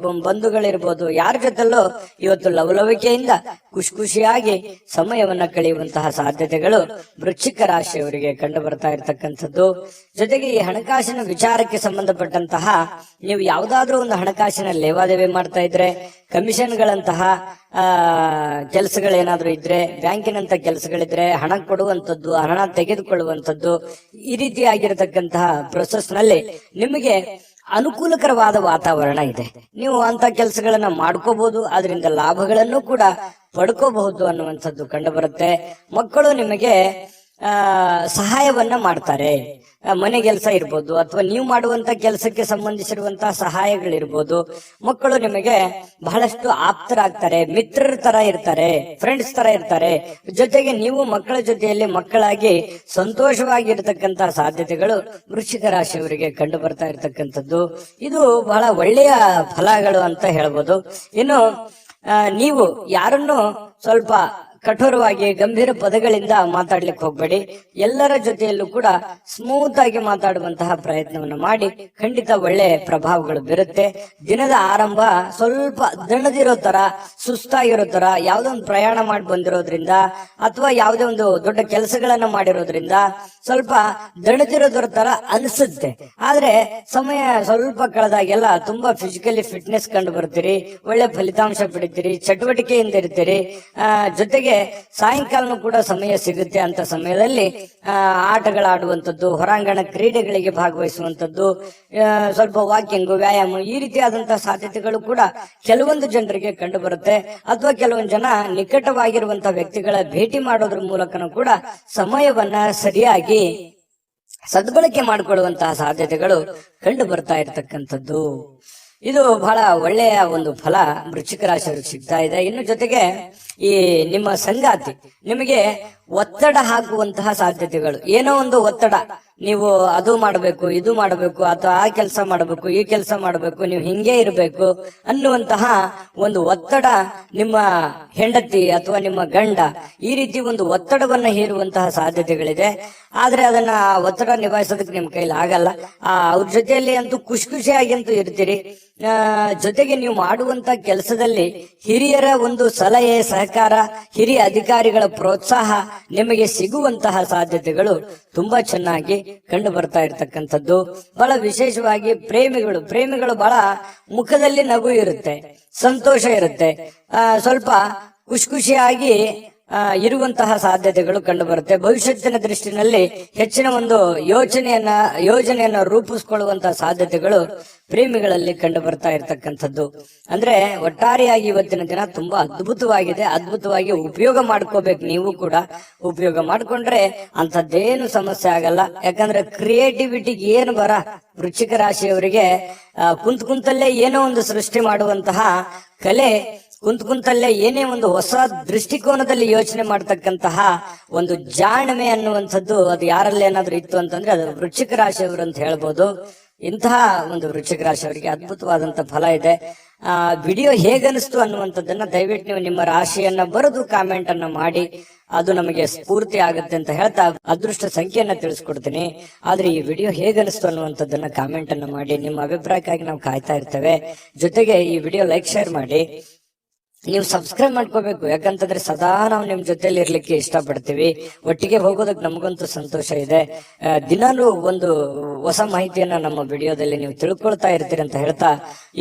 ಬಂಧುಗಳಿರ್ಬೋದು, ಯಾರ ಜೊತೆಲ್ಲೋ ಇವತ್ತು ಲವಲವಿಕೆಯಿಂದ ಖುಷಿಯಾಗಿ ಸಮಯವನ್ನ ಕಳೆಯುವಂತಹ ಸಾಧ್ಯತೆಗಳು ವೃಶ್ಚಿಕ ರಾಶಿಯವರಿಗೆ ಕಂಡು ಬರ್ತಾ ಇರತಕ್ಕಂಥದ್ದು. ಜೊತೆಗೆ ಈ ಹಣಕಾಸಿನ ವಿಚಾರಕ್ಕೆ ಸಂಬಂಧಪಟ್ಟಂತಹ ನೀವು ಯಾವುದಾದ್ರೂ ಒಂದು ಹಣಕಾಸಿನ ಲೇವಾದೇವಿ ಮಾಡ್ತಾ ಇದ್ರೆ, ಕಮಿಷನ್ಗಳಂತಹ ಕೆಲಸಗಳೇನಾದ್ರೂ ಇದ್ರೆ, ಬ್ಯಾಂಕಿನಂತ ಕೆಲಸಗಳಿದ್ರೆ, ಹಣ ಕೊಡುವಂಥದ್ದು, ಹಣ ತೆಗೆದುಕೊಳ್ಳುವಂಥದ್ದು, ಈ ರೀತಿಯಾಗಿರತಕ್ಕಂತಹ ಪ್ರೊಸೆಸ್ ನಲ್ಲಿ ನಿಮಗೆ ಅನುಕೂಲಕರವಾದ ವಾತಾವರಣ ಇದೆ. ನೀವು ಅಂತ ಕೆಲಸಗಳನ್ನ ಮಾಡ್ಕೋಬಹುದು, ಅದರಿಂದ ಲಾಭಗಳನ್ನು ಕೂಡ ಪಡ್ಕೋಬಹುದು ಅನ್ನುವಂಥದ್ದು ಕಂಡು ಬರುತ್ತೆ. ಮಕ್ಕಳು ನಿಮಗೆ ಸಹಾಯವನ್ನ ಮಾಡ್ತಾರೆ. ಮನೆ ಕೆಲಸ ಇರ್ಬೋದು ಅಥವಾ ನೀವು ಮಾಡುವಂತ ಕೆಲಸಕ್ಕೆ ಸಂಬಂಧಿಸಿರುವಂತಹ ಸಹಾಯಗಳಿರ್ಬೋದು. ಮಕ್ಕಳು ನಿಮಗೆ ಬಹಳಷ್ಟು ಆಪ್ತರಾಗ್ತಾರೆ, ಮಿತ್ರರ ತರ ಇರ್ತಾರೆ, ಫ್ರೆಂಡ್ಸ್ ತರ ಇರ್ತಾರೆ. ಜೊತೆಗೆ ನೀವು ಮಕ್ಕಳ ಜೊತೆಯಲ್ಲಿ ಮಕ್ಕಳಾಗಿ ಸಂತೋಷವಾಗಿರ್ತಕ್ಕಂತಹ ಸಾಧ್ಯತೆಗಳು ವೃಶ್ಚಿಕ ರಾಶಿಯವರಿಗೆ ಕಂಡು ಬರ್ತಾ ಇರತಕ್ಕಂಥದ್ದು. ಇದು ಬಹಳ ಒಳ್ಳೆಯ ಫಲಗಳು ಅಂತ ಹೇಳ್ಬೋದು. ಇನ್ನು ನೀವು ಯಾರನ್ನು ಸ್ವಲ್ಪ ಕಠೋರವಾಗಿ ಗಂಭೀರ ಪದಗಳಿಂದ ಮಾತಾಡ್ಲಿಕ್ಕೆ ಹೋಗ್ಬೇಡಿ. ಎಲ್ಲರ ಜೊತೆಯಲ್ಲೂ ಕೂಡ ಸ್ಮೂತ್ ಆಗಿ ಮಾತಾಡುವಂತಹ ಪ್ರಯತ್ನವನ್ನು ಮಾಡಿ, ಖಂಡಿತ ಒಳ್ಳೆ ಪ್ರಭಾವಗಳು ಬೀರುತ್ತೆ. ದಿನದ ಆರಂಭ ಸ್ವಲ್ಪ ದಣದಿರೋ ತರ, ಸುಸ್ತಾಗಿರೋ ತರ, ಯಾವುದೋ ಒಂದು ಪ್ರಯಾಣ ಮಾಡಿ ಬಂದಿರೋದ್ರಿಂದ ಅಥವಾ ಯಾವುದೇ ಒಂದು ದೊಡ್ಡ ಕೆಲಸಗಳನ್ನ ಮಾಡಿರೋದ್ರಿಂದ ಸ್ವಲ್ಪ ದಣದಿರೋದ್ರ ತರ ಅನಿಸುತ್ತೆ. ಆದ್ರೆ ಸಮಯ ಸ್ವಲ್ಪ ಕಳೆದಾಗೆಲ್ಲ ತುಂಬಾ ಫಿಸಿಕಲಿ ಫಿಟ್ನೆಸ್ ಕಂಡು ಬರ್ತೀರಿ, ಒಳ್ಳೆ ಫಲಿತಾಂಶ ಪಡಿತೀರಿ, ಚಟುವಟಿಕೆಯಿಂದ ಇರ್ತೀರಿ. ಜೊತೆಗೆ ಸಾಯಂಕಾಲನೂ ಕೂಡ ಸಮಯ ಸಿಗುತ್ತೆ. ಅಂತ ಸಮಯದಲ್ಲಿ ಆಟಗಳಾಡುವಂಥದ್ದು, ಹೊರಾಂಗಣ ಕ್ರೀಡೆಗಳಿಗೆ ಭಾಗವಹಿಸುವಂಥದ್ದು, ಸ್ವಲ್ಪ ವಾಕಿಂಗ್, ವ್ಯಾಯಾಮ, ಈ ರೀತಿಯಾದಂತಹ ಸಾಧ್ಯತೆಗಳು ಕೂಡ ಕೆಲವೊಂದು ಜನರಿಗೆ ಕಂಡು ಬರುತ್ತೆ. ಅಥವಾ ಕೆಲವೊಂದು ಜನ ನಿಕಟವಾಗಿರುವಂತಹ ವ್ಯಕ್ತಿಗಳ ಭೇಟಿ ಮಾಡೋದ್ರ ಮೂಲಕನೂ ಕೂಡ ಸಮಯವನ್ನ ಸರಿಯಾಗಿ ಸದ್ಬಳಕೆ ಮಾಡಿಕೊಳ್ಳುವಂತಹ ಸಾಧ್ಯತೆಗಳು ಕಂಡು ಬರ್ತಾ ಇರತಕ್ಕಂಥದ್ದು. ಇದು ಬಹಳ ಒಳ್ಳೆಯ ಒಂದು ಫಲ ವೃಶ್ಚಿಕ ರಾಶಿಯವರಿಗೆ ಸಿಗ್ತಾ ಇದೆ. ಇನ್ನು ಜೊತೆಗೆ ಈ ನಿಮ್ಮ ಸಂಗಾತಿ ನಿಮಗೆ ಒತ್ತಡ ಹಾಕುವಂತಹ ಸಾಧ್ಯತೆಗಳು, ಏನೋ ಒಂದು ಒತ್ತಡ, ನೀವು ಅದು ಮಾಡಬೇಕು, ಇದು ಮಾಡಬೇಕು, ಅಥವಾ ಆ ಕೆಲಸ ಮಾಡಬೇಕು, ಈ ಕೆಲಸ ಮಾಡಬೇಕು, ನೀವು ಹಿಂಗೆ ಇರಬೇಕು ಅನ್ನುವಂತಹ ಒಂದು ಒತ್ತಡ ನಿಮ್ಮ ಹೆಂಡತಿ ಅಥವಾ ನಿಮ್ಮ ಗಂಡ ಈ ರೀತಿ ಒಂದು ಒತ್ತಡವನ್ನ ಹೇರುವಂತಹ ಸಾಧ್ಯತೆಗಳಿದೆ. ಆದ್ರೆ ಅದನ್ನ ಒತ್ತಡ ನಿಭಾಯಿಸೋದಕ್ಕೆ ನಿಮ್ ಕೈಲಿ ಆಗಲ್ಲ. ಅವ್ರ ಜೊತೆಯಲ್ಲಿ ಅಂತೂ ಖುಷಿಯಾಗಿ ಅಂತೂ ಇರ್ತೀರಿ. ಜೊತೆಗೆ ನೀವು ಮಾಡುವಂತ ಕೆಲಸದಲ್ಲಿ ಹಿರಿಯರ ಒಂದು ಸಲಹೆ, ಸಹಕಾರ, ಹಿರಿಯ ಅಧಿಕಾರಿಗಳ ಪ್ರೋತ್ಸಾಹ ನಿಮಗೆ ಸಿಗುವಂತಹ ಸಾಧ್ಯತೆಗಳು ತುಂಬಾ ಚೆನ್ನಾಗಿ ಕಂಡು ಬರ್ತಾ ಇರತಕ್ಕಂಥದ್ದು. ಬಹಳ ವಿಶೇಷವಾಗಿ ಪ್ರೇಮಿಗಳು ಬಹಳ ಮುಖದಲ್ಲಿ ನಗು ಇರುತ್ತೆ, ಸಂತೋಷ ಇರುತ್ತೆ, ಸ್ವಲ್ಪ ಖುಷಿಯಾಗಿ ಇರುವಂತಹ ಸಾಧ್ಯತೆಗಳು ಕಂಡು ಬರುತ್ತೆ. ಭವಿಷ್ಯತ್ತಿನ ದೃಷ್ಟಿನಲ್ಲಿ ಹೆಚ್ಚಿನ ಒಂದು ಯೋಜನೆಯನ್ನ ರೂಪಿಸಿಕೊಳ್ಳುವಂತಹ ಸಾಧ್ಯತೆಗಳು ಪ್ರೇಮಿಗಳಲ್ಲಿ ಕಂಡು ಬರ್ತಾ ಇರತಕ್ಕಂಥದ್ದು. ಅಂದ್ರೆ ಒಟ್ಟಾರೆಯಾಗಿ ಇವತ್ತಿನ ದಿನ ತುಂಬಾ ಅದ್ಭುತವಾಗಿ ಉಪಯೋಗ ಮಾಡ್ಕೋಬೇಕು. ನೀವು ಕೂಡ ಉಪಯೋಗ ಮಾಡ್ಕೊಂಡ್ರೆ ಅಂತದ್ದೇನು ಸಮಸ್ಯೆ ಆಗಲ್ಲ. ಯಾಕಂದ್ರೆ ಕ್ರಿಯೇಟಿವಿಟಿಗೆ ಏನು ಬರ ವೃಶ್ಚಿಕ ರಾಶಿಯವರಿಗೆ ಕುಂತಲ್ಲೇ ಏನೋ ಒಂದು ಸೃಷ್ಟಿ ಮಾಡುವಂತಹ ಕಲೆ, ಕುಂತಲ್ಲೇ ಏನೇ ಒಂದು ಹೊಸ ದೃಷ್ಟಿಕೋನದಲ್ಲಿ ಯೋಚನೆ ಮಾಡ್ತಕ್ಕಂತಹ ಒಂದು ಜಾಣ್ಮೆ ಅನ್ನುವಂಥದ್ದು ಅದು ಯಾರಲ್ಲಿ ಏನಾದ್ರೂ ಇತ್ತು ಅಂತಂದ್ರೆ ಅದು ವೃಶ್ಚಿಕ ರಾಶಿಯವರು ಅಂತ ಹೇಳ್ಬೋದು. ಇಂತಹ ಒಂದು ವೃಶ್ಚಿಕ ರಾಶಿಯವರಿಗೆ ಅದ್ಭುತವಾದಂತ ಫಲ ಇದೆ. ವಿಡಿಯೋ ಹೇಗನಿಸ್ತು ಅನ್ನುವಂಥದ್ದನ್ನ ದಯವಿಟ್ಟು ನೀವು ನಿಮ್ಮ ರಾಶಿಯನ್ನ ಬರೆದು ಕಾಮೆಂಟ್ ಅನ್ನ ಮಾಡಿ, ಅದು ನಮಗೆ ಸ್ಫೂರ್ತಿ ಆಗುತ್ತೆ ಅಂತ ಹೇಳ್ತಾ ಅದೃಷ್ಟ ಸಂಖ್ಯೆಯನ್ನ ತಿಳಿಸ್ಕೊಡ್ತೀನಿ. ಆದ್ರೆ ಈ ವಿಡಿಯೋ ಹೇಗನಿಸ್ತು ಅನ್ನುವಂಥದ್ದನ್ನ ಕಾಮೆಂಟ್ ಅನ್ನ ಮಾಡಿ, ನಿಮ್ಮ ಅಭಿಪ್ರಾಯಕ್ಕಾಗಿ ನಾವು ಕಾಯ್ತಾ ಇರ್ತೇವೆ. ಜೊತೆಗೆ ಈ ವಿಡಿಯೋ ಲೈಕ್, ಶೇರ್ ಮಾಡಿ. ನೀವು ಸಬ್ಸ್ಕ್ರೈಬ್ ಮಾಡ್ಕೋಬೇಕು. ಯಾಕಂತಂದ್ರೆ ಸದಾ ನಾವು ನಿಮ್ ಜೊತೆಲಿ ಇರ್ಲಿಕ್ಕೆ ಇಷ್ಟಪಡ್ತೀವಿ. ಒಟ್ಟಿಗೆ ಹೋಗೋದಕ್ಕೆ ನಮಗಂತೂ ಸಂತೋಷ ಇದೆ. ದಿನಾಲೂ ಒಂದು ಹೊಸ ಮಾಹಿತಿಯನ್ನ ನಮ್ಮ ವಿಡಿಯೋದಲ್ಲಿ ನೀವು ತಿಳ್ಕೊಳ್ತಾ ಇರ್ತೀರಿ ಅಂತ ಹೇಳ್ತಾ,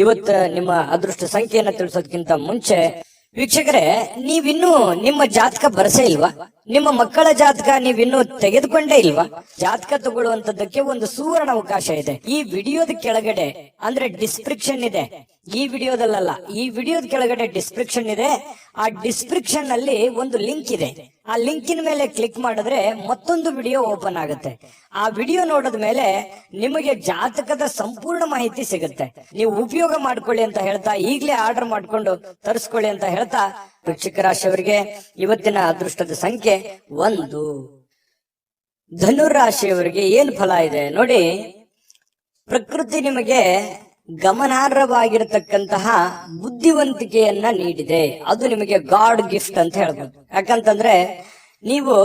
ಇವತ್ತು ನಿಮ್ಮ ಅದೃಷ್ಟ ಸಂಖ್ಯೆಯನ್ನ ತಿಳಿಸೋದಕ್ಕಿಂತ ಮುಂಚೆ ವೀಕ್ಷಕರೇ, ನೀವಿನ್ನೂ ನಿಮ್ಮ ಜಾತಕ ಬರಸೇ ಇಲ್ವಾ? ನಿಮ್ಮ ಮಕ್ಕಳ ಜಾತಕ ನೀವಿನ್ನೂ ತೆಗೆದುಕೊಂಡೇ ಇಲ್ವಾ? ಜಾತಕ ತಗೊಳ್ಳುವಂತದ್ದಕ್ಕೆ ಒಂದು ಸುವರ್ಣ ಅವಕಾಶ ಇದೆ. ಈ ವಿಡಿಯೋದ ಕೆಳಗಡೆ ಅಂದ್ರೆ ಡಿಸ್ಕ್ರಿಪ್ಷನ್ ಇದೆ. ಈ ವಿಡಿಯೋದಲ್ಲ, ಈ ವಿಡಿಯೋದ ಕೆಳಗಡೆ ಡಿಸ್ಕ್ರಿಪ್ಷನ್ ಇದೆ. ಆ ಡಿಸ್ಕ್ರಿಪ್ಷನ್ ಅಲ್ಲಿ ಒಂದು ಲಿಂಕ್ ಇದೆ. ಆ ಲಿಂಕಿನ ಮೇಲೆ ಕ್ಲಿಕ್ ಮಾಡಿದ್ರೆ ಮತ್ತೊಂದು ವಿಡಿಯೋ ಓಪನ್ ಆಗುತ್ತೆ. ಆ ವಿಡಿಯೋ ನೋಡಿದ ಮೇಲೆ ನಿಮಗೆ ಜಾತಕದ ಸಂಪೂರ್ಣ ಮಾಹಿತಿ ಸಿಗುತ್ತೆ. ನೀವು ಉಪಯೋಗ ಮಾಡ್ಕೊಳ್ಳಿ ಅಂತ ಹೇಳ್ತಾ, ಈಗಲೇ ಆರ್ಡರ್ ಮಾಡ್ಕೊಂಡು ತರಿಸ್ಕೊಳ್ಳಿ ಅಂತ ಹೇಳ್ತಾ, ವೃಶ್ಚಿಕ ರಾಶಿಯವರಿಗೆ ಇವತ್ತಿನ ಅದೃಷ್ಟದ ಸಂಖ್ಯೆ 1. ಧನುರಾಶಿಯವರಿಗೆ ಏನ್ ಫಲ ಇದೆ ನೋಡಿ. ಪ್ರಕೃತಿ ನಿಮಗೆ ಗಮನಾರ್ಹವಾಗಿರತಕ್ಕಂತಹ ಬುದ್ಧಿವಂತಿಕೆಯನ್ನ ನೀಡಿದೆ. ಅದು ನಿಮಗೆ ಗಾಡ್ ಗಿಫ್ಟ್ ಅಂತ ಹೇಳ್ಬೋದು. ಯಾಕಂತಂದ್ರೆ ನೀವು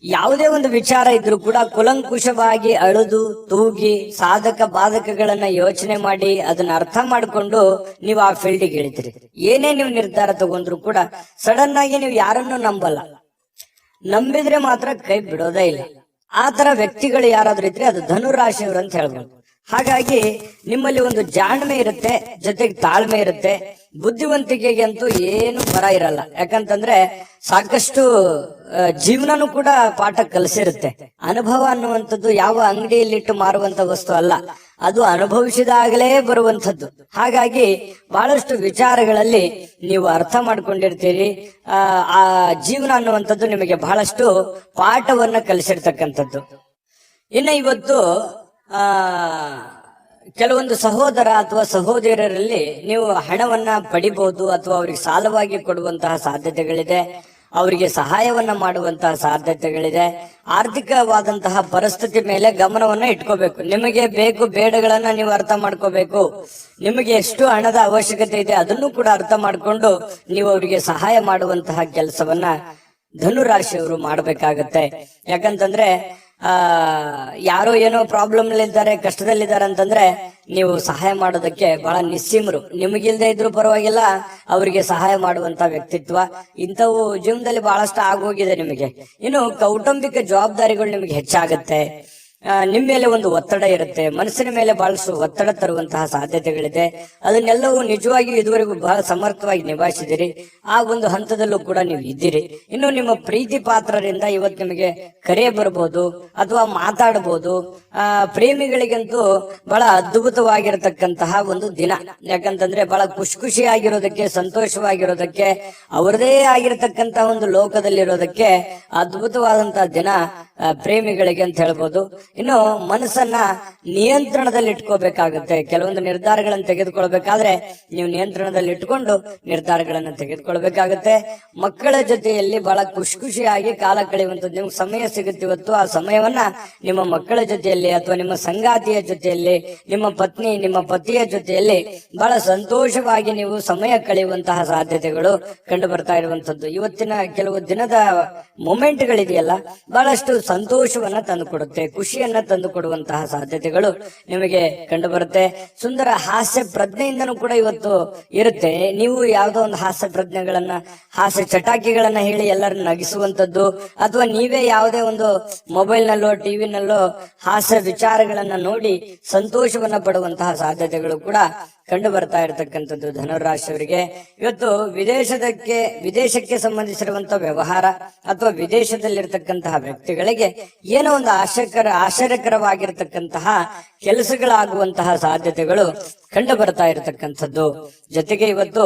ಯಾವುದೇ ಒಂದು ವಿಚಾರ ಇದ್ರೂ ಕೂಡ ಕುಲಂಕುಷವಾಗಿ ಅಳುದು ತೂಗಿ ಸಾಧಕ ಬಾಧಕಗಳನ್ನ ಯೋಚನೆ ಮಾಡಿ ಅದನ್ನ ಅರ್ಥ ಮಾಡಿಕೊಂಡು ನೀವು ಆ ಫೀಲ್ಡಿಗೆ ಇಳಿತೀರಿ. ಏನೇ ನೀವು ನಿರ್ಧಾರ ತಗೊಂಡ್ರು ಕೂಡ ಸಡನ್ ಆಗಿ ನೀವು ಯಾರನ್ನು ನಂಬಲ್ಲ. ನಂಬಿದ್ರೆ ಮಾತ್ರ ಕೈ ಬಿಡೋದೇ ಇಲ್ಲ. ಆ ತರ ವ್ಯಕ್ತಿಗಳು ಯಾರಾದ್ರೂ ಇದ್ರೆ ಅದು ಧನುರಾಶಿಯವರು ಅಂತ ಹೇಳ್ಬೋದು. ಹಾಗಾಗಿ ನಿಮ್ಮಲ್ಲಿ ಒಂದು ಜಾಣ್ಮೆ ಇರುತ್ತೆ, ಜೊತೆಗೆ ತಾಳ್ಮೆ ಇರುತ್ತೆ. ಬುದ್ಧಿವಂತಿಕೆಗೆ ಅಂತೂ ಏನು ಬರ ಇರಲ್ಲ. ಯಾಕಂತಂದ್ರೆ ಸಾಕಷ್ಟು ಜೀವನನೂ ಕೂಡ ಪಾಠ ಕಲಿಸಿರುತ್ತೆ. ಅನುಭವ ಅನ್ನುವಂಥದ್ದು ಯಾವ ಅಂಗಡಿಯಲ್ಲಿಟ್ಟು ಮಾರುವಂತ ವಸ್ತು ಅಲ್ಲ, ಅದು ಅನುಭವಿಸಿದಾಗಲೇ ಬರುವಂಥದ್ದು. ಹಾಗಾಗಿ ಬಹಳಷ್ಟು ವಿಚಾರಗಳಲ್ಲಿ ನೀವು ಅರ್ಥ ಮಾಡ್ಕೊಂಡಿರ್ತೀರಿ. ಆ ಜೀವನ ಅನ್ನುವಂಥದ್ದು ನಿಮಗೆ ಬಹಳಷ್ಟು ಪಾಠವನ್ನ ಕಲಿಸಿರ್ತಕ್ಕಂಥದ್ದು. ಇನ್ನು ಇವತ್ತು ಕೆಲವೊಂದು ಸಹೋದರ ಅಥವಾ ಸಹೋದರರಲ್ಲಿ ನೀವು ಹಣವನ್ನ ಪಡಿಬಹುದು, ಅಥವಾ ಅವರಿಗೆ ಸಾಲವಾಗಿ ಕೊಡುವಂತಹ ಸಾಧ್ಯತೆಗಳಿದೆ. ಅವರಿಗೆ ಸಹಾಯವನ್ನ ಮಾಡುವಂತಹ ಸಾಧ್ಯತೆಗಳಿದೆ. ಆರ್ಥಿಕವಾದಂತಹ ಪರಿಸ್ಥಿತಿ ಮೇಲೆ ಗಮನವನ್ನ ಇಟ್ಕೋಬೇಕು. ನಿಮಗೆ ಬೇಕು ಬೇಡಗಳನ್ನ ನೀವು ಅರ್ಥ ಮಾಡ್ಕೋಬೇಕು. ನಿಮಗೆ ಎಷ್ಟು ಹಣದ ಅವಶ್ಯಕತೆ ಇದೆ ಅದನ್ನು ಕೂಡ ಅರ್ಥ ಮಾಡ್ಕೊಂಡು ನೀವು ಅವರಿಗೆ ಸಹಾಯ ಮಾಡುವಂತಹ ಕೆಲಸವನ್ನ ಧನುರಾಶಿಯವರು ಮಾಡಬೇಕಾಗತ್ತೆ. ಯಾಕಂತಂದ್ರೆ ಯಾರೋ ಏನೋ ಪ್ರಾಬ್ಲಮ್ ಇದ್ದಾರೆ, ಕಷ್ಟದಲ್ಲಿದ್ದಾರೆ ಅಂತಂದ್ರೆ ನೀವು ಸಹಾಯ ಮಾಡೋದಕ್ಕೆ ಬಹಳ ನಿಸ್ಸೀಮರು. ನಿಮಗಿಲ್ದೇ ಇದ್ರು ಪರವಾಗಿಲ್ಲ, ಅವರಿಗೆ ಸಹಾಯ ಮಾಡುವಂತ ವ್ಯಕ್ತಿತ್ವ ಇಂಥವು ಜೀವನದಲ್ಲಿ ಬಹಳಷ್ಟು ಆಗೋಗಿದೆ ನಿಮಗೆ. ಇನ್ನು ಕೌಟುಂಬಿಕ ಜವಾಬ್ದಾರಿಗಳು ನಿಮಗೆ ಹೆಚ್ಚಾಗತ್ತೆ. ನಿಮ್ಮ ಮೇಲೆ ಒಂದು ಒತ್ತಡ ಇರುತ್ತೆ, ಮನಸ್ಸಿನ ಮೇಲೆ ಬಹಳಷ್ಟು ಒತ್ತಡ ತರುವಂತಹ ಸಾಧ್ಯತೆಗಳಿದೆ. ಅದನ್ನೆಲ್ಲವೂ ನಿಜವಾಗಿಯೂ ಇದುವರೆಗೂ ಬಹಳ ಸಮರ್ಥವಾಗಿ ನಿಭಾಯಿಸಿದಿರಿ. ಆ ಒಂದು ಹಂತದಲ್ಲೂ ಕೂಡ ನೀವು ಇದ್ದೀರಿ. ಇನ್ನು ನಿಮ್ಮ ಪ್ರೀತಿ ಪಾತ್ರರಿಂದ ಇವತ್ತು ನಿಮಗೆ ಕರೆ ಬರಬಹುದು ಅಥವಾ ಮಾತಾಡಬಹುದು. ಪ್ರೇಮಿಗಳಿಗಂತೂ ಬಹಳ ಅದ್ಭುತವಾಗಿರತಕ್ಕಂತಹ ಒಂದು ದಿನ. ಯಾಕಂತಂದ್ರೆ ಬಹಳ ಖುಷಿಯಾಗಿರೋದಕ್ಕೆ, ಸಂತೋಷವಾಗಿರೋದಕ್ಕೆ, ಅವರದೇ ಆಗಿರತಕ್ಕಂತಹ ಒಂದು ಲೋಕದಲ್ಲಿರೋದಕ್ಕೆ ಅದ್ಭುತವಾದಂತಹ ದಿನ ಪ್ರೇಮಿಗಳಿಗೆ ಅಂತ ಹೇಳ್ಬೋದು. ಇನ್ನು ಮನಸ್ಸನ್ನ ನಿಯಂತ್ರಣದಲ್ಲಿ ಇಟ್ಕೋಬೇಕಾಗುತ್ತೆ. ಕೆಲವೊಂದು ನಿರ್ಧಾರಗಳನ್ನು ತೆಗೆದುಕೊಳ್ಬೇಕಾದ್ರೆ ನೀವು ನಿಯಂತ್ರಣದಲ್ಲಿ ಇಟ್ಕೊಂಡು ನಿರ್ಧಾರಗಳನ್ನು ತೆಗೆದುಕೊಳ್ಬೇಕಾಗುತ್ತೆ. ಮಕ್ಕಳ ಜೊತೆಯಲ್ಲಿ ಬಹಳ ಖುಷಿಯಾಗಿ ಕಾಲ ಕಳೆಯುವಂಥದ್ದು ನಿಮ್ಗೆ ಸಮಯ ಸಿಗುತ್ತೆ ಇವತ್ತು. ಆ ಸಮಯವನ್ನ ನಿಮ್ಮ ಮಕ್ಕಳ ಜೊತೆಯಲ್ಲಿ ಅಥವಾ ನಿಮ್ಮ ಸಂಗಾತಿಯ ಜೊತೆಯಲ್ಲಿ, ನಿಮ್ಮ ಪತ್ನಿ, ನಿಮ್ಮ ಪತಿಯ ಜೊತೆಯಲ್ಲಿ ಬಹಳ ಸಂತೋಷವಾಗಿ ನೀವು ಸಮಯ ಕಳೆಯುವಂತಹ ಸಾಧ್ಯತೆಗಳು ಕಂಡು ಬರ್ತಾ ಇರುವಂತದ್ದು. ಇವತ್ತಿನ ಕೆಲವು ದಿನದ ಮೊಮೆಂಟ್ಗಳಿದೆಯಲ್ಲ, ಬಹಳಷ್ಟು ಸಂತೋಷವನ್ನ ತಂದುಕೊಡುತ್ತೆ, ಖುಷಿಯನ್ನ ತಂದು ಕೊಡುವಂತಹ ಸಾಧ್ಯತೆಗಳು ನಿಮಗೆ ಕಂಡು ಬರುತ್ತೆ. ಸುಂದರ ಹಾಸ್ಯ ಪ್ರಜ್ಞೆಯಿಂದನೂ ಕೂಡ ಇವತ್ತು ಇರುತ್ತೆ. ನೀವು ಯಾವುದೋ ಒಂದು ಹಾಸ್ಯ ಪ್ರಜ್ಞೆಗಳನ್ನ, ಹಾಸ್ಯ ಚಟಾಕಿಗಳನ್ನ ಹೇಳಿ ಎಲ್ಲರನ್ನ ನಗಿಸುವಂತದ್ದು, ಅಥವಾ ನೀವೇ ಯಾವುದೇ ಒಂದು ಮೊಬೈಲ್ ನಲ್ಲೋ ಟಿವಿನಲ್ಲೋ ಹಾಸ್ಯ ವಿಚಾರಗಳನ್ನ ನೋಡಿ ಸಂತೋಷವನ್ನ ಪಡುವಂತಹ ಸಾಧ್ಯತೆಗಳು ಕೂಡ ಕಂಡು ಬರ್ತಾ ಇರತಕ್ಕಂಥದ್ದು ಧನುರಾಶಿಯವರಿಗೆ. ಇವತ್ತು ವಿದೇಶಕ್ಕೆ ಸಂಬಂಧಿಸಿರುವಂತಹ ವ್ಯವಹಾರ ಅಥವಾ ವಿದೇಶದಲ್ಲಿರ್ತಕ್ಕಂತಹ ವ್ಯಕ್ತಿಗಳಿಗೆ ಏನೋ ಒಂದು ಆಶ್ಚರ್ಯಕರವಾಗಿರ್ತಕ್ಕಂತಹ ಕೆಲಸಗಳಾಗುವಂತಹ ಸಾಧ್ಯತೆಗಳು ಕಂಡು ಬರ್ತಾ ಇರತಕ್ಕಂಥದ್ದು. ಜೊತೆಗೆ ಇವತ್ತು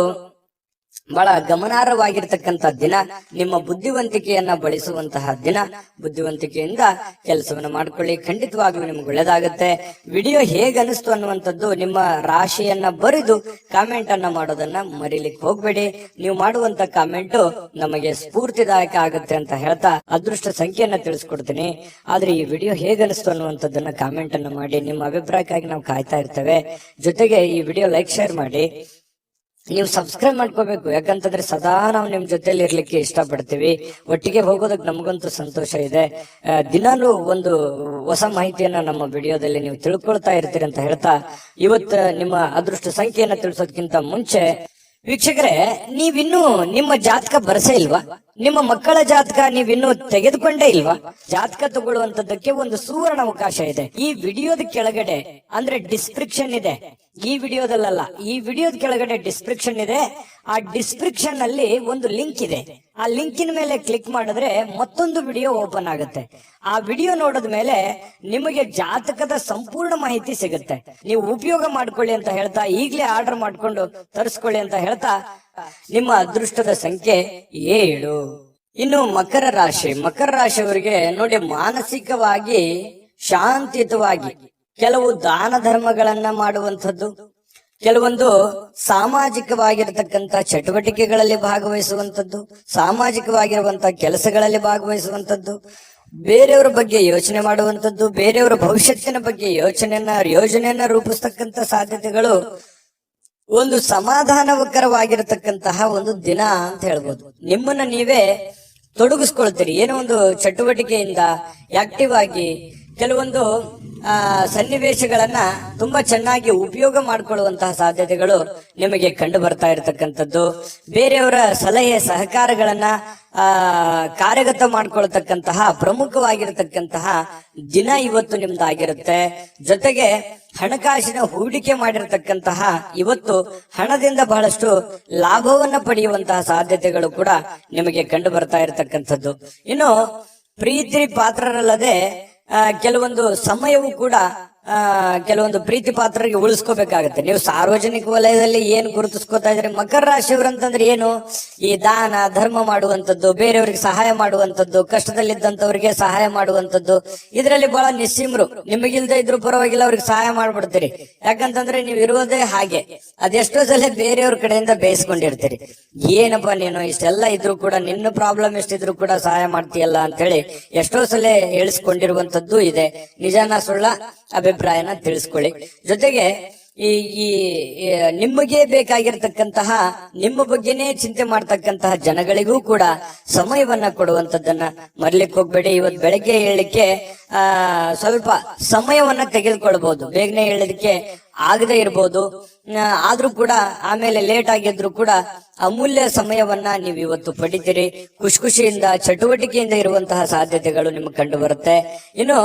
ಬಹಳ ಗಮನಾರ್ಹವಾಗಿರ್ತಕ್ಕಂಥ ದಿನ, ನಿಮ್ಮ ಬುದ್ಧಿವಂತಿಕೆಯನ್ನ ಬಳಸುವಂತಹ ದಿನ. ಬುದ್ಧಿವಂತಿಕೆಯಿಂದ ಕೆಲಸವನ್ನ ಮಾಡ್ಕೊಳ್ಳಿ, ಖಂಡಿತವಾಗ್ಲೂ ನಿಮ್ಗೆ ಒಳ್ಳೇದಾಗುತ್ತೆ. ವಿಡಿಯೋ ಹೇಗನಿಸ್ತು ಅನ್ನುವಂಥದ್ದು ನಿಮ್ಮ ರಾಶಿಯನ್ನ ಬರೆದು ಕಾಮೆಂಟ್ ಅನ್ನ ಮಾಡೋದನ್ನ ಮರಿಲಿಕ್ಕೆ ಹೋಗ್ಬೇಡಿ. ನೀವು ಮಾಡುವಂತ ಕಾಮೆಂಟ್ ನಮಗೆ ಸ್ಫೂರ್ತಿದಾಯಕ ಆಗುತ್ತೆ ಅಂತ ಹೇಳ್ತಾ ಅದೃಷ್ಟ ಸಂಖ್ಯೆಯನ್ನ ತಿಳಿಸ್ಕೊಡ್ತೀನಿ. ಆದ್ರೆ ಈ ವಿಡಿಯೋ ಹೇಗನಿಸ್ತು ಅನ್ನುವಂಥದ್ದನ್ನ ಕಾಮೆಂಟ್ ಅನ್ನ ಮಾಡಿ. ನಿಮ್ಮ ಅಭಿಪ್ರಾಯಕ್ಕಾಗಿ ನಾವು ಕಾಯ್ತಾ ಇರ್ತೇವೆ. ಜೊತೆಗೆ ಈ ವಿಡಿಯೋ ಲೈಕ್, ಶೇರ್ ಮಾಡಿ. ನೀವು ಸಬ್ಸ್ಕ್ರೈಬ್ ಮಾಡ್ಕೋಬೇಕು. ಯಾಕಂತಂದ್ರೆ ಸದಾ ನಾವು ನಿಮ್ ಜೊತೆಲಿ ಇರ್ಲಿಕ್ಕೆ ಇಷ್ಟಪಡ್ತೀವಿ. ಒಟ್ಟಿಗೆ ಹೋಗೋದಕ್ಕೆ ನಮಗಂತೂ ಸಂತೋಷ ಇದೆ. ದಿನಾಲೂ ಒಂದು ಹೊಸ ಮಾಹಿತಿಯನ್ನ ನಮ್ಮ ವಿಡಿಯೋದಲ್ಲಿ ನೀವು ತಿಳ್ಕೊಳ್ತಾ ಇರ್ತೀರಿ ಅಂತ ಹೇಳ್ತಾ, ಇವತ್ತು ನಿಮ್ಮ ಅದೃಷ್ಟ ಸಂಖ್ಯೆಯನ್ನ ತಿಳಿಸೋದಕ್ಕಿಂತ ಮುಂಚೆ ವೀಕ್ಷಕರೇ, ನೀವಿನ್ನೂ ನಿಮ್ಮ ಜಾತಕ ಬರಸೇ ಇಲ್ವಾ? ನಿಮ್ಮ ಮಕ್ಕಳ ಜಾತಕ ನೀವಿನ್ನೂ ತೆಗೆದುಕೊಂಡೇ ಇಲ್ವಾ? ಜಾತಕ ತಗೊಳ್ಳುವಂತದ್ದಕ್ಕೆ ಒಂದು ಸುವರ್ಣ ಅವಕಾಶ ಇದೆ. ಈ ವಿಡಿಯೋದ ಕೆಳಗಡೆ ಅಂದ್ರೆ ಡಿಸ್ಕ್ರಿಪ್ಷನ್ ಇದೆ. ಈ ವಿಡಿಯೋದಲ್ಲ, ಈ ವಿಡಿಯೋದ ಕೆಳಗಡೆ ಡಿಸ್ಕ್ರಿಪ್ಷನ್ ಇದೆ. ಆ ಡಿಸ್ಕ್ರಿಪ್ಷನ್ ಅಲ್ಲಿ ಒಂದು ಲಿಂಕ್ ಇದೆ. ಆ ಲಿಂಕಿನ ಮೇಲೆ ಕ್ಲಿಕ್ ಮಾಡಿದ್ರೆ ಮತ್ತೊಂದು ವಿಡಿಯೋ ಓಪನ್ ಆಗುತ್ತೆ. ಆ ವಿಡಿಯೋ ನೋಡಿದ ಮೇಲೆ ನಿಮಗೆ ಜಾತಕದ ಸಂಪೂರ್ಣ ಮಾಹಿತಿ ಸಿಗುತ್ತೆ. ನೀವು ಉಪಯೋಗ ಮಾಡ್ಕೊಳ್ಳಿ ಅಂತ ಹೇಳ್ತಾ, ಈಗಲೇ ಆರ್ಡರ್ ಮಾಡ್ಕೊಂಡು ತರಿಸ್ಕೊಳ್ಳಿ ಅಂತ ಹೇಳ್ತಾ, ನಿಮ್ಮ ಅದೃಷ್ಟದ ಸಂಖ್ಯೆ 7. ಇನ್ನು ಮಕರ ರಾಶಿಯವರಿಗೆ ನೋಡಿ, ಮಾನಸಿಕವಾಗಿ ಶಾಂತಿಯುತವಾಗಿ ಕೆಲವು ದಾನ ಧರ್ಮಗಳನ್ನ ಮಾಡುವಂಥದ್ದು, ಕೆಲವೊಂದು ಸಾಮಾಜಿಕವಾಗಿರತಕ್ಕಂತ ಚಟುವಟಿಕೆಗಳಲ್ಲಿ ಭಾಗವಹಿಸುವಂಥದ್ದು, ಸಾಮಾಜಿಕವಾಗಿರುವಂತಹ ಕೆಲಸಗಳಲ್ಲಿ ಭಾಗವಹಿಸುವಂಥದ್ದು, ಬೇರೆಯವರ ಬಗ್ಗೆ ಯೋಚನೆ ಮಾಡುವಂಥದ್ದು, ಬೇರೆಯವರ ಭವಿಷ್ಯತ್ತಿನ ಬಗ್ಗೆ ಯೋಜನೆಯನ್ನ ರೂಪಿಸ್ತಕ್ಕಂತ ಸಾಧ್ಯತೆಗಳು, ಒಂದು ಸಮಾಧಾನಕರವಾಗಿರತಕ್ಕಂತಹ ಒಂದು ದಿನ ಅಂತ ಹೇಳ್ಬೋದು. ನಿಮ್ಮನ್ನ ನೀವೇ ತೊಡಗಿಸ್ಕೊಳ್ತೀರಿ ಏನೋ ಒಂದು ಚಟುವಟಿಕೆಯಿಂದ ಆಕ್ಟಿವ್ ಆಗಿ ಕೆಲವೊಂದು ಸನ್ನಿವೇಶಗಳನ್ನ ತುಂಬಾ ಚೆನ್ನಾಗಿ ಉಪಯೋಗ ಮಾಡಿಕೊಳ್ಳುವಂತಹ ಸಾಧ್ಯತೆಗಳು ನಿಮಗೆ ಕಂಡು ಬರ್ತಾ ಇರತಕ್ಕಂಥದ್ದು. ಬೇರೆಯವರ ಸಲಹೆ ಸಹಕಾರಗಳನ್ನ ಕಾರ್ಯಗತ ಮಾಡ್ಕೊಳ್ತಕ್ಕಂತಹ ಪ್ರಮುಖವಾಗಿರತಕ್ಕಂತಹ ದಿನ ಇವತ್ತು ನಿಮ್ದಾಗಿರುತ್ತೆ. ಜೊತೆಗೆ ಹಣಕಾಸಿನ ಹೂಡಿಕೆ ಮಾಡಿರತಕ್ಕಂತಹ ಇವತ್ತು ಹಣದಿಂದ ಬಹಳಷ್ಟು ಲಾಭವನ್ನ ಪಡೆಯುವಂತಹ ಸಾಧ್ಯತೆಗಳು ಕೂಡ ನಿಮಗೆ ಕಂಡು ಬರ್ತಾ ಇರತಕ್ಕಂಥದ್ದು. ಇನ್ನು ಪ್ರೀತಿ ಪಾತ್ರರಲ್ಲದೆ ಕೆಲವೊಂದು ಸಮಯವು ಕೂಡ ಕೆಲವೊಂದು ಪ್ರೀತಿ ಪಾತ್ರರಿಗೆ ಉಳಿಸ್ಕೋಬೇಕಾಗತ್ತೆ. ನೀವು ಸಾರ್ವಜನಿಕ ವಲಯದಲ್ಲಿ ಏನ್ ಗುರುತಿಸ್ಕೋತಾ ಇದ್ರಿ? ಮಕರ ರಾಶಿಯವರಂತಂದ್ರೆ ಏನು? ಈ ದಾನ ಧರ್ಮ ಮಾಡುವಂಥದ್ದು, ಬೇರೆಯವರಿಗೆ ಸಹಾಯ ಮಾಡುವಂಥದ್ದು, ಕಷ್ಟದಲ್ಲಿದ್ದಂಥವ್ರಿಗೆ ಸಹಾಯ ಮಾಡುವಂಥದ್ದು, ಇದರಲ್ಲಿ ಬಹಳ ನಿಸ್ಸೀಮರು. ನಿಮಗಿಲ್ದೇ ಇದ್ರು ಪರವಾಗಿಲ್ಲ, ಅವ್ರಿಗೆ ಸಹಾಯ ಮಾಡ್ಬಿಡ್ತೀರಿ. ಯಾಕಂತಂದ್ರೆ ನೀವು ಇರೋದೇ ಹಾಗೆ. ಅದೆಷ್ಟೋ ಸಲ ಬೇರೆಯವ್ರ ಕಡೆಯಿಂದ ಬೇಯಿಸ್ಕೊಂಡಿರ್ತೀರಿ. ಏನಪ್ಪಾ ನೀನು ಇಷ್ಟೆಲ್ಲ ಇದ್ರು ಕೂಡ, ನಿನ್ನ ಪ್ರಾಬ್ಲಮ್ ಎಷ್ಟಿದ್ರು ಕೂಡ ಸಹಾಯ ಮಾಡ್ತೀಯಲ್ಲ ಅಂತ ಹೇಳಿ ಎಷ್ಟೋ ಸಲ ಹೇಳಿಸ್ಕೊಂಡಿರುವಂತದ್ದು ಇದೆ. ನಿಜಾನ ಸುಳ್ಳ ಅಭಿಪ್ರಾಯನ ತಿಳಿಸ್ಕೊಳ್ಳಿ. ಜೊತೆಗೆ ಈ ನಿಮಗೆ ಬೇಕಾಗಿರ್ತಕ್ಕಂತಹ, ನಿಮ್ಮ ಬಗ್ಗೆನೇ ಚಿಂತೆ ಮಾಡ್ತಕ್ಕಂತಹ ಜನಗಳಿಗೂ ಕೂಡ ಸಮಯವನ್ನ ಕೊಡುವಂತದ್ದನ್ನ ಮರ್ಲಿಕ್ಕೆ ಹೋಗ್ಬೇಡಿ. ಇವತ್ತು ಬೆಳಗ್ಗೆ ಹೇಳಲಿಕ್ಕೆ ಸ್ವಲ್ಪ ಸಮಯವನ್ನ ತೆಗೆದುಕೊಳ್ಬಹುದು. ಬೇಗನೆ ಹೇಳಲಿಕ್ಕೆ ಆಗದೆ ಇರ್ಬೋದು, ಆದ್ರೂ ಕೂಡ ಆಮೇಲೆ ಲೇಟ್ ಆಗಿದ್ರು ಕೂಡ ಅಮೂಲ್ಯ ಸಮಯವನ್ನ ನೀವು ಇವತ್ತು ಪಡಿತೀರಿ. ಖುಷಿಯಿಂದ ಚಟುವಟಿಕೆಯಿಂದ ಇರುವಂತಹ ಸಾಧ್ಯತೆಗಳು ನಿಮಗೆ ಕಂಡು ಬರುತ್ತೆ. ಇನ್ನು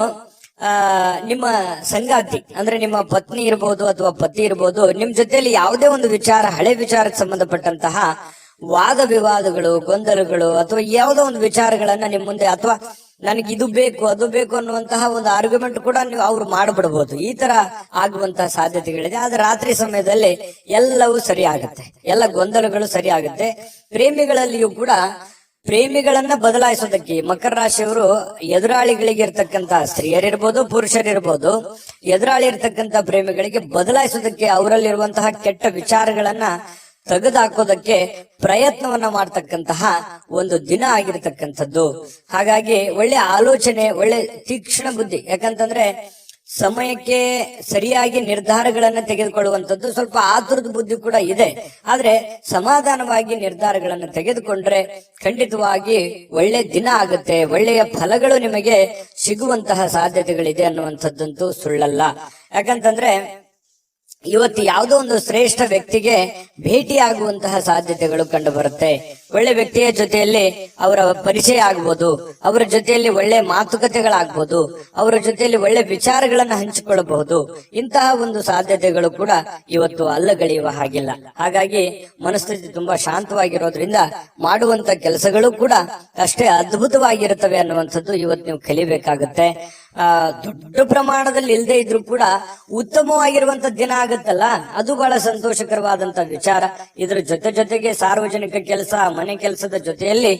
ನಿಮ್ಮ ಸಂಗಾತಿ ಅಂದ್ರೆ ನಿಮ್ಮ ಪತ್ನಿ ಇರ್ಬೋದು ಅಥವಾ ಪತಿ ಇರ್ಬೋದು, ನಿಮ್ ಜೊತೆಯಲ್ಲಿ ಯಾವುದೇ ಒಂದು ವಿಚಾರ, ಹಳೆ ವಿಚಾರಕ್ಕೆ ಸಂಬಂಧಪಟ್ಟಂತಹ ವಾದ ವಿವಾದಗಳು, ಗೊಂದಲಗಳು ಅಥವಾ ಯಾವುದೋ ಒಂದು ವಿಚಾರಗಳನ್ನ ನಿಮ್ ಮುಂದೆ, ಅಥವಾ ನನಗೆ ಇದು ಬೇಕು ಅದು ಬೇಕು ಅನ್ನುವಂತಹ ಒಂದು ಆರ್ಗ್ಯುಮೆಂಟ್ ಕೂಡ ನೀವು ಅವ್ರು ಮಾಡ್ಬಿಡ್ಬೋದು. ಈ ತರ ಆಗುವಂತಹ ಸಾಧ್ಯತೆಗಳಿದೆ. ಆದ್ರೆ ರಾತ್ರಿ ಸಮಯದಲ್ಲಿ ಎಲ್ಲವೂ ಸರಿ ಆಗುತ್ತೆ, ಎಲ್ಲ ಗೊಂದಲಗಳು ಸರಿ ಆಗುತ್ತೆ. ಪ್ರೇಮಿಗಳಲ್ಲಿಯೂ ಕೂಡ ಪ್ರೇಮಿಗಳನ್ನ ಬದಲಾಯಿಸೋದಕ್ಕೆ ಮಕರ ರಾಶಿಯವರು ಎದುರಾಳಿಗಳಿಗೆ ಇರ್ತಕ್ಕಂತ ಸ್ತ್ರೀಯರಿರ್ಬೋದು ಪುರುಷರಿರ್ಬೋದು, ಎದುರಾಳಿ ಇರ್ತಕ್ಕಂತ ಪ್ರೇಮಿಗಳಿಗೆ ಬದಲಾಯಿಸೋದಕ್ಕೆ, ಅವರಲ್ಲಿರುವಂತಹ ಕೆಟ್ಟ ವಿಚಾರಗಳನ್ನ ತೆಗೆದುಹಾಕೋದಕ್ಕೆ ಪ್ರಯತ್ನವನ್ನ ಮಾಡ್ತಕ್ಕಂತಹ ಒಂದು ದಿನ ಆಗಿರ್ತಕ್ಕಂಥದ್ದು. ಹಾಗಾಗಿ ಒಳ್ಳೆ ಆಲೋಚನೆ, ಒಳ್ಳೆ ತೀಕ್ಷ್ಣ ಬುದ್ಧಿ. ಯಾಕಂತಂದ್ರೆ ಸಮಯಕ್ಕೆ ಸರಿಯಾಗಿ ನಿರ್ಧಾರಗಳನ್ನ ತೆಗೆದುಕೊಳ್ಳುವಂಥದ್ದು, ಸ್ವಲ್ಪ ಆತುರದ ಬುದ್ಧಿ ಕೂಡ ಇದೆ. ಆದ್ರೆ ಸಮಾಧಾನವಾಗಿ ನಿರ್ಧಾರಗಳನ್ನು ತೆಗೆದುಕೊಂಡ್ರೆ ಖಂಡಿತವಾಗಿ ಒಳ್ಳೆ ದಿನ ಆಗುತ್ತೆ, ಒಳ್ಳೆಯ ಫಲಗಳು ನಿಮಗೆ ಸಿಗುವಂತಹ ಸಾಧ್ಯತೆಗಳಿದೆ ಅನ್ನುವಂಥದ್ದಂತೂ ಸುಳ್ಳಲ್ಲ. ಯಾಕಂತಂದ್ರೆ ಇವತ್ತು ಯಾವುದೋ ಒಂದು ಶ್ರೇಷ್ಠ ವ್ಯಕ್ತಿಗೆ ಭೇಟಿ ಆಗುವಂತಹ ಸಾಧ್ಯತೆಗಳು ಕಂಡು ಬರುತ್ತೆ. ಒಳ್ಳೆ ವ್ಯಕ್ತಿಯ ಜೊತೆಯಲ್ಲಿ ಅವರ ಪರಿಚಯ ಆಗ್ಬೋದು, ಅವರ ಜೊತೆಯಲ್ಲಿ ಒಳ್ಳೆ ಮಾತುಕತೆಗಳಾಗ್ಬೋದು, ಅವರ ಜೊತೆಯಲ್ಲಿ ಒಳ್ಳೆ ವಿಚಾರಗಳನ್ನ ಹಂಚಿಕೊಳ್ಳಬಹುದು. ಇಂತಹ ಒಂದು ಸಾಧ್ಯತೆಗಳು ಕೂಡ ಇವತ್ತು ಅಲ್ಲಗಳೆಯುವ ಹಾಗಿಲ್ಲ. ಹಾಗಾಗಿ ಮನಸ್ಥಿತಿ ತುಂಬಾ ಶಾಂತವಾಗಿರೋದ್ರಿಂದ ಮಾಡುವಂತ ಕೆಲಸಗಳು ಕೂಡ ಅಷ್ಟೇ ಅದ್ಭುತವಾಗಿರುತ್ತವೆ ಅನ್ನುವಂಥದ್ದು ಇವತ್ತು ನೀವು ಕಲಿಬೇಕಾಗುತ್ತೆ. ದೊಡ್ಡ ಪ್ರಮಾಣದಲ್ಲಿ ಇಲ್ಲದೆ ಇದ್ರು ಕೂಡ ಉತ್ತಮವಾಗಿರುವಂತ ದಿನ ಆಗುತ್ತಲ್ಲ, ಅದು ಬಹಳ ಸಂತೋಷಕರವಾದಂತ ವಿಚಾರ. ಇದ್ರ ಜೊತೆಗೆ ಸಾರ್ವಜನಿಕ ಕೆಲಸ, ಮನೆ ಕೆಲಸದ ಜೊತೆಯಲ್ಲಿ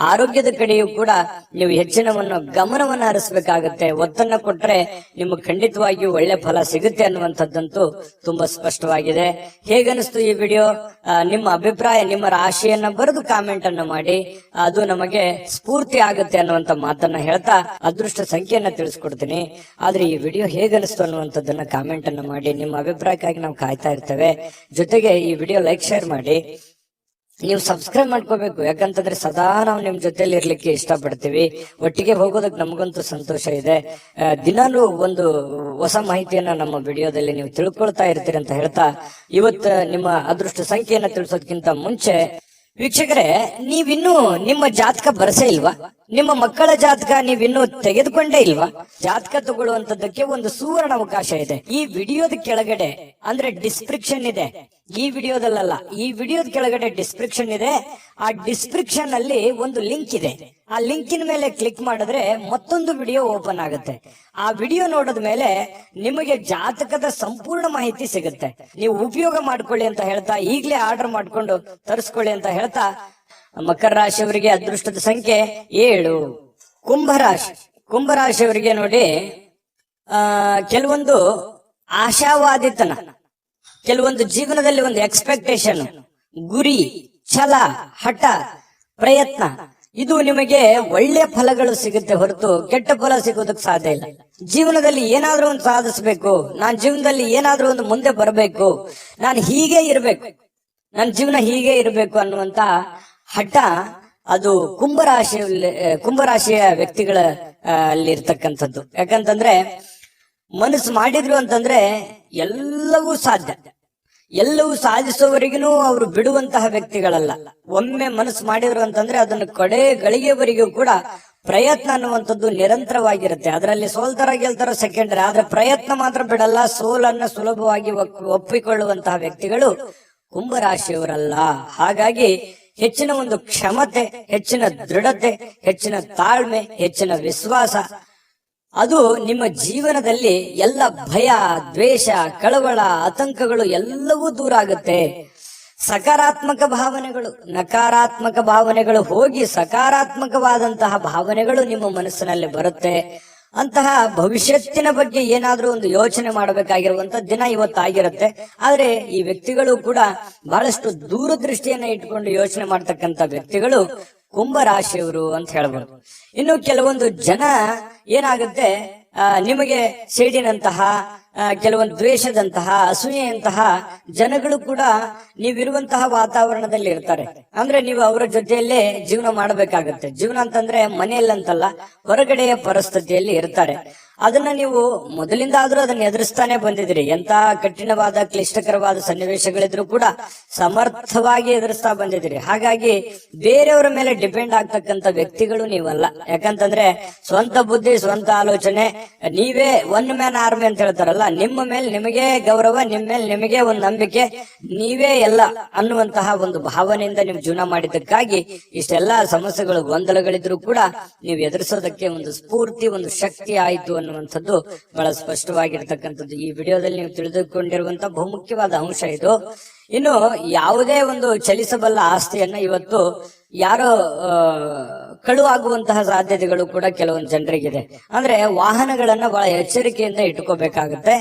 ಆರೋಗ್ಯದ ಕಡೆಯೂ ಕೂಡ ನೀವು ಹೆಚ್ಚಿನವನ್ನು ಗಮನವನ್ನು ಹರಿಸಬೇಕಾಗುತ್ತೆ. ಒತ್ತನ್ನ ಕೊಟ್ರೆ ನಿಮಗೆ ಖಂಡಿತವಾಗಿಯೂ ಒಳ್ಳೆ ಫಲ ಸಿಗುತ್ತೆ ಅನ್ನುವಂಥದ್ದಂತೂ ತುಂಬಾ ಸ್ಪಷ್ಟವಾಗಿದೆ. ಹೇಗನಿಸ್ತು ಈ ವಿಡಿಯೋ? ನಿಮ್ಮ ಅಭಿಪ್ರಾಯ, ನಿಮ್ಮ ರಾಶಿಯನ್ನ ಬರೆದು ಕಾಮೆಂಟ್ ಅನ್ನ ಮಾಡಿ, ಅದು ನಮಗೆ ಸ್ಫೂರ್ತಿ ಆಗುತ್ತೆ ಅನ್ನುವಂತ ಮಾತನ್ನ ಹೇಳ್ತಾ ಅದೃಷ್ಟ ಸಂಖ್ಯೆಯನ್ನ ತಿಳಿಸ್ಕೊಡ್ತೀನಿ. ಆದ್ರೆ ಈ ವಿಡಿಯೋ ಹೇಗನಿಸ್ತು ಅನ್ನುವಂಥದ್ದನ್ನ ಕಾಮೆಂಟ್ ಅನ್ನ ಮಾಡಿ. ನಿಮ್ಮ ಅಭಿಪ್ರಾಯಕ್ಕಾಗಿ ನಾವು ಕಾಯ್ತಾ ಇರ್ತೇವೆ. ಜೊತೆಗೆ ಈ ವಿಡಿಯೋ ಲೈಕ್, ಶೇರ್ ಮಾಡಿ. ನೀವು ಸಬ್ಸ್ಕ್ರೈಬ್ ಮಾಡ್ಕೋಬೇಕು. ಯಾಕಂತಂದ್ರೆ ಸದಾ ನಾವು ನಿಮ್ ಜೊತೆಲಿ ಇರ್ಲಿಕ್ಕೆ ಇಷ್ಟಪಡ್ತೀವಿ. ಒಟ್ಟಿಗೆ ಹೋಗೋದಕ್ಕೆ ನಮಗಂತೂ ಸಂತೋಷ ಇದೆ. ದಿನಾಲೂ ಒಂದು ಹೊಸ ಮಾಹಿತಿಯನ್ನ ನಮ್ಮ ವಿಡಿಯೋದಲ್ಲಿ ನೀವು ತಿಳ್ಕೊಳ್ತಾ ಇರ್ತೀರಿ ಅಂತ ಹೇಳ್ತಾ, ಇವತ್ತು ನಿಮ್ಮ ಅದೃಷ್ಟ ಸಂಖ್ಯೆಯನ್ನ ತಿಳಿಸೋದಕ್ಕಿಂತ ಮುಂಚೆ ವೀಕ್ಷಕರೇ, ನೀವಿನ್ನೂ ನಿಮ್ಮ ಜಾತಕ ಬರಸೇ ಇಲ್ವಾ? ನಿಮ್ಮ ಮಕ್ಕಳ ಜಾತಕ ನೀವಿನ್ನೂ ತೆಗೆದುಕೊಂಡೇ ಇಲ್ವಾ? ಜಾತಕ ತಗೊಳ್ಳುವಂತದ್ದಕ್ಕೆ ಒಂದು ಸುವರ್ಣ ಅವಕಾಶ ಇದೆ. ಈ ವಿಡಿಯೋದ ಕೆಳಗಡೆ ಅಂದ್ರೆ ಡಿಸ್ಕ್ರಿಪ್ಷನ್ ಇದೆ. ಈ ವಿಡಿಯೋದಲ್ಲ, ಈ ವಿಡಿಯೋದ ಕೆಳಗಡೆ ಡಿಸ್ಕ್ರಿಪ್ಷನ್ ಇದೆ. ಆ ಡಿಸ್ಕ್ರಿಪ್ಷನ್ ಅಲ್ಲಿ ಒಂದು ಲಿಂಕ್ ಇದೆ. ಆ ಲಿಂಕಿನ ಮೇಲೆ ಕ್ಲಿಕ್ ಮಾಡಿದ್ರೆ ಮತ್ತೊಂದು ವಿಡಿಯೋ ಓಪನ್ ಆಗುತ್ತೆ. ಆ ವಿಡಿಯೋ ನೋಡಿದ ಮೇಲೆ ನಿಮಗೆ ಜಾತಕದ ಸಂಪೂರ್ಣ ಮಾಹಿತಿ ಸಿಗುತ್ತೆ. ನೀವು ಉಪಯೋಗ ಮಾಡ್ಕೊಳ್ಳಿ ಅಂತ ಹೇಳ್ತಾ, ಈಗಲೇ ಆರ್ಡರ್ ಮಾಡ್ಕೊಂಡು ತರಿಸ್ಕೊಳ್ಳಿ ಅಂತ ಹೇಳ್ತಾ, ಮಕರ ರಾಶಿಯವರಿಗೆ ಅದೃಷ್ಟದ ಸಂಖ್ಯೆ 7. ಕುಂಭರಾಶಿಯವರಿಗೆ ನೋಡಿ, ಕೆಲವೊಂದು ಆಶಾವಾದಿತನ, ಕೆಲವೊಂದು ಜೀವನದಲ್ಲಿ ಒಂದು ಎಕ್ಸ್ಪೆಕ್ಟೇಷನ್, ಗುರಿ, ಛಲ, ಹಠ, ಪ್ರಯತ್ನ, ಇದು ನಿಮಗೆ ಒಳ್ಳೆ ಫಲಗಳು ಸಿಗುತ್ತೆ ಹೊರತು ಕೆಟ್ಟ ಫಲ ಸಿಗೋದಕ್ಕೆ ಸಾಧ್ಯ ಇಲ್ಲ. ಜೀವನದಲ್ಲಿ ಏನಾದ್ರೂ ಒಂದು ಸಾಧಿಸಬೇಕು, ನಾನ್ ಜೀವನದಲ್ಲಿ ಏನಾದ್ರೂ ಒಂದು ಮುಂದೆ ಬರಬೇಕು, ನಾನು ಹೀಗೆ ಇರಬೇಕು, ನನ್ನ ಜೀವನ ಹೀಗೆ ಇರಬೇಕು ಅನ್ನುವಂತ ಹಠ ಅದು ಕುಂಭರಾಶಿಯ ವ್ಯಕ್ತಿಗಳ ಅಲ್ಲಿ ಇರ್ತಕ್ಕಂಥದ್ದು. ಯಾಕಂತಂದ್ರೆ ಮನಸ್ಸು ಮಾಡಿದ್ರು ಅಂತಂದ್ರೆ ಎಲ್ಲವೂ ಸಾಧ್ಯ. ಎಲ್ಲವೂ ಸಾಧಿಸುವವರೆಗೂ ಅವರು ಬಿಡುವಂತಹ ವ್ಯಕ್ತಿಗಳಲ್ಲ. ಒಮ್ಮೆ ಮನಸ್ಸು ಮಾಡಿದ್ರು ಅಂತಂದ್ರೆ ಅದನ್ನು ಕಡೆ ಗಳಿಗೆವರೆಗೂ ಕೂಡ ಪ್ರಯತ್ನ ಅನ್ನುವಂಥದ್ದು ನಿರಂತರವಾಗಿರುತ್ತೆ. ಅದರಲ್ಲಿ ಸೋಲ್ತಾರ ಗೆಲ್ತಾರ ಸೆಕೆಂಡರಿ, ಆದ್ರೆ ಪ್ರಯತ್ನ ಮಾತ್ರ ಬಿಡಲ್ಲ. ಸೋಲನ್ನ ಸುಲಭವಾಗಿ ಒಪ್ಪಿಕೊಳ್ಳುವಂತಹ ವ್ಯಕ್ತಿಗಳು ಕುಂಭರಾಶಿಯವರಲ್ಲ. ಹಾಗಾಗಿ ಹೆಚ್ಚಿನ ಒಂದು ಕ್ಷಮತೆ, ಹೆಚ್ಚಿನ ದೃಢತೆ, ಹೆಚ್ಚಿನ ತಾಳ್ಮೆ, ಹೆಚ್ಚಿನ ವಿಶ್ವಾಸ, ಅದು ನಿಮ್ಮ ಜೀವನದಲ್ಲಿ ಎಲ್ಲ ಭಯ, ದ್ವೇಷ, ಕಳವಳ, ಆತಂಕಗಳು ಎಲ್ಲವೂ ದೂರ ಆಗುತ್ತೆ. ಸಕಾರಾತ್ಮಕ ಭಾವನೆಗಳು, ನಕಾರಾತ್ಮಕ ಭಾವನೆಗಳು ಹೋಗಿ ಸಕಾರಾತ್ಮಕವಾದಂತಹ ಭಾವನೆಗಳು ನಿಮ್ಮ ಮನಸ್ಸಿನಲ್ಲಿ ಬರುತ್ತೆ. ಅಂತಹ ಭವಿಷ್ಯತ್ತಿನ ಬಗ್ಗೆ ಏನಾದ್ರೂ ಒಂದು ಯೋಚನೆ ಮಾಡಬೇಕಾಗಿರುವಂತ ದಿನ ಇವತ್ತಾಗಿರುತ್ತೆ. ಆದ್ರೆ ಈ ವ್ಯಕ್ತಿಗಳು ಕೂಡ ಬಹಳಷ್ಟು ದೂರದೃಷ್ಟಿಯನ್ನ ಇಟ್ಕೊಂಡು ಯೋಚನೆ ಮಾಡ್ತಕ್ಕಂತ ವ್ಯಕ್ತಿಗಳು ಕುಂಭರಾಶಿಯವರು ಅಂತ ಹೇಳ್ಬೋದು. ಇನ್ನು ಕೆಲವೊಂದು ಜನ ಏನಾಗುತ್ತೆ, ನಿಮಗೆ ಸೇಡಿನಂತಹ, ಕೆಲವೊಂದು ದ್ವೇಷದಂತಹ, ಅಸೂಯೆಯಂತಹ ಜನಗಳು ಕೂಡ ನೀವಿರುವಂತಹ ವಾತಾವರಣದಲ್ಲಿ ಇರ್ತಾರೆ. ಅಂದ್ರೆ ನೀವು ಅವರ ಜೊತೆಯಲ್ಲೇ ಜೀವನ ಮಾಡಬೇಕಾಗತ್ತೆ. ಜೀವನ ಅಂತಂದ್ರೆ ಮನೆಯಲ್ಲಂತಲ್ಲ, ಹೊರಗಡೆಯ ಪರಿಸ್ಥಿತಿಯಲ್ಲಿ ಇರ್ತಾರೆ. ಅದನ್ನ ನೀವು ಮೊದಲಿಂದ ಆದ್ರೂ ಅದನ್ನ ಎದುರಿಸ್ತಾನೆ ಬಂದಿದ್ದೀರಿ. ಎಂತ ಕಠಿಣವಾದ ಕ್ಲಿಷ್ಟಕರವಾದ ಸನ್ನಿವೇಶಗಳಿದ್ರು ಕೂಡ ಸಮರ್ಥವಾಗಿ ಎದುರಿಸ್ತಾ ಬಂದಿದ್ದೀರಿ. ಹಾಗಾಗಿ ಬೇರೆಯವರ ಮೇಲೆ ಡಿಪೆಂಡ್ ಆಗ್ತಕ್ಕಂತ ವ್ಯಕ್ತಿಗಳು ನೀವಲ್ಲ. ಯಾಕಂತಂದ್ರೆ ಸ್ವಂತ ಬುದ್ಧಿ, ಸ್ವಂತ ಆಲೋಚನೆ, ನೀವೇ ಒನ್ ಮ್ಯಾನ್ ಆರ್ಮಿ ಅಂತ ಹೇಳ್ತಾರಲ್ಲ, ನಿಮ್ಮ ಮೇಲೆ ನಿಮಗೆ ಗೌರವ, ನಿಮ್ಮ ಮೇಲೆ ನಿಮಗೆ ಒಂದು ನಂಬಿಕೆ, ನೀವೇ ಎಲ್ಲ ಅನ್ನುವಂತಹ ಒಂದು ಭಾವನೆಯಿಂದ ನೀವು ಜೀವನ ಮಾಡಿದ್ದಕ್ಕಾಗಿ ಇಷ್ಟೆಲ್ಲಾ ಸಮಸ್ಯೆಗಳು, ಗೊಂದಲಗಳಿದ್ರು ಕೂಡ ನೀವು ಎದುರಿಸೋದಕ್ಕೆ ಒಂದು ಸ್ಫೂರ್ತಿ, ಒಂದು ಶಕ್ತಿ ಆಯಿತು ಅನ್ನುವಂಥದ್ದು ಬಹಳ ಸ್ಪಷ್ಟವಾಗಿರ್ತಕ್ಕಂಥದ್ದು ಈ ವಿಡಿಯೋದಲ್ಲಿ ನೀವು ತಿಳಿದುಕೊಂಡಿರುವಂತಹ ಬಹುಮುಖ್ಯವಾದ ಅಂಶ ಇದು. ಇನ್ನು ಯಾವುದೇ ಒಂದು ಚಲಿಸಬಲ್ಲ ಆಸ್ತಿಯನ್ನ ಇವತ್ತು ಯಾರೋ ಕಳುವಾಗುವಂತಹ ಸಾಧ್ಯತೆಗಳು ಕೂಡ ಕೆಲವೊಂದು ಜನರಿಗಿದೆ. ಅಂದ್ರೆ ವಾಹನಗಳನ್ನ ಬಹಳ ಎಚ್ಚರಿಕೆಯಿಂದ ಇಟ್ಕೋಬೇಕಾಗುತ್ತೆ.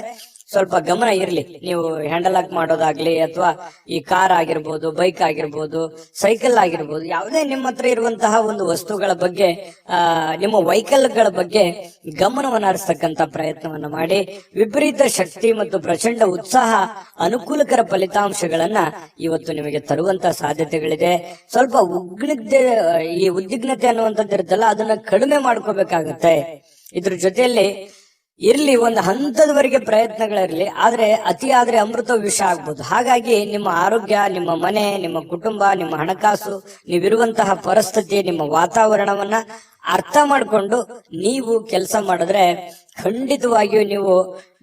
ಸ್ವಲ್ಪ ಗಮನ ಇರ್ಲಿ. ನೀವು ಹ್ಯಾಂಡಲ್ ಹಾಕ್ ಮಾಡೋದಾಗ್ಲಿ, ಅಥವಾ ಈ ಕಾರ್ ಆಗಿರ್ಬೋದು, ಬೈಕ್ ಆಗಿರ್ಬೋದು, ಸೈಕಲ್ ಆಗಿರ್ಬೋದು, ಯಾವುದೇ ನಿಮ್ಮ ಹತ್ರ ಇರುವಂತಹ ಒಂದು ವಸ್ತುಗಳ ಬಗ್ಗೆ, ನಿಮ್ಮ ವೆಹಿಕಲ್ಗಳ ಬಗ್ಗೆ ಗಮನವನ್ನು ಹರಿಸ್ತಕ್ಕಂತ ಪ್ರಯತ್ನವನ್ನ ಮಾಡಿ. ವಿಪರೀತ ಶಕ್ತಿ ಮತ್ತು ಪ್ರಚಂಡ ಉತ್ಸಾಹ ಅನುಕೂಲಕರ ಫಲಿತಾಂಶಗಳನ್ನ ಇವತ್ತು ನಿಮಗೆ ತರುವಂತಹ ಸಾಧ್ಯತೆಗಳಿದೆ. ಸ್ವಲ್ಪ ಉದ್ವಿಗ್ನತೆ ಅನ್ನುವಂಥದ್ದು ಇರುತ್ತಲ್ಲ, ಅದನ್ನ ಕಡಿಮೆ ಮಾಡ್ಕೋಬೇಕಾಗತ್ತೆ. ಇದ್ರ ಜೊತೆಯಲ್ಲಿ ಇರ್ಲಿ, ಒಂದು ಹಂತದವರೆಗೆ ಪ್ರಯತ್ನಗಳಿರ್ಲಿ, ಆದ್ರೆ ಅತಿ ಆದ್ರೆ ಅಮೃತ ವಿಷ ಆಗ್ಬೋದು. ಹಾಗಾಗಿ ನಿಮ್ಮ ಆರೋಗ್ಯ, ನಿಮ್ಮ ಮನೆ, ನಿಮ್ಮ ಕುಟುಂಬ, ನಿಮ್ಮ ಹಣಕಾಸು, ನೀವಿರುವಂತಹ ಪರಿಸ್ಥಿತಿ, ನಿಮ್ಮ ವಾತಾವರಣವನ್ನ ಅರ್ಥ ಮಾಡಿಕೊಂಡು ನೀವು ಕೆಲಸ ಮಾಡಿದ್ರೆ ಖಂಡಿತವಾಗಿಯೂ ನೀವು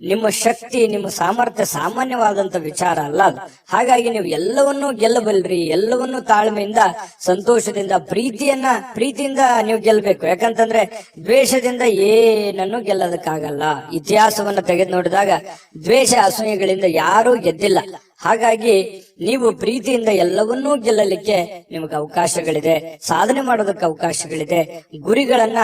ನಿಮ್ಮ ಶಕ್ತಿ, ನಿಮ್ಮ ಸಾಮರ್ಥ್ಯ ಸಾಮಾನ್ಯವಾದಂತ ವಿಚಾರ ಅಲ್ಲ ಅದು. ಹಾಗಾಗಿ ನೀವು ಎಲ್ಲವನ್ನೂ ಗೆಲ್ಲಬಲ್ರಿ. ಎಲ್ಲವನ್ನೂ ತಾಳ್ಮೆಯಿಂದ, ಸಂತೋಷದಿಂದ, ಪ್ರೀತಿಯಿಂದ ನೀವು ಗೆಲ್ಲಬೇಕು. ಯಾಕಂತಂದ್ರೆ ದ್ವೇಷದಿಂದ ಏನನ್ನು ಗೆಲ್ಲೋದಕ್ಕಾಗಲ್ಲ. ಇತಿಹಾಸವನ್ನ ತೆಗೆದು ನೋಡಿದಾಗ ದ್ವೇಷ, ಅಸೂಯೆಗಳಿಂದ ಯಾರೂ ಗೆದ್ದಿಲ್ಲ. ಹಾಗಾಗಿ ನೀವು ಪ್ರೀತಿಯಿಂದ ಎಲ್ಲವನ್ನೂ ಗೆಲ್ಲಲಿಕ್ಕೆ ನಿಮಗೆ ಅವಕಾಶಗಳಿದೆ, ಸಾಧನೆ ಮಾಡೋದಕ್ಕೆ ಅವಕಾಶಗಳಿದೆ. ಗುರಿಗಳನ್ನ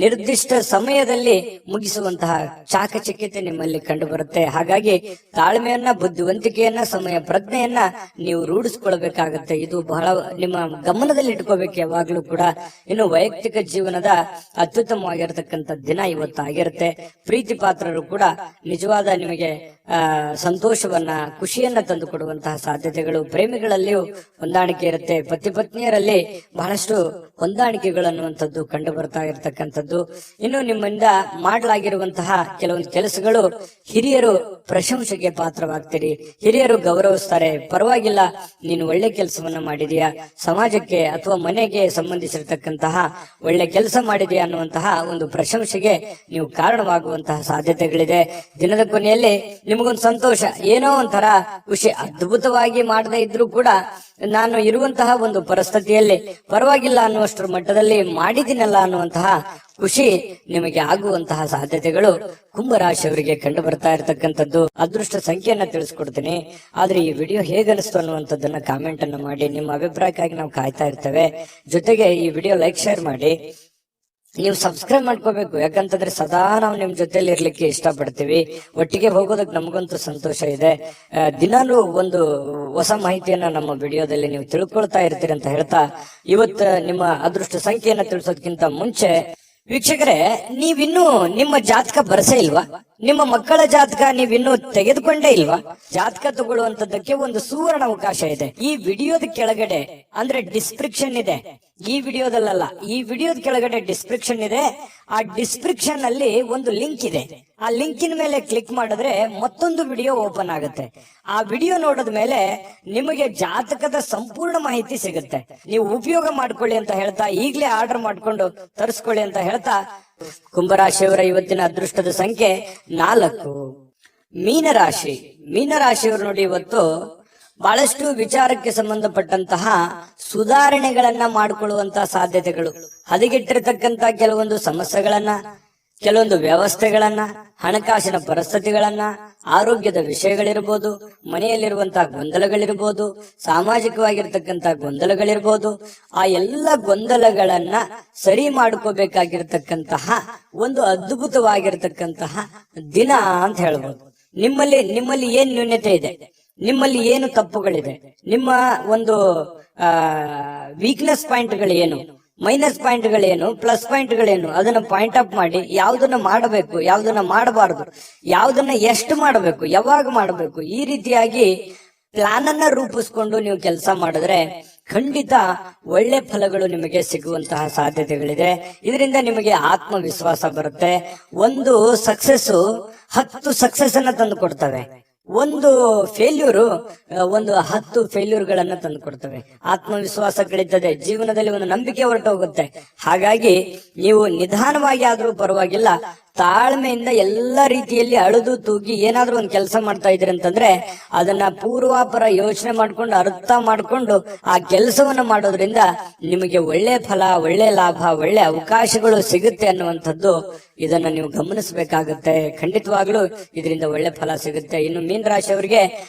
ನಿರ್ದಿಷ್ಟ ಸಮಯದಲ್ಲಿ ಮುಗಿಸುವಂತಹ ಚಾಕಚಕ್ಯತೆ ನಿಮ್ಮಲ್ಲಿ ಕಂಡು ಬರುತ್ತೆ. ಹಾಗಾಗಿ ತಾಳ್ಮೆಯನ್ನ, ಬುದ್ಧಿವಂತಿಕೆಯನ್ನ, ಸಮಯ ಪ್ರಜ್ಞೆಯನ್ನ ನೀವು ರೂಢಿಸ್ಕೊಳ್ಬೇಕಾಗತ್ತೆ. ಇದು ಬಹಳ ನಿಮ್ಮ ಗಮನದಲ್ಲಿ ಇಟ್ಕೋಬೇಕು ಯಾವಾಗ್ಲೂ ಕೂಡ. ಇನ್ನು ವೈಯಕ್ತಿಕ ಜೀವನದ ಅತ್ಯುತ್ತಮವಾಗಿರತಕ್ಕಂಥ ದಿನ ಇವತ್ತಾಗಿರುತ್ತೆ. ಪ್ರೀತಿ ಪಾತ್ರರು ಕೂಡ ನಿಜವಾದ ನಿಮಗೆ ಸಂತೋಷವನ್ನ, ಖುಷಿಯನ್ನ ತಂದು ಕೊಡುವಂತಹ ಸಾಧ್ಯತೆ ಸಾಧ್ಯತೆಗಳು, ಪ್ರೇಮಿಗಳಲ್ಲಿಯೂ ಹೊಂದಾಣಿಕೆ ಇರುತ್ತೆ, ಪತಿ ಪತ್ನಿಯರಲ್ಲಿ ಬಹಳಷ್ಟು ಹೊಂದಾಣಿಕೆಗಳು ಅನ್ನುವಂಥದ್ದು ಕಂಡು ಬರ್ತಾ ಇರತಕ್ಕಂಥದ್ದು. ಇನ್ನು ನಿಮ್ಮಿಂದ ಮಾಡಲಾಗಿರುವಂತಹ ಕೆಲವೊಂದು ಕೆಲಸಗಳು ಹಿರಿಯರು ಪ್ರಶಂಸೆಗೆ ಪಾತ್ರವಾಗ್ತೀರಿ, ಹಿರಿಯರು ಗೌರವಿಸ್ತಾರೆ. ಪರವಾಗಿಲ್ಲ, ನೀನು ಒಳ್ಳೆ ಕೆಲಸವನ್ನ ಮಾಡಿದೀಯಾ, ಸಮಾಜಕ್ಕೆ ಅಥವಾ ಮನೆಗೆ ಸಂಬಂಧಿಸಿರ್ತಕ್ಕಂತಹ ಒಳ್ಳೆ ಕೆಲಸ ಮಾಡಿದೆಯಾ ಅನ್ನುವಂತಹ ಒಂದು ಪ್ರಶಂಸೆಗೆ ನೀವು ಕಾರಣವಾಗುವಂತಹ ಸಾಧ್ಯತೆಗಳಿದೆ. ದಿನದ ಕೊನೆಯಲ್ಲಿ ನಿಮಗೊಂದು ಸಂತೋಷ, ಏನೋ ಒಂಥರ ಖುಷಿ. ಅದ್ಭುತವಾಗಿ ಮಾಡದೇ ಇದ್ರೂ ಕೂಡ ನಾನು ಇರುವಂತಹ ಒಂದು ಪರಿಸ್ಥಿತಿಯಲ್ಲಿ ಪರವಾಗಿಲ್ಲ ಅನ್ನುವಷ್ಟರ ಮಟ್ಟದಲ್ಲಿ ಮಾಡಿದ್ದೀನಲ್ಲ ಅನ್ನುವಂತಹ ಖುಷಿ ನಿಮಗೆ ಆಗುವಂತಹ ಸಾಧ್ಯತೆಗಳು ಕುಂಭರಾಶಿಯವರಿಗೆ ಕಂಡು ಬರ್ತಾ ಇರತಕ್ಕಂಥದ್ದು. ಅದೃಷ್ಟ ಸಂಖ್ಯೆಯನ್ನ ತಿಳಿಸ್ಕೊಡ್ತೀನಿ. ಆದ್ರೆ ಈ ವಿಡಿಯೋ ಹೇಗನಿಸ್ತು ಅನ್ನುವಂಥದ್ದನ್ನ ಕಾಮೆಂಟ್ ಅನ್ನು ಮಾಡಿ. ನಿಮ್ಮ ಅಭಿಪ್ರಾಯಕ್ಕಾಗಿ ನಾವು ಕಾಯ್ತಾ ಇರ್ತೇವೆ. ಜೊತೆಗೆ ಈ ವಿಡಿಯೋ ಲೈಕ್ ಶೇರ್ ಮಾಡಿ. ನೀವು ಸಬ್ಸ್ಕ್ರೈಬ್ ಮಾಡ್ಕೋಬೇಕು, ಯಾಕಂತಂದ್ರೆ ಸದಾ ನಾವು ನಿಮ್ ಜೊತೆಲಿ ಇರ್ಲಿಕ್ಕೆ ಇಷ್ಟಪಡ್ತೀವಿ. ಒಟ್ಟಿಗೆ ಹೋಗೋದಕ್ಕೆ ನಮಗಂತೂ ಸಂತೋಷ ಇದೆ. ದಿನಾನು ಒಂದು ಹೊಸ ಮಾಹಿತಿಯನ್ನ ನಮ್ಮ ವಿಡಿಯೋದಲ್ಲಿ ನೀವು ತಿಳ್ಕೊಳ್ತಾ ಇರ್ತೀರಿ ಅಂತ ಹೇಳ್ತಾ, ಇವತ್ತು ನಿಮ್ಮ ಅದೃಷ್ಟ ಸಂಖ್ಯೆಯನ್ನ ತಿಳಿಸೋದಕ್ಕಿಂತ ಮುಂಚೆ ವೀಕ್ಷಕರೇ, ನೀವಿನ್ನೂ ನಿಮ್ಮ ಜಾತಕ ಬರಸೇ ಇಲ್ವಾ? ನಿಮ್ಮ ಮಕ್ಕಳ ಜಾತಕ ನೀವಿನ್ನೂ ತೆಗೆದುಕೊಂಡೇ ಇಲ್ವಾ? ಜಾತಕ ತಗೊಳ್ಳುವಂತದ್ದಕ್ಕೆ ಒಂದು ಸುವರ್ಣ ಅವಕಾಶ ಇದೆ. ಈ ವಿಡಿಯೋದ ಕೆಳಗಡೆ ಅಂದ್ರೆ ಡಿಸ್ಕ್ರಿಪ್ಷನ್ ಇದೆ. ಈ ವಿಡಿಯೋದಲ್ಲ, ಈ ವಿಡಿಯೋದ ಕೆಳಗಡೆ ಡಿಸ್ಕ್ರಿಪ್ಷನ್ ಇದೆ. ಆ ಡಿಸ್ಕ್ರಿಪ್ಷನ್ ಅಲ್ಲಿ ಒಂದು ಲಿಂಕ್ ಇದೆ. ಆ ಲಿಂಕಿನ ಮೇಲೆ ಕ್ಲಿಕ್ ಮಾಡಿದ್ರೆ ಮತ್ತೊಂದು ವಿಡಿಯೋ ಓಪನ್ ಆಗುತ್ತೆ. ಆ ವಿಡಿಯೋ ನೋಡಿದ ಮೇಲೆ ನಿಮಗೆ ಜಾತಕದ ಸಂಪೂರ್ಣ ಮಾಹಿತಿ ಸಿಗುತ್ತೆ. ನೀವು ಉಪಯೋಗ ಮಾಡ್ಕೊಳ್ಳಿ ಅಂತ ಹೇಳ್ತಾ, ಈಗಲೇ ಆರ್ಡರ್ ಮಾಡ್ಕೊಂಡು ತರಿಸ್ಕೊಳ್ಳಿ ಅಂತ ಹೇಳ್ತಾ, ಕುಂಭರಾಶಿಯವರ ಇವತ್ತಿನ ಅದೃಷ್ಟದ ಸಂಖ್ಯೆ 4. ಮೀನರಾಶಿ. ಮೀನರಾಶಿಯವರು ನೋಡಿ, ಇವತ್ತು ಬಹಳಷ್ಟು ವಿಚಾರಕ್ಕೆ ಸಂಬಂಧಪಟ್ಟಂತಹ ಸುಧಾರಣೆಗಳನ್ನ ಮಾಡಿಕೊಳ್ಳುವಂತಹ ಸಾಧ್ಯತೆಗಳು, ಹದಗೆಟ್ಟಿರತಕ್ಕಂತ ಕೆಲವೊಂದು ಸಮಸ್ಯೆಗಳನ್ನ, ಕೆಲವೊಂದು ವ್ಯವಸ್ಥೆಗಳನ್ನ, ಹಣಕಾಸಿನ ಪರಿಸ್ಥಿತಿಗಳನ್ನ, ಆರೋಗ್ಯದ ವಿಷಯಗಳಿರ್ಬೋದು, ಮನೆಯಲ್ಲಿರುವಂತಹ ಗೊಂದಲಗಳಿರ್ಬೋದು, ಸಾಮಾಜಿಕವಾಗಿರ್ತಕ್ಕಂತಹ ಗೊಂದಲಗಳಿರ್ಬೋದು, ಆ ಎಲ್ಲ ಗೊಂದಲಗಳನ್ನ ಸರಿ ಮಾಡ್ಕೋಬೇಕಾಗಿರ್ತಕ್ಕಂತಹ ಒಂದು ಅದ್ಭುತವಾಗಿರ್ತಕ್ಕಂತಹ ದಿನ ಅಂತ ಹೇಳ್ಬೋದು. ನಿಮ್ಮಲ್ಲಿ ಏನ್ ನ್ಯೂನ್ಯತೆ ಇದೆ, ನಿಮ್ಮಲ್ಲಿ ಏನು ತಪ್ಪುಗಳಿದೆ, ನಿಮ್ಮ ಒಂದು ವೀಕ್ನೆಸ್ ಪಾಯಿಂಟ್ಗಳೇನು, ಮೈನಸ್ ಪಾಯಿಂಟ್ಗಳೇನು, ಪ್ಲಸ್ ಪಾಯಿಂಟ್ಗಳೇನು, ಅದನ್ನ ಪಾಯಿಂಟ್ ಅಪ್ ಮಾಡಿ ಯಾವ್ದನ್ನ ಮಾಡಬೇಕು, ಯಾವ್ದನ್ನ ಮಾಡಬಾರದು, ಯಾವ್ದನ್ನ ಎಷ್ಟು ಮಾಡಬೇಕು, ಯಾವಾಗ ಮಾಡಬೇಕು, ಈ ರೀತಿಯಾಗಿ ಪ್ಲಾನ್ ಅನ್ನ ರೂಪಿಸ್ಕೊಂಡು ನೀವು ಕೆಲಸ ಮಾಡಿದ್ರೆ ಖಂಡಿತ ಒಳ್ಳೆ ಫಲಗಳು ನಿಮಗೆ ಸಿಗುವಂತಹ ಸಾಧ್ಯತೆಗಳಿದೆ. ಇದರಿಂದ ನಿಮಗೆ ಆತ್ಮವಿಶ್ವಾಸ ಬರುತ್ತೆ. ಒಂದು ಸಕ್ಸಸ್ 10 ಸಕ್ಸಸ್ ಅನ್ನ ತಂದು ಕೊಡ್ತವೆ. ಒಂದು ಫೇಲ್ಯೂರು 10 ಫೇಲ್ಯೂರ್ಗಳನ್ನ ತಂದು ಕೊಡ್ತವೆ. ಆತ್ಮವಿಶ್ವಾಸ ಕಳೀತದೆ, ಜೀವನದಲ್ಲಿ ಒಂದು ನಂಬಿಕೆ ಹೊರಟೋಗುತ್ತೆ. ಹಾಗಾಗಿ ನೀವು ನಿಧಾನವಾಗಿ ಆದ್ರೂ ಪರವಾಗಿಲ್ಲ, ತಾಳ್ಮೆಯಿಂದ ಎಲ್ಲ ರೀತಿಯಲ್ಲಿ ಅಳುದು ತೂಗಿ ಏನಾದ್ರೂ ಒಂದು ಕೆಲಸ ಮಾಡ್ತಾ ಇದ್ರಿ ಅಂತಂದ್ರೆ ಅದನ್ನ ಪೂರ್ವಾಪರ ಯೋಚನೆ ಮಾಡ್ಕೊಂಡು, ಅರ್ಥ ಮಾಡ್ಕೊಂಡು ಆ ಕೆಲಸವನ್ನ ಮಾಡೋದ್ರಿಂದ ನಿಮಗೆ ಒಳ್ಳೆ ಫಲ, ಒಳ್ಳೆ ಲಾಭ, ಒಳ್ಳೆ ಅವಕಾಶಗಳು ಸಿಗುತ್ತೆ ಅನ್ನುವಂಥದ್ದು ಇದನ್ನ ನೀವು ಗಮನಿಸಬೇಕಾಗುತ್ತೆ. ಖಂಡಿತವಾಗ್ಲೂ ಇದರಿಂದ ಒಳ್ಳೆ ಫಲ ಸಿಗುತ್ತೆ. ಇನ್ನು ಮೀನ ರಾಶಿಯವರಿಗೆ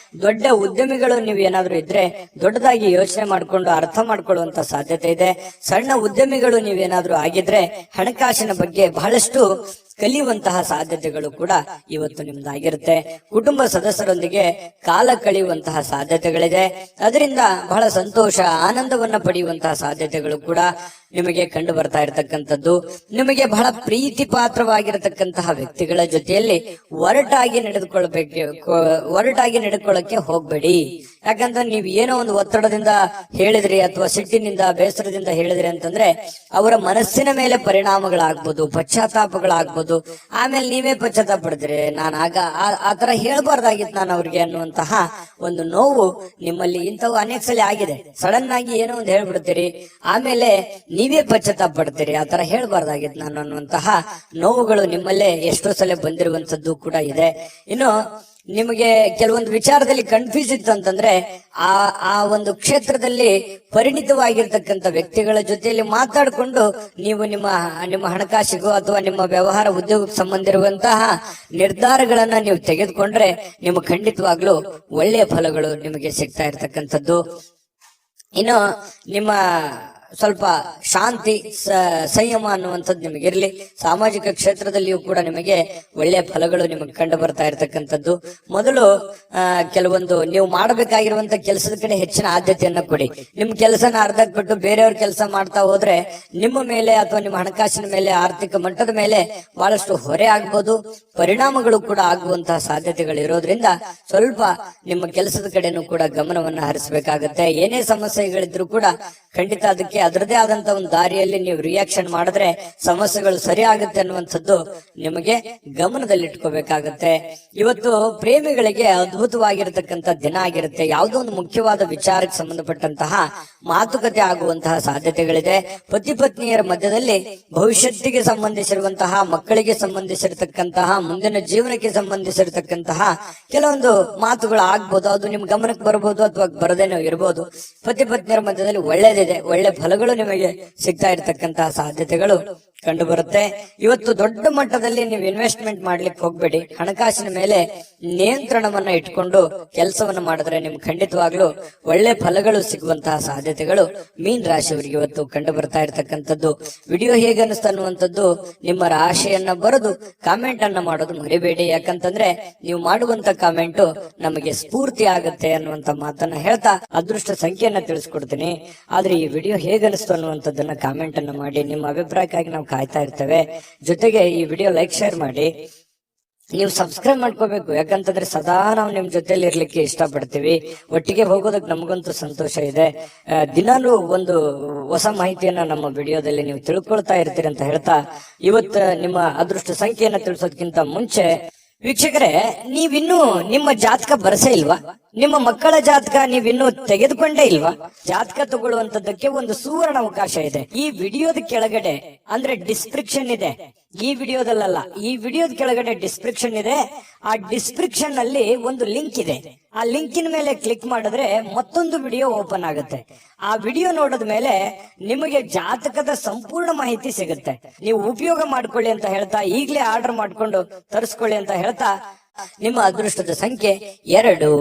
ದೊಡ್ಡ ಉದ್ಯಮಿಗಳು ನೀವು ಏನಾದ್ರೂ ಇದ್ರೆ ದೊಡ್ಡದಾಗಿ ಯೋಚನೆ ಮಾಡ್ಕೊಂಡು ಅರ್ಥ ಮಾಡ್ಕೊಳ್ಳುವಂತ ಸಾಧ್ಯತೆ ಇದೆ. ಸಣ್ಣ ಉದ್ಯಮಿಗಳು ನೀವೇನಾದ್ರೂ ಆಗಿದ್ರೆ ಹಣಕಾಸಿನ ಬಗ್ಗೆ ಬಹಳಷ್ಟು ಕಲಿಯುವಂತಹ ಸಾಧ್ಯತೆಗಳು ಕೂಡ ಇವತ್ತು ನಿಮ್ದಾಗಿರುತ್ತೆ. ಕುಟುಂಬ ಸದಸ್ಯರೊಂದಿಗೆ ಕಾಲ ಕಳೆಯುವಂತಹ ಸಾಧ್ಯತೆಗಳಿದೆ. ಅದರಿಂದ ಬಹಳ ಸಂತೋಷ, ಆನಂದವನ್ನ ಪಡೆಯುವಂತಹ ಸಾಧ್ಯತೆಗಳು ಕೂಡ ನಿಮಗೆ ಕಂಡು ಬರ್ತಾ ಇರತಕ್ಕಂಥದ್ದು. ನಿಮಗೆ ಬಹಳ ಪ್ರೀತಿ ಪಾತ್ರವಾಗಿರತಕ್ಕಂತಹ ವ್ಯಕ್ತಿಗಳ ಜೊತೆಯಲ್ಲಿ ಒರಟಾಗಿ ನಡೆದುಕೊಳ್ಳಕ್ಕೆ ಹೋಗ್ಬೇಡಿ. ಯಾಕಂದ್ರೆ ನೀವು ಏನೋ ಒಂದು ಒತ್ತಡದಿಂದ ಹೇಳಿದ್ರಿ ಅಥವಾ ಸಿಟ್ಟಿನಿಂದ, ಬೇಸರದಿಂದ ಹೇಳಿದ್ರಿ ಅಂತಂದ್ರೆ ಅವರ ಮನಸ್ಸಿನ ಮೇಲೆ ಪರಿಣಾಮಗಳಾಗ್ಬೋದು, ಪಶ್ಚಾತ್ತಾಪಗಳಾಗ್ಬೋದು. ಆಮೇಲೆ ನೀವೇ ಪಶ್ಚಾತ್ತಾಪ ಪಡ್ತೀರಿ, ನಾನು ಆತರ ಹೇಳ್ಬಾರ್ದಾಗಿತ್ತು ನಾನು ಅವ್ರಿಗೆ ಅನ್ನುವಂತಹ ಒಂದು ನೋವು ನಿಮ್ಮಲ್ಲಿ ಇಂಥವು ಅನೇಕ ಸಲ ಆಗಿದೆ. ಸಡನ್ ಆಗಿ ಏನೋ ಒಂದು ಹೇಳ್ಬಿಡ್ತೀರಿ, ಆಮೇಲೆ ನೀವೇ ಪಶ್ಚಾತ್ತಾಪ ಪಡ್ತೀರಿ, ಆತರ ಹೇಳ್ಬಾರ್ದಾಗಿತ್ತು ನಾನು ಅನ್ನುವಂತಹ ನೋವುಗಳು ನಿಮ್ಮಲ್ಲೇ ಎಷ್ಟೋ ಸಲ ಬಂದಿರುವಂತದ್ದು ಕೂಡ ಇದೆ. ಇನ್ನು ನಿಮಗೆ ಕೆಲವೊಂದು ವಿಚಾರದಲ್ಲಿ ಕನ್ಫ್ಯೂಸ್ ಇತ್ತು ಅಂತಂದ್ರೆ ಆ ಒಂದು ಕ್ಷೇತ್ರದಲ್ಲಿ ಪರಿಣಿತವಾಗಿರ್ತಕ್ಕಂಥ ವ್ಯಕ್ತಿಗಳ ಜೊತೆಯಲ್ಲಿ ಮಾತಾಡಿಕೊಂಡು ನೀವು ನಿಮ್ಮ ಹಣಕಾಸಿಗೂ ಅಥವಾ ನಿಮ್ಮ ವ್ಯವಹಾರ ಉದ್ಯೋಗಕ್ಕೆ ಸಂಬಂಧ ಇರುವಂತಹ ನಿರ್ಧಾರಗಳನ್ನ ನೀವು ತೆಗೆದುಕೊಂಡ್ರೆ ನಿಮಗೆ ಖಂಡಿತವಾಗ್ಲೂ ಒಳ್ಳೆಯ ಫಲಗಳು ನಿಮಗೆ ಸಿಗ್ತಾ ಇರ್ತಕ್ಕಂಥದ್ದು. ಇನ್ನು ನಿಮ್ಮ ಸ್ವಲ್ಪ ಶಾಂತಿ ಸಂಯಮ ಅನ್ನುವಂಥದ್ದು ನಿಮಗೆ ಇರಲಿ. ಸಾಮಾಜಿಕ ಕ್ಷೇತ್ರದಲ್ಲಿಯೂ ಕೂಡ ನಿಮಗೆ ಒಳ್ಳೆಯ ಫಲಗಳು ನಿಮಗೆ ಕಂಡು ಬರ್ತಾ ಇರತಕ್ಕಂಥದ್ದು. ಮೊದಲು ಕೆಲವೊಂದು ನೀವು ಮಾಡಬೇಕಾಗಿರುವಂತ ಕೆಲಸದ ಕಡೆ ಹೆಚ್ಚಿನ ಆದ್ಯತೆಯನ್ನ ಕೊಡಿ. ನಿಮ್ ಕೆಲಸನ ಅರ್ಧಕ್ಕೆ ಬಿಟ್ಟು ಬೇರೆಯವ್ರ ಕೆಲಸ ಮಾಡ್ತಾ ಹೋದ್ರೆ ನಿಮ್ಮ ಮೇಲೆ ಅಥವಾ ನಿಮ್ಮ ಹಣಕಾಸಿನ ಮೇಲೆ, ಆರ್ಥಿಕ ಮಟ್ಟದ ಮೇಲೆ ಬಹಳಷ್ಟು ಹೊರೆ ಆಗ್ಬೋದು, ಪರಿಣಾಮಗಳು ಕೂಡ ಆಗುವಂತಹ ಸಾಧ್ಯತೆಗಳು ಇರೋದ್ರಿಂದ ಸ್ವಲ್ಪ ನಿಮ್ಮ ಕೆಲಸದ ಕಡೆನೂ ಕೂಡ ಗಮನವನ್ನ ಹರಿಸಬೇಕಾಗತ್ತೆ. ಏನೇ ಸಮಸ್ಯೆಗಳಿದ್ರು ಕೂಡ ಖಂಡಿತ ಅದಕ್ಕೆ ಅದರದೇ ಆದಂತ ಒಂದು ದಾರಿಯಲ್ಲಿ ನೀವು ರಿಯಾಕ್ಷನ್ ಮಾಡಿದ್ರೆ ಸಮಸ್ಯೆಗಳು ಸರಿ ಆಗುತ್ತೆ ಅನ್ನುವಂಥದ್ದು ನಿಮಗೆ ಗಮನದಲ್ಲಿಟ್ಕೋಬೇಕಾಗತ್ತೆ. ಇವತ್ತು ಪ್ರೇಮಿಗಳಿಗೆ ಅದ್ಭುತವಾಗಿರತಕ್ಕಂತ ದಿನ ಆಗಿರುತ್ತೆ. ಯಾವುದೋ ಒಂದು ಮುಖ್ಯವಾದ ವಿಚಾರಕ್ಕೆ ಸಂಬಂಧಪಟ್ಟಂತಹ ಮಾತುಕತೆ ಆಗುವಂತಹ ಸಾಧ್ಯತೆಗಳಿದೆ. ಪತಿ ಪತ್ನಿಯರ ಮಧ್ಯದಲ್ಲಿ ಭವಿಷ್ಯತ್ತಿಗೆ ಸಂಬಂಧಿಸಿರುವಂತಹ, ಮಕ್ಕಳಿಗೆ ಸಂಬಂಧಿಸಿರತಕ್ಕಂತಹ, ಮುಂದಿನ ಜೀವನಕ್ಕೆ ಸಂಬಂಧಿಸಿರತಕ್ಕಂತಹ ಕೆಲವೊಂದು ಮಾತುಗಳು ಆಗ್ಬೋದು. ಅದು ನಿಮ್ ಗಮನಕ್ಕೆ ಬರ್ಬೋದು ಅಥವಾ ಬರದೇನೋ ಇರಬಹುದು. ಪತಿ ಪತ್ನಿಯರ ಮಧ್ಯದಲ್ಲಿ ಒಳ್ಳೇದಿದೆ, ಒಳ್ಳೆ ಫಲಗಳು ನಿಮಗೆ ಸಿಗ್ತಾ ಇರತಕ್ಕಂತಹ ಸಾಧ್ಯತೆಗಳು ಕಂಡು ಬರುತ್ತೆ. ಇವತ್ತು ದೊಡ್ಡ ಮಟ್ಟದಲ್ಲಿ ನೀವು ಇನ್ವೆಸ್ಟ್ಮೆಂಟ್ ಮಾಡ್ಲಿಕ್ಕೆ ಹೋಗ್ಬೇಡಿ. ಹಣಕಾಸಿನ ಮೇಲೆ ನಿಯಂತ್ರಣವನ್ನ ಇಟ್ಕೊಂಡು ಕೆಲಸವನ್ನ ಮಾಡಿದ್ರೆ ನಿಮ್ಗೆ ಖಂಡಿತವಾಗ್ಲೂ ಒಳ್ಳೆ ಫಲಗಳು ಸಿಗುವಂತಹ ಸಾಧ್ಯತೆಗಳು ಮೀನ್ ರಾಶಿಯವರಿಗೆ ಇವತ್ತು ಕಂಡು ಬರ್ತಾ ಇರತಕ್ಕಂಥದ್ದು. ವಿಡಿಯೋ ಹೇಗೆ ಅನಿಸ್ತಾ ಅನ್ನುವಂಥದ್ದು ನಿಮ್ಮ ರಾಶಿಯನ್ನ ಬರೆದು ಕಾಮೆಂಟ್ ಅನ್ನ ಮಾಡೋದು ಮರಿಬೇಡಿ. ಯಾಕಂತಂದ್ರೆ ನೀವು ಮಾಡುವಂತ ಕಾಮೆಂಟ್ ನಮಗೆ ಸ್ಫೂರ್ತಿ ಆಗುತ್ತೆ ಅನ್ನುವಂತ ಮಾತನ್ನ ಹೇಳ್ತಾ ಅದೃಷ್ಟ ಸಂಖ್ಯೆಯನ್ನ ತಿಳಿಸ್ಕೊಡ್ತೀನಿ. ಆದ್ರೆ ಈ ವಿಡಿಯೋ ಹೇಗೆ ಅನಿಸ್ತು ಅನ್ನುವಂಥದ್ದನ್ನ ಕಾಮೆಂಟ್ ಅನ್ನ ಮಾಡಿ. ನಿಮ್ಮ ಅಭಿಪ್ರಾಯಕ್ಕಾಗಿ ನಾವು ಕಾಯ್ತಾ ಇರ್ತೇವೆ. ಜೊತೆಗೆ ಈ ವಿಡಿಯೋ ಲೈಕ್, ಶೇರ್ ಮಾಡಿ. ನೀವು ಸಬ್ಸ್ಕ್ರೈಬ್ ಮಾಡ್ಕೋಬೇಕು. ಯಾಕಂತಂದ್ರೆ ಸದಾ ನಾವು ನಿಮ್ ಜೊತೆಲಿ ಇರ್ಲಿಕ್ಕೆ ಇಷ್ಟಪಡ್ತೀವಿ. ಒಟ್ಟಿಗೆ ಹೋಗೋದಕ್ಕೆ ನಮಗಂತೂ ಸಂತೋಷ ಇದೆ. ದಿನಾಲೂ ಒಂದು ಹೊಸ ಮಾಹಿತಿಯನ್ನ ನಮ್ಮ ವಿಡಿಯೋದಲ್ಲಿ ನೀವು ತಿಳ್ಕೊಳ್ತಾ ಇರ್ತೀರಿ ಅಂತ ಹೇಳ್ತಾ, ಇವತ್ತು ನಿಮ್ಮ ಅದೃಷ್ಟ ಸಂಖ್ಯೆಯನ್ನ ತಿಳಿಸೋದಕ್ಕಿಂತ ಮುಂಚೆ ವೀಕ್ಷಕರೇ, ನೀವಿನ್ನೂ ನಿಮ್ಮ ಜಾತಕ ಬರಸೇ ಇಲ್ವಾ? ನಿಮ್ಮ ಮಕ್ಕಳ ಜಾತಕ ನೀವಿನ್ನೂ ತೆಗೆದುಕೊಂಡೇ ಇಲ್ವಾ? ಜಾತಕ ತಗೊಳ್ಳುವಂತದ್ದಕ್ಕೆ ಒಂದು ಸುವರ್ಣ ಅವಕಾಶ ಇದೆ. ಈ ವಿಡಿಯೋದ ಕೆಳಗಡೆ ಅಂದ್ರೆ ಡಿಸ್ಕ್ರಿಪ್ಷನ್ ಇದೆ. ಈ ವಿಡಿಯೋದಲ್ಲ, ಈ ವಿಡಿಯೋದ ಕೆಳಗಡೆ ಡಿಸ್ಕ್ರಿಪ್ಷನ್ ಇದೆ. ಆ ಡಿಸ್ಕ್ರಿಪ್ಷನ್ ಅಲ್ಲಿ ಒಂದು ಲಿಂಕ್ ಇದೆ. ಆ ಲಿಂಕಿನ ಮೇಲೆ ಕ್ಲಿಕ್ ಮಾಡಿದ್ರೆ ಮತ್ತೊಂದು ವಿಡಿಯೋ ಓಪನ್ ಆಗುತ್ತೆ. ಆ ವಿಡಿಯೋ ನೋಡಿದ ಮೇಲೆ ನಿಮಗೆ ಜಾತಕದ ಸಂಪೂರ್ಣ ಮಾಹಿತಿ ಸಿಗುತ್ತೆ. ನೀವು ಉಪಯೋಗ ಮಾಡ್ಕೊಳ್ಳಿ ಅಂತ ಹೇಳ್ತಾ, ಈಗಲೇ ಆರ್ಡರ್ ಮಾಡ್ಕೊಂಡು ತರಿಸ್ಕೊಳ್ಳಿ ಅಂತ ಹೇಳ್ತಾ, ನಿಮ್ಮ ಅದೃಷ್ಟದ ಸಂಖ್ಯೆ 2.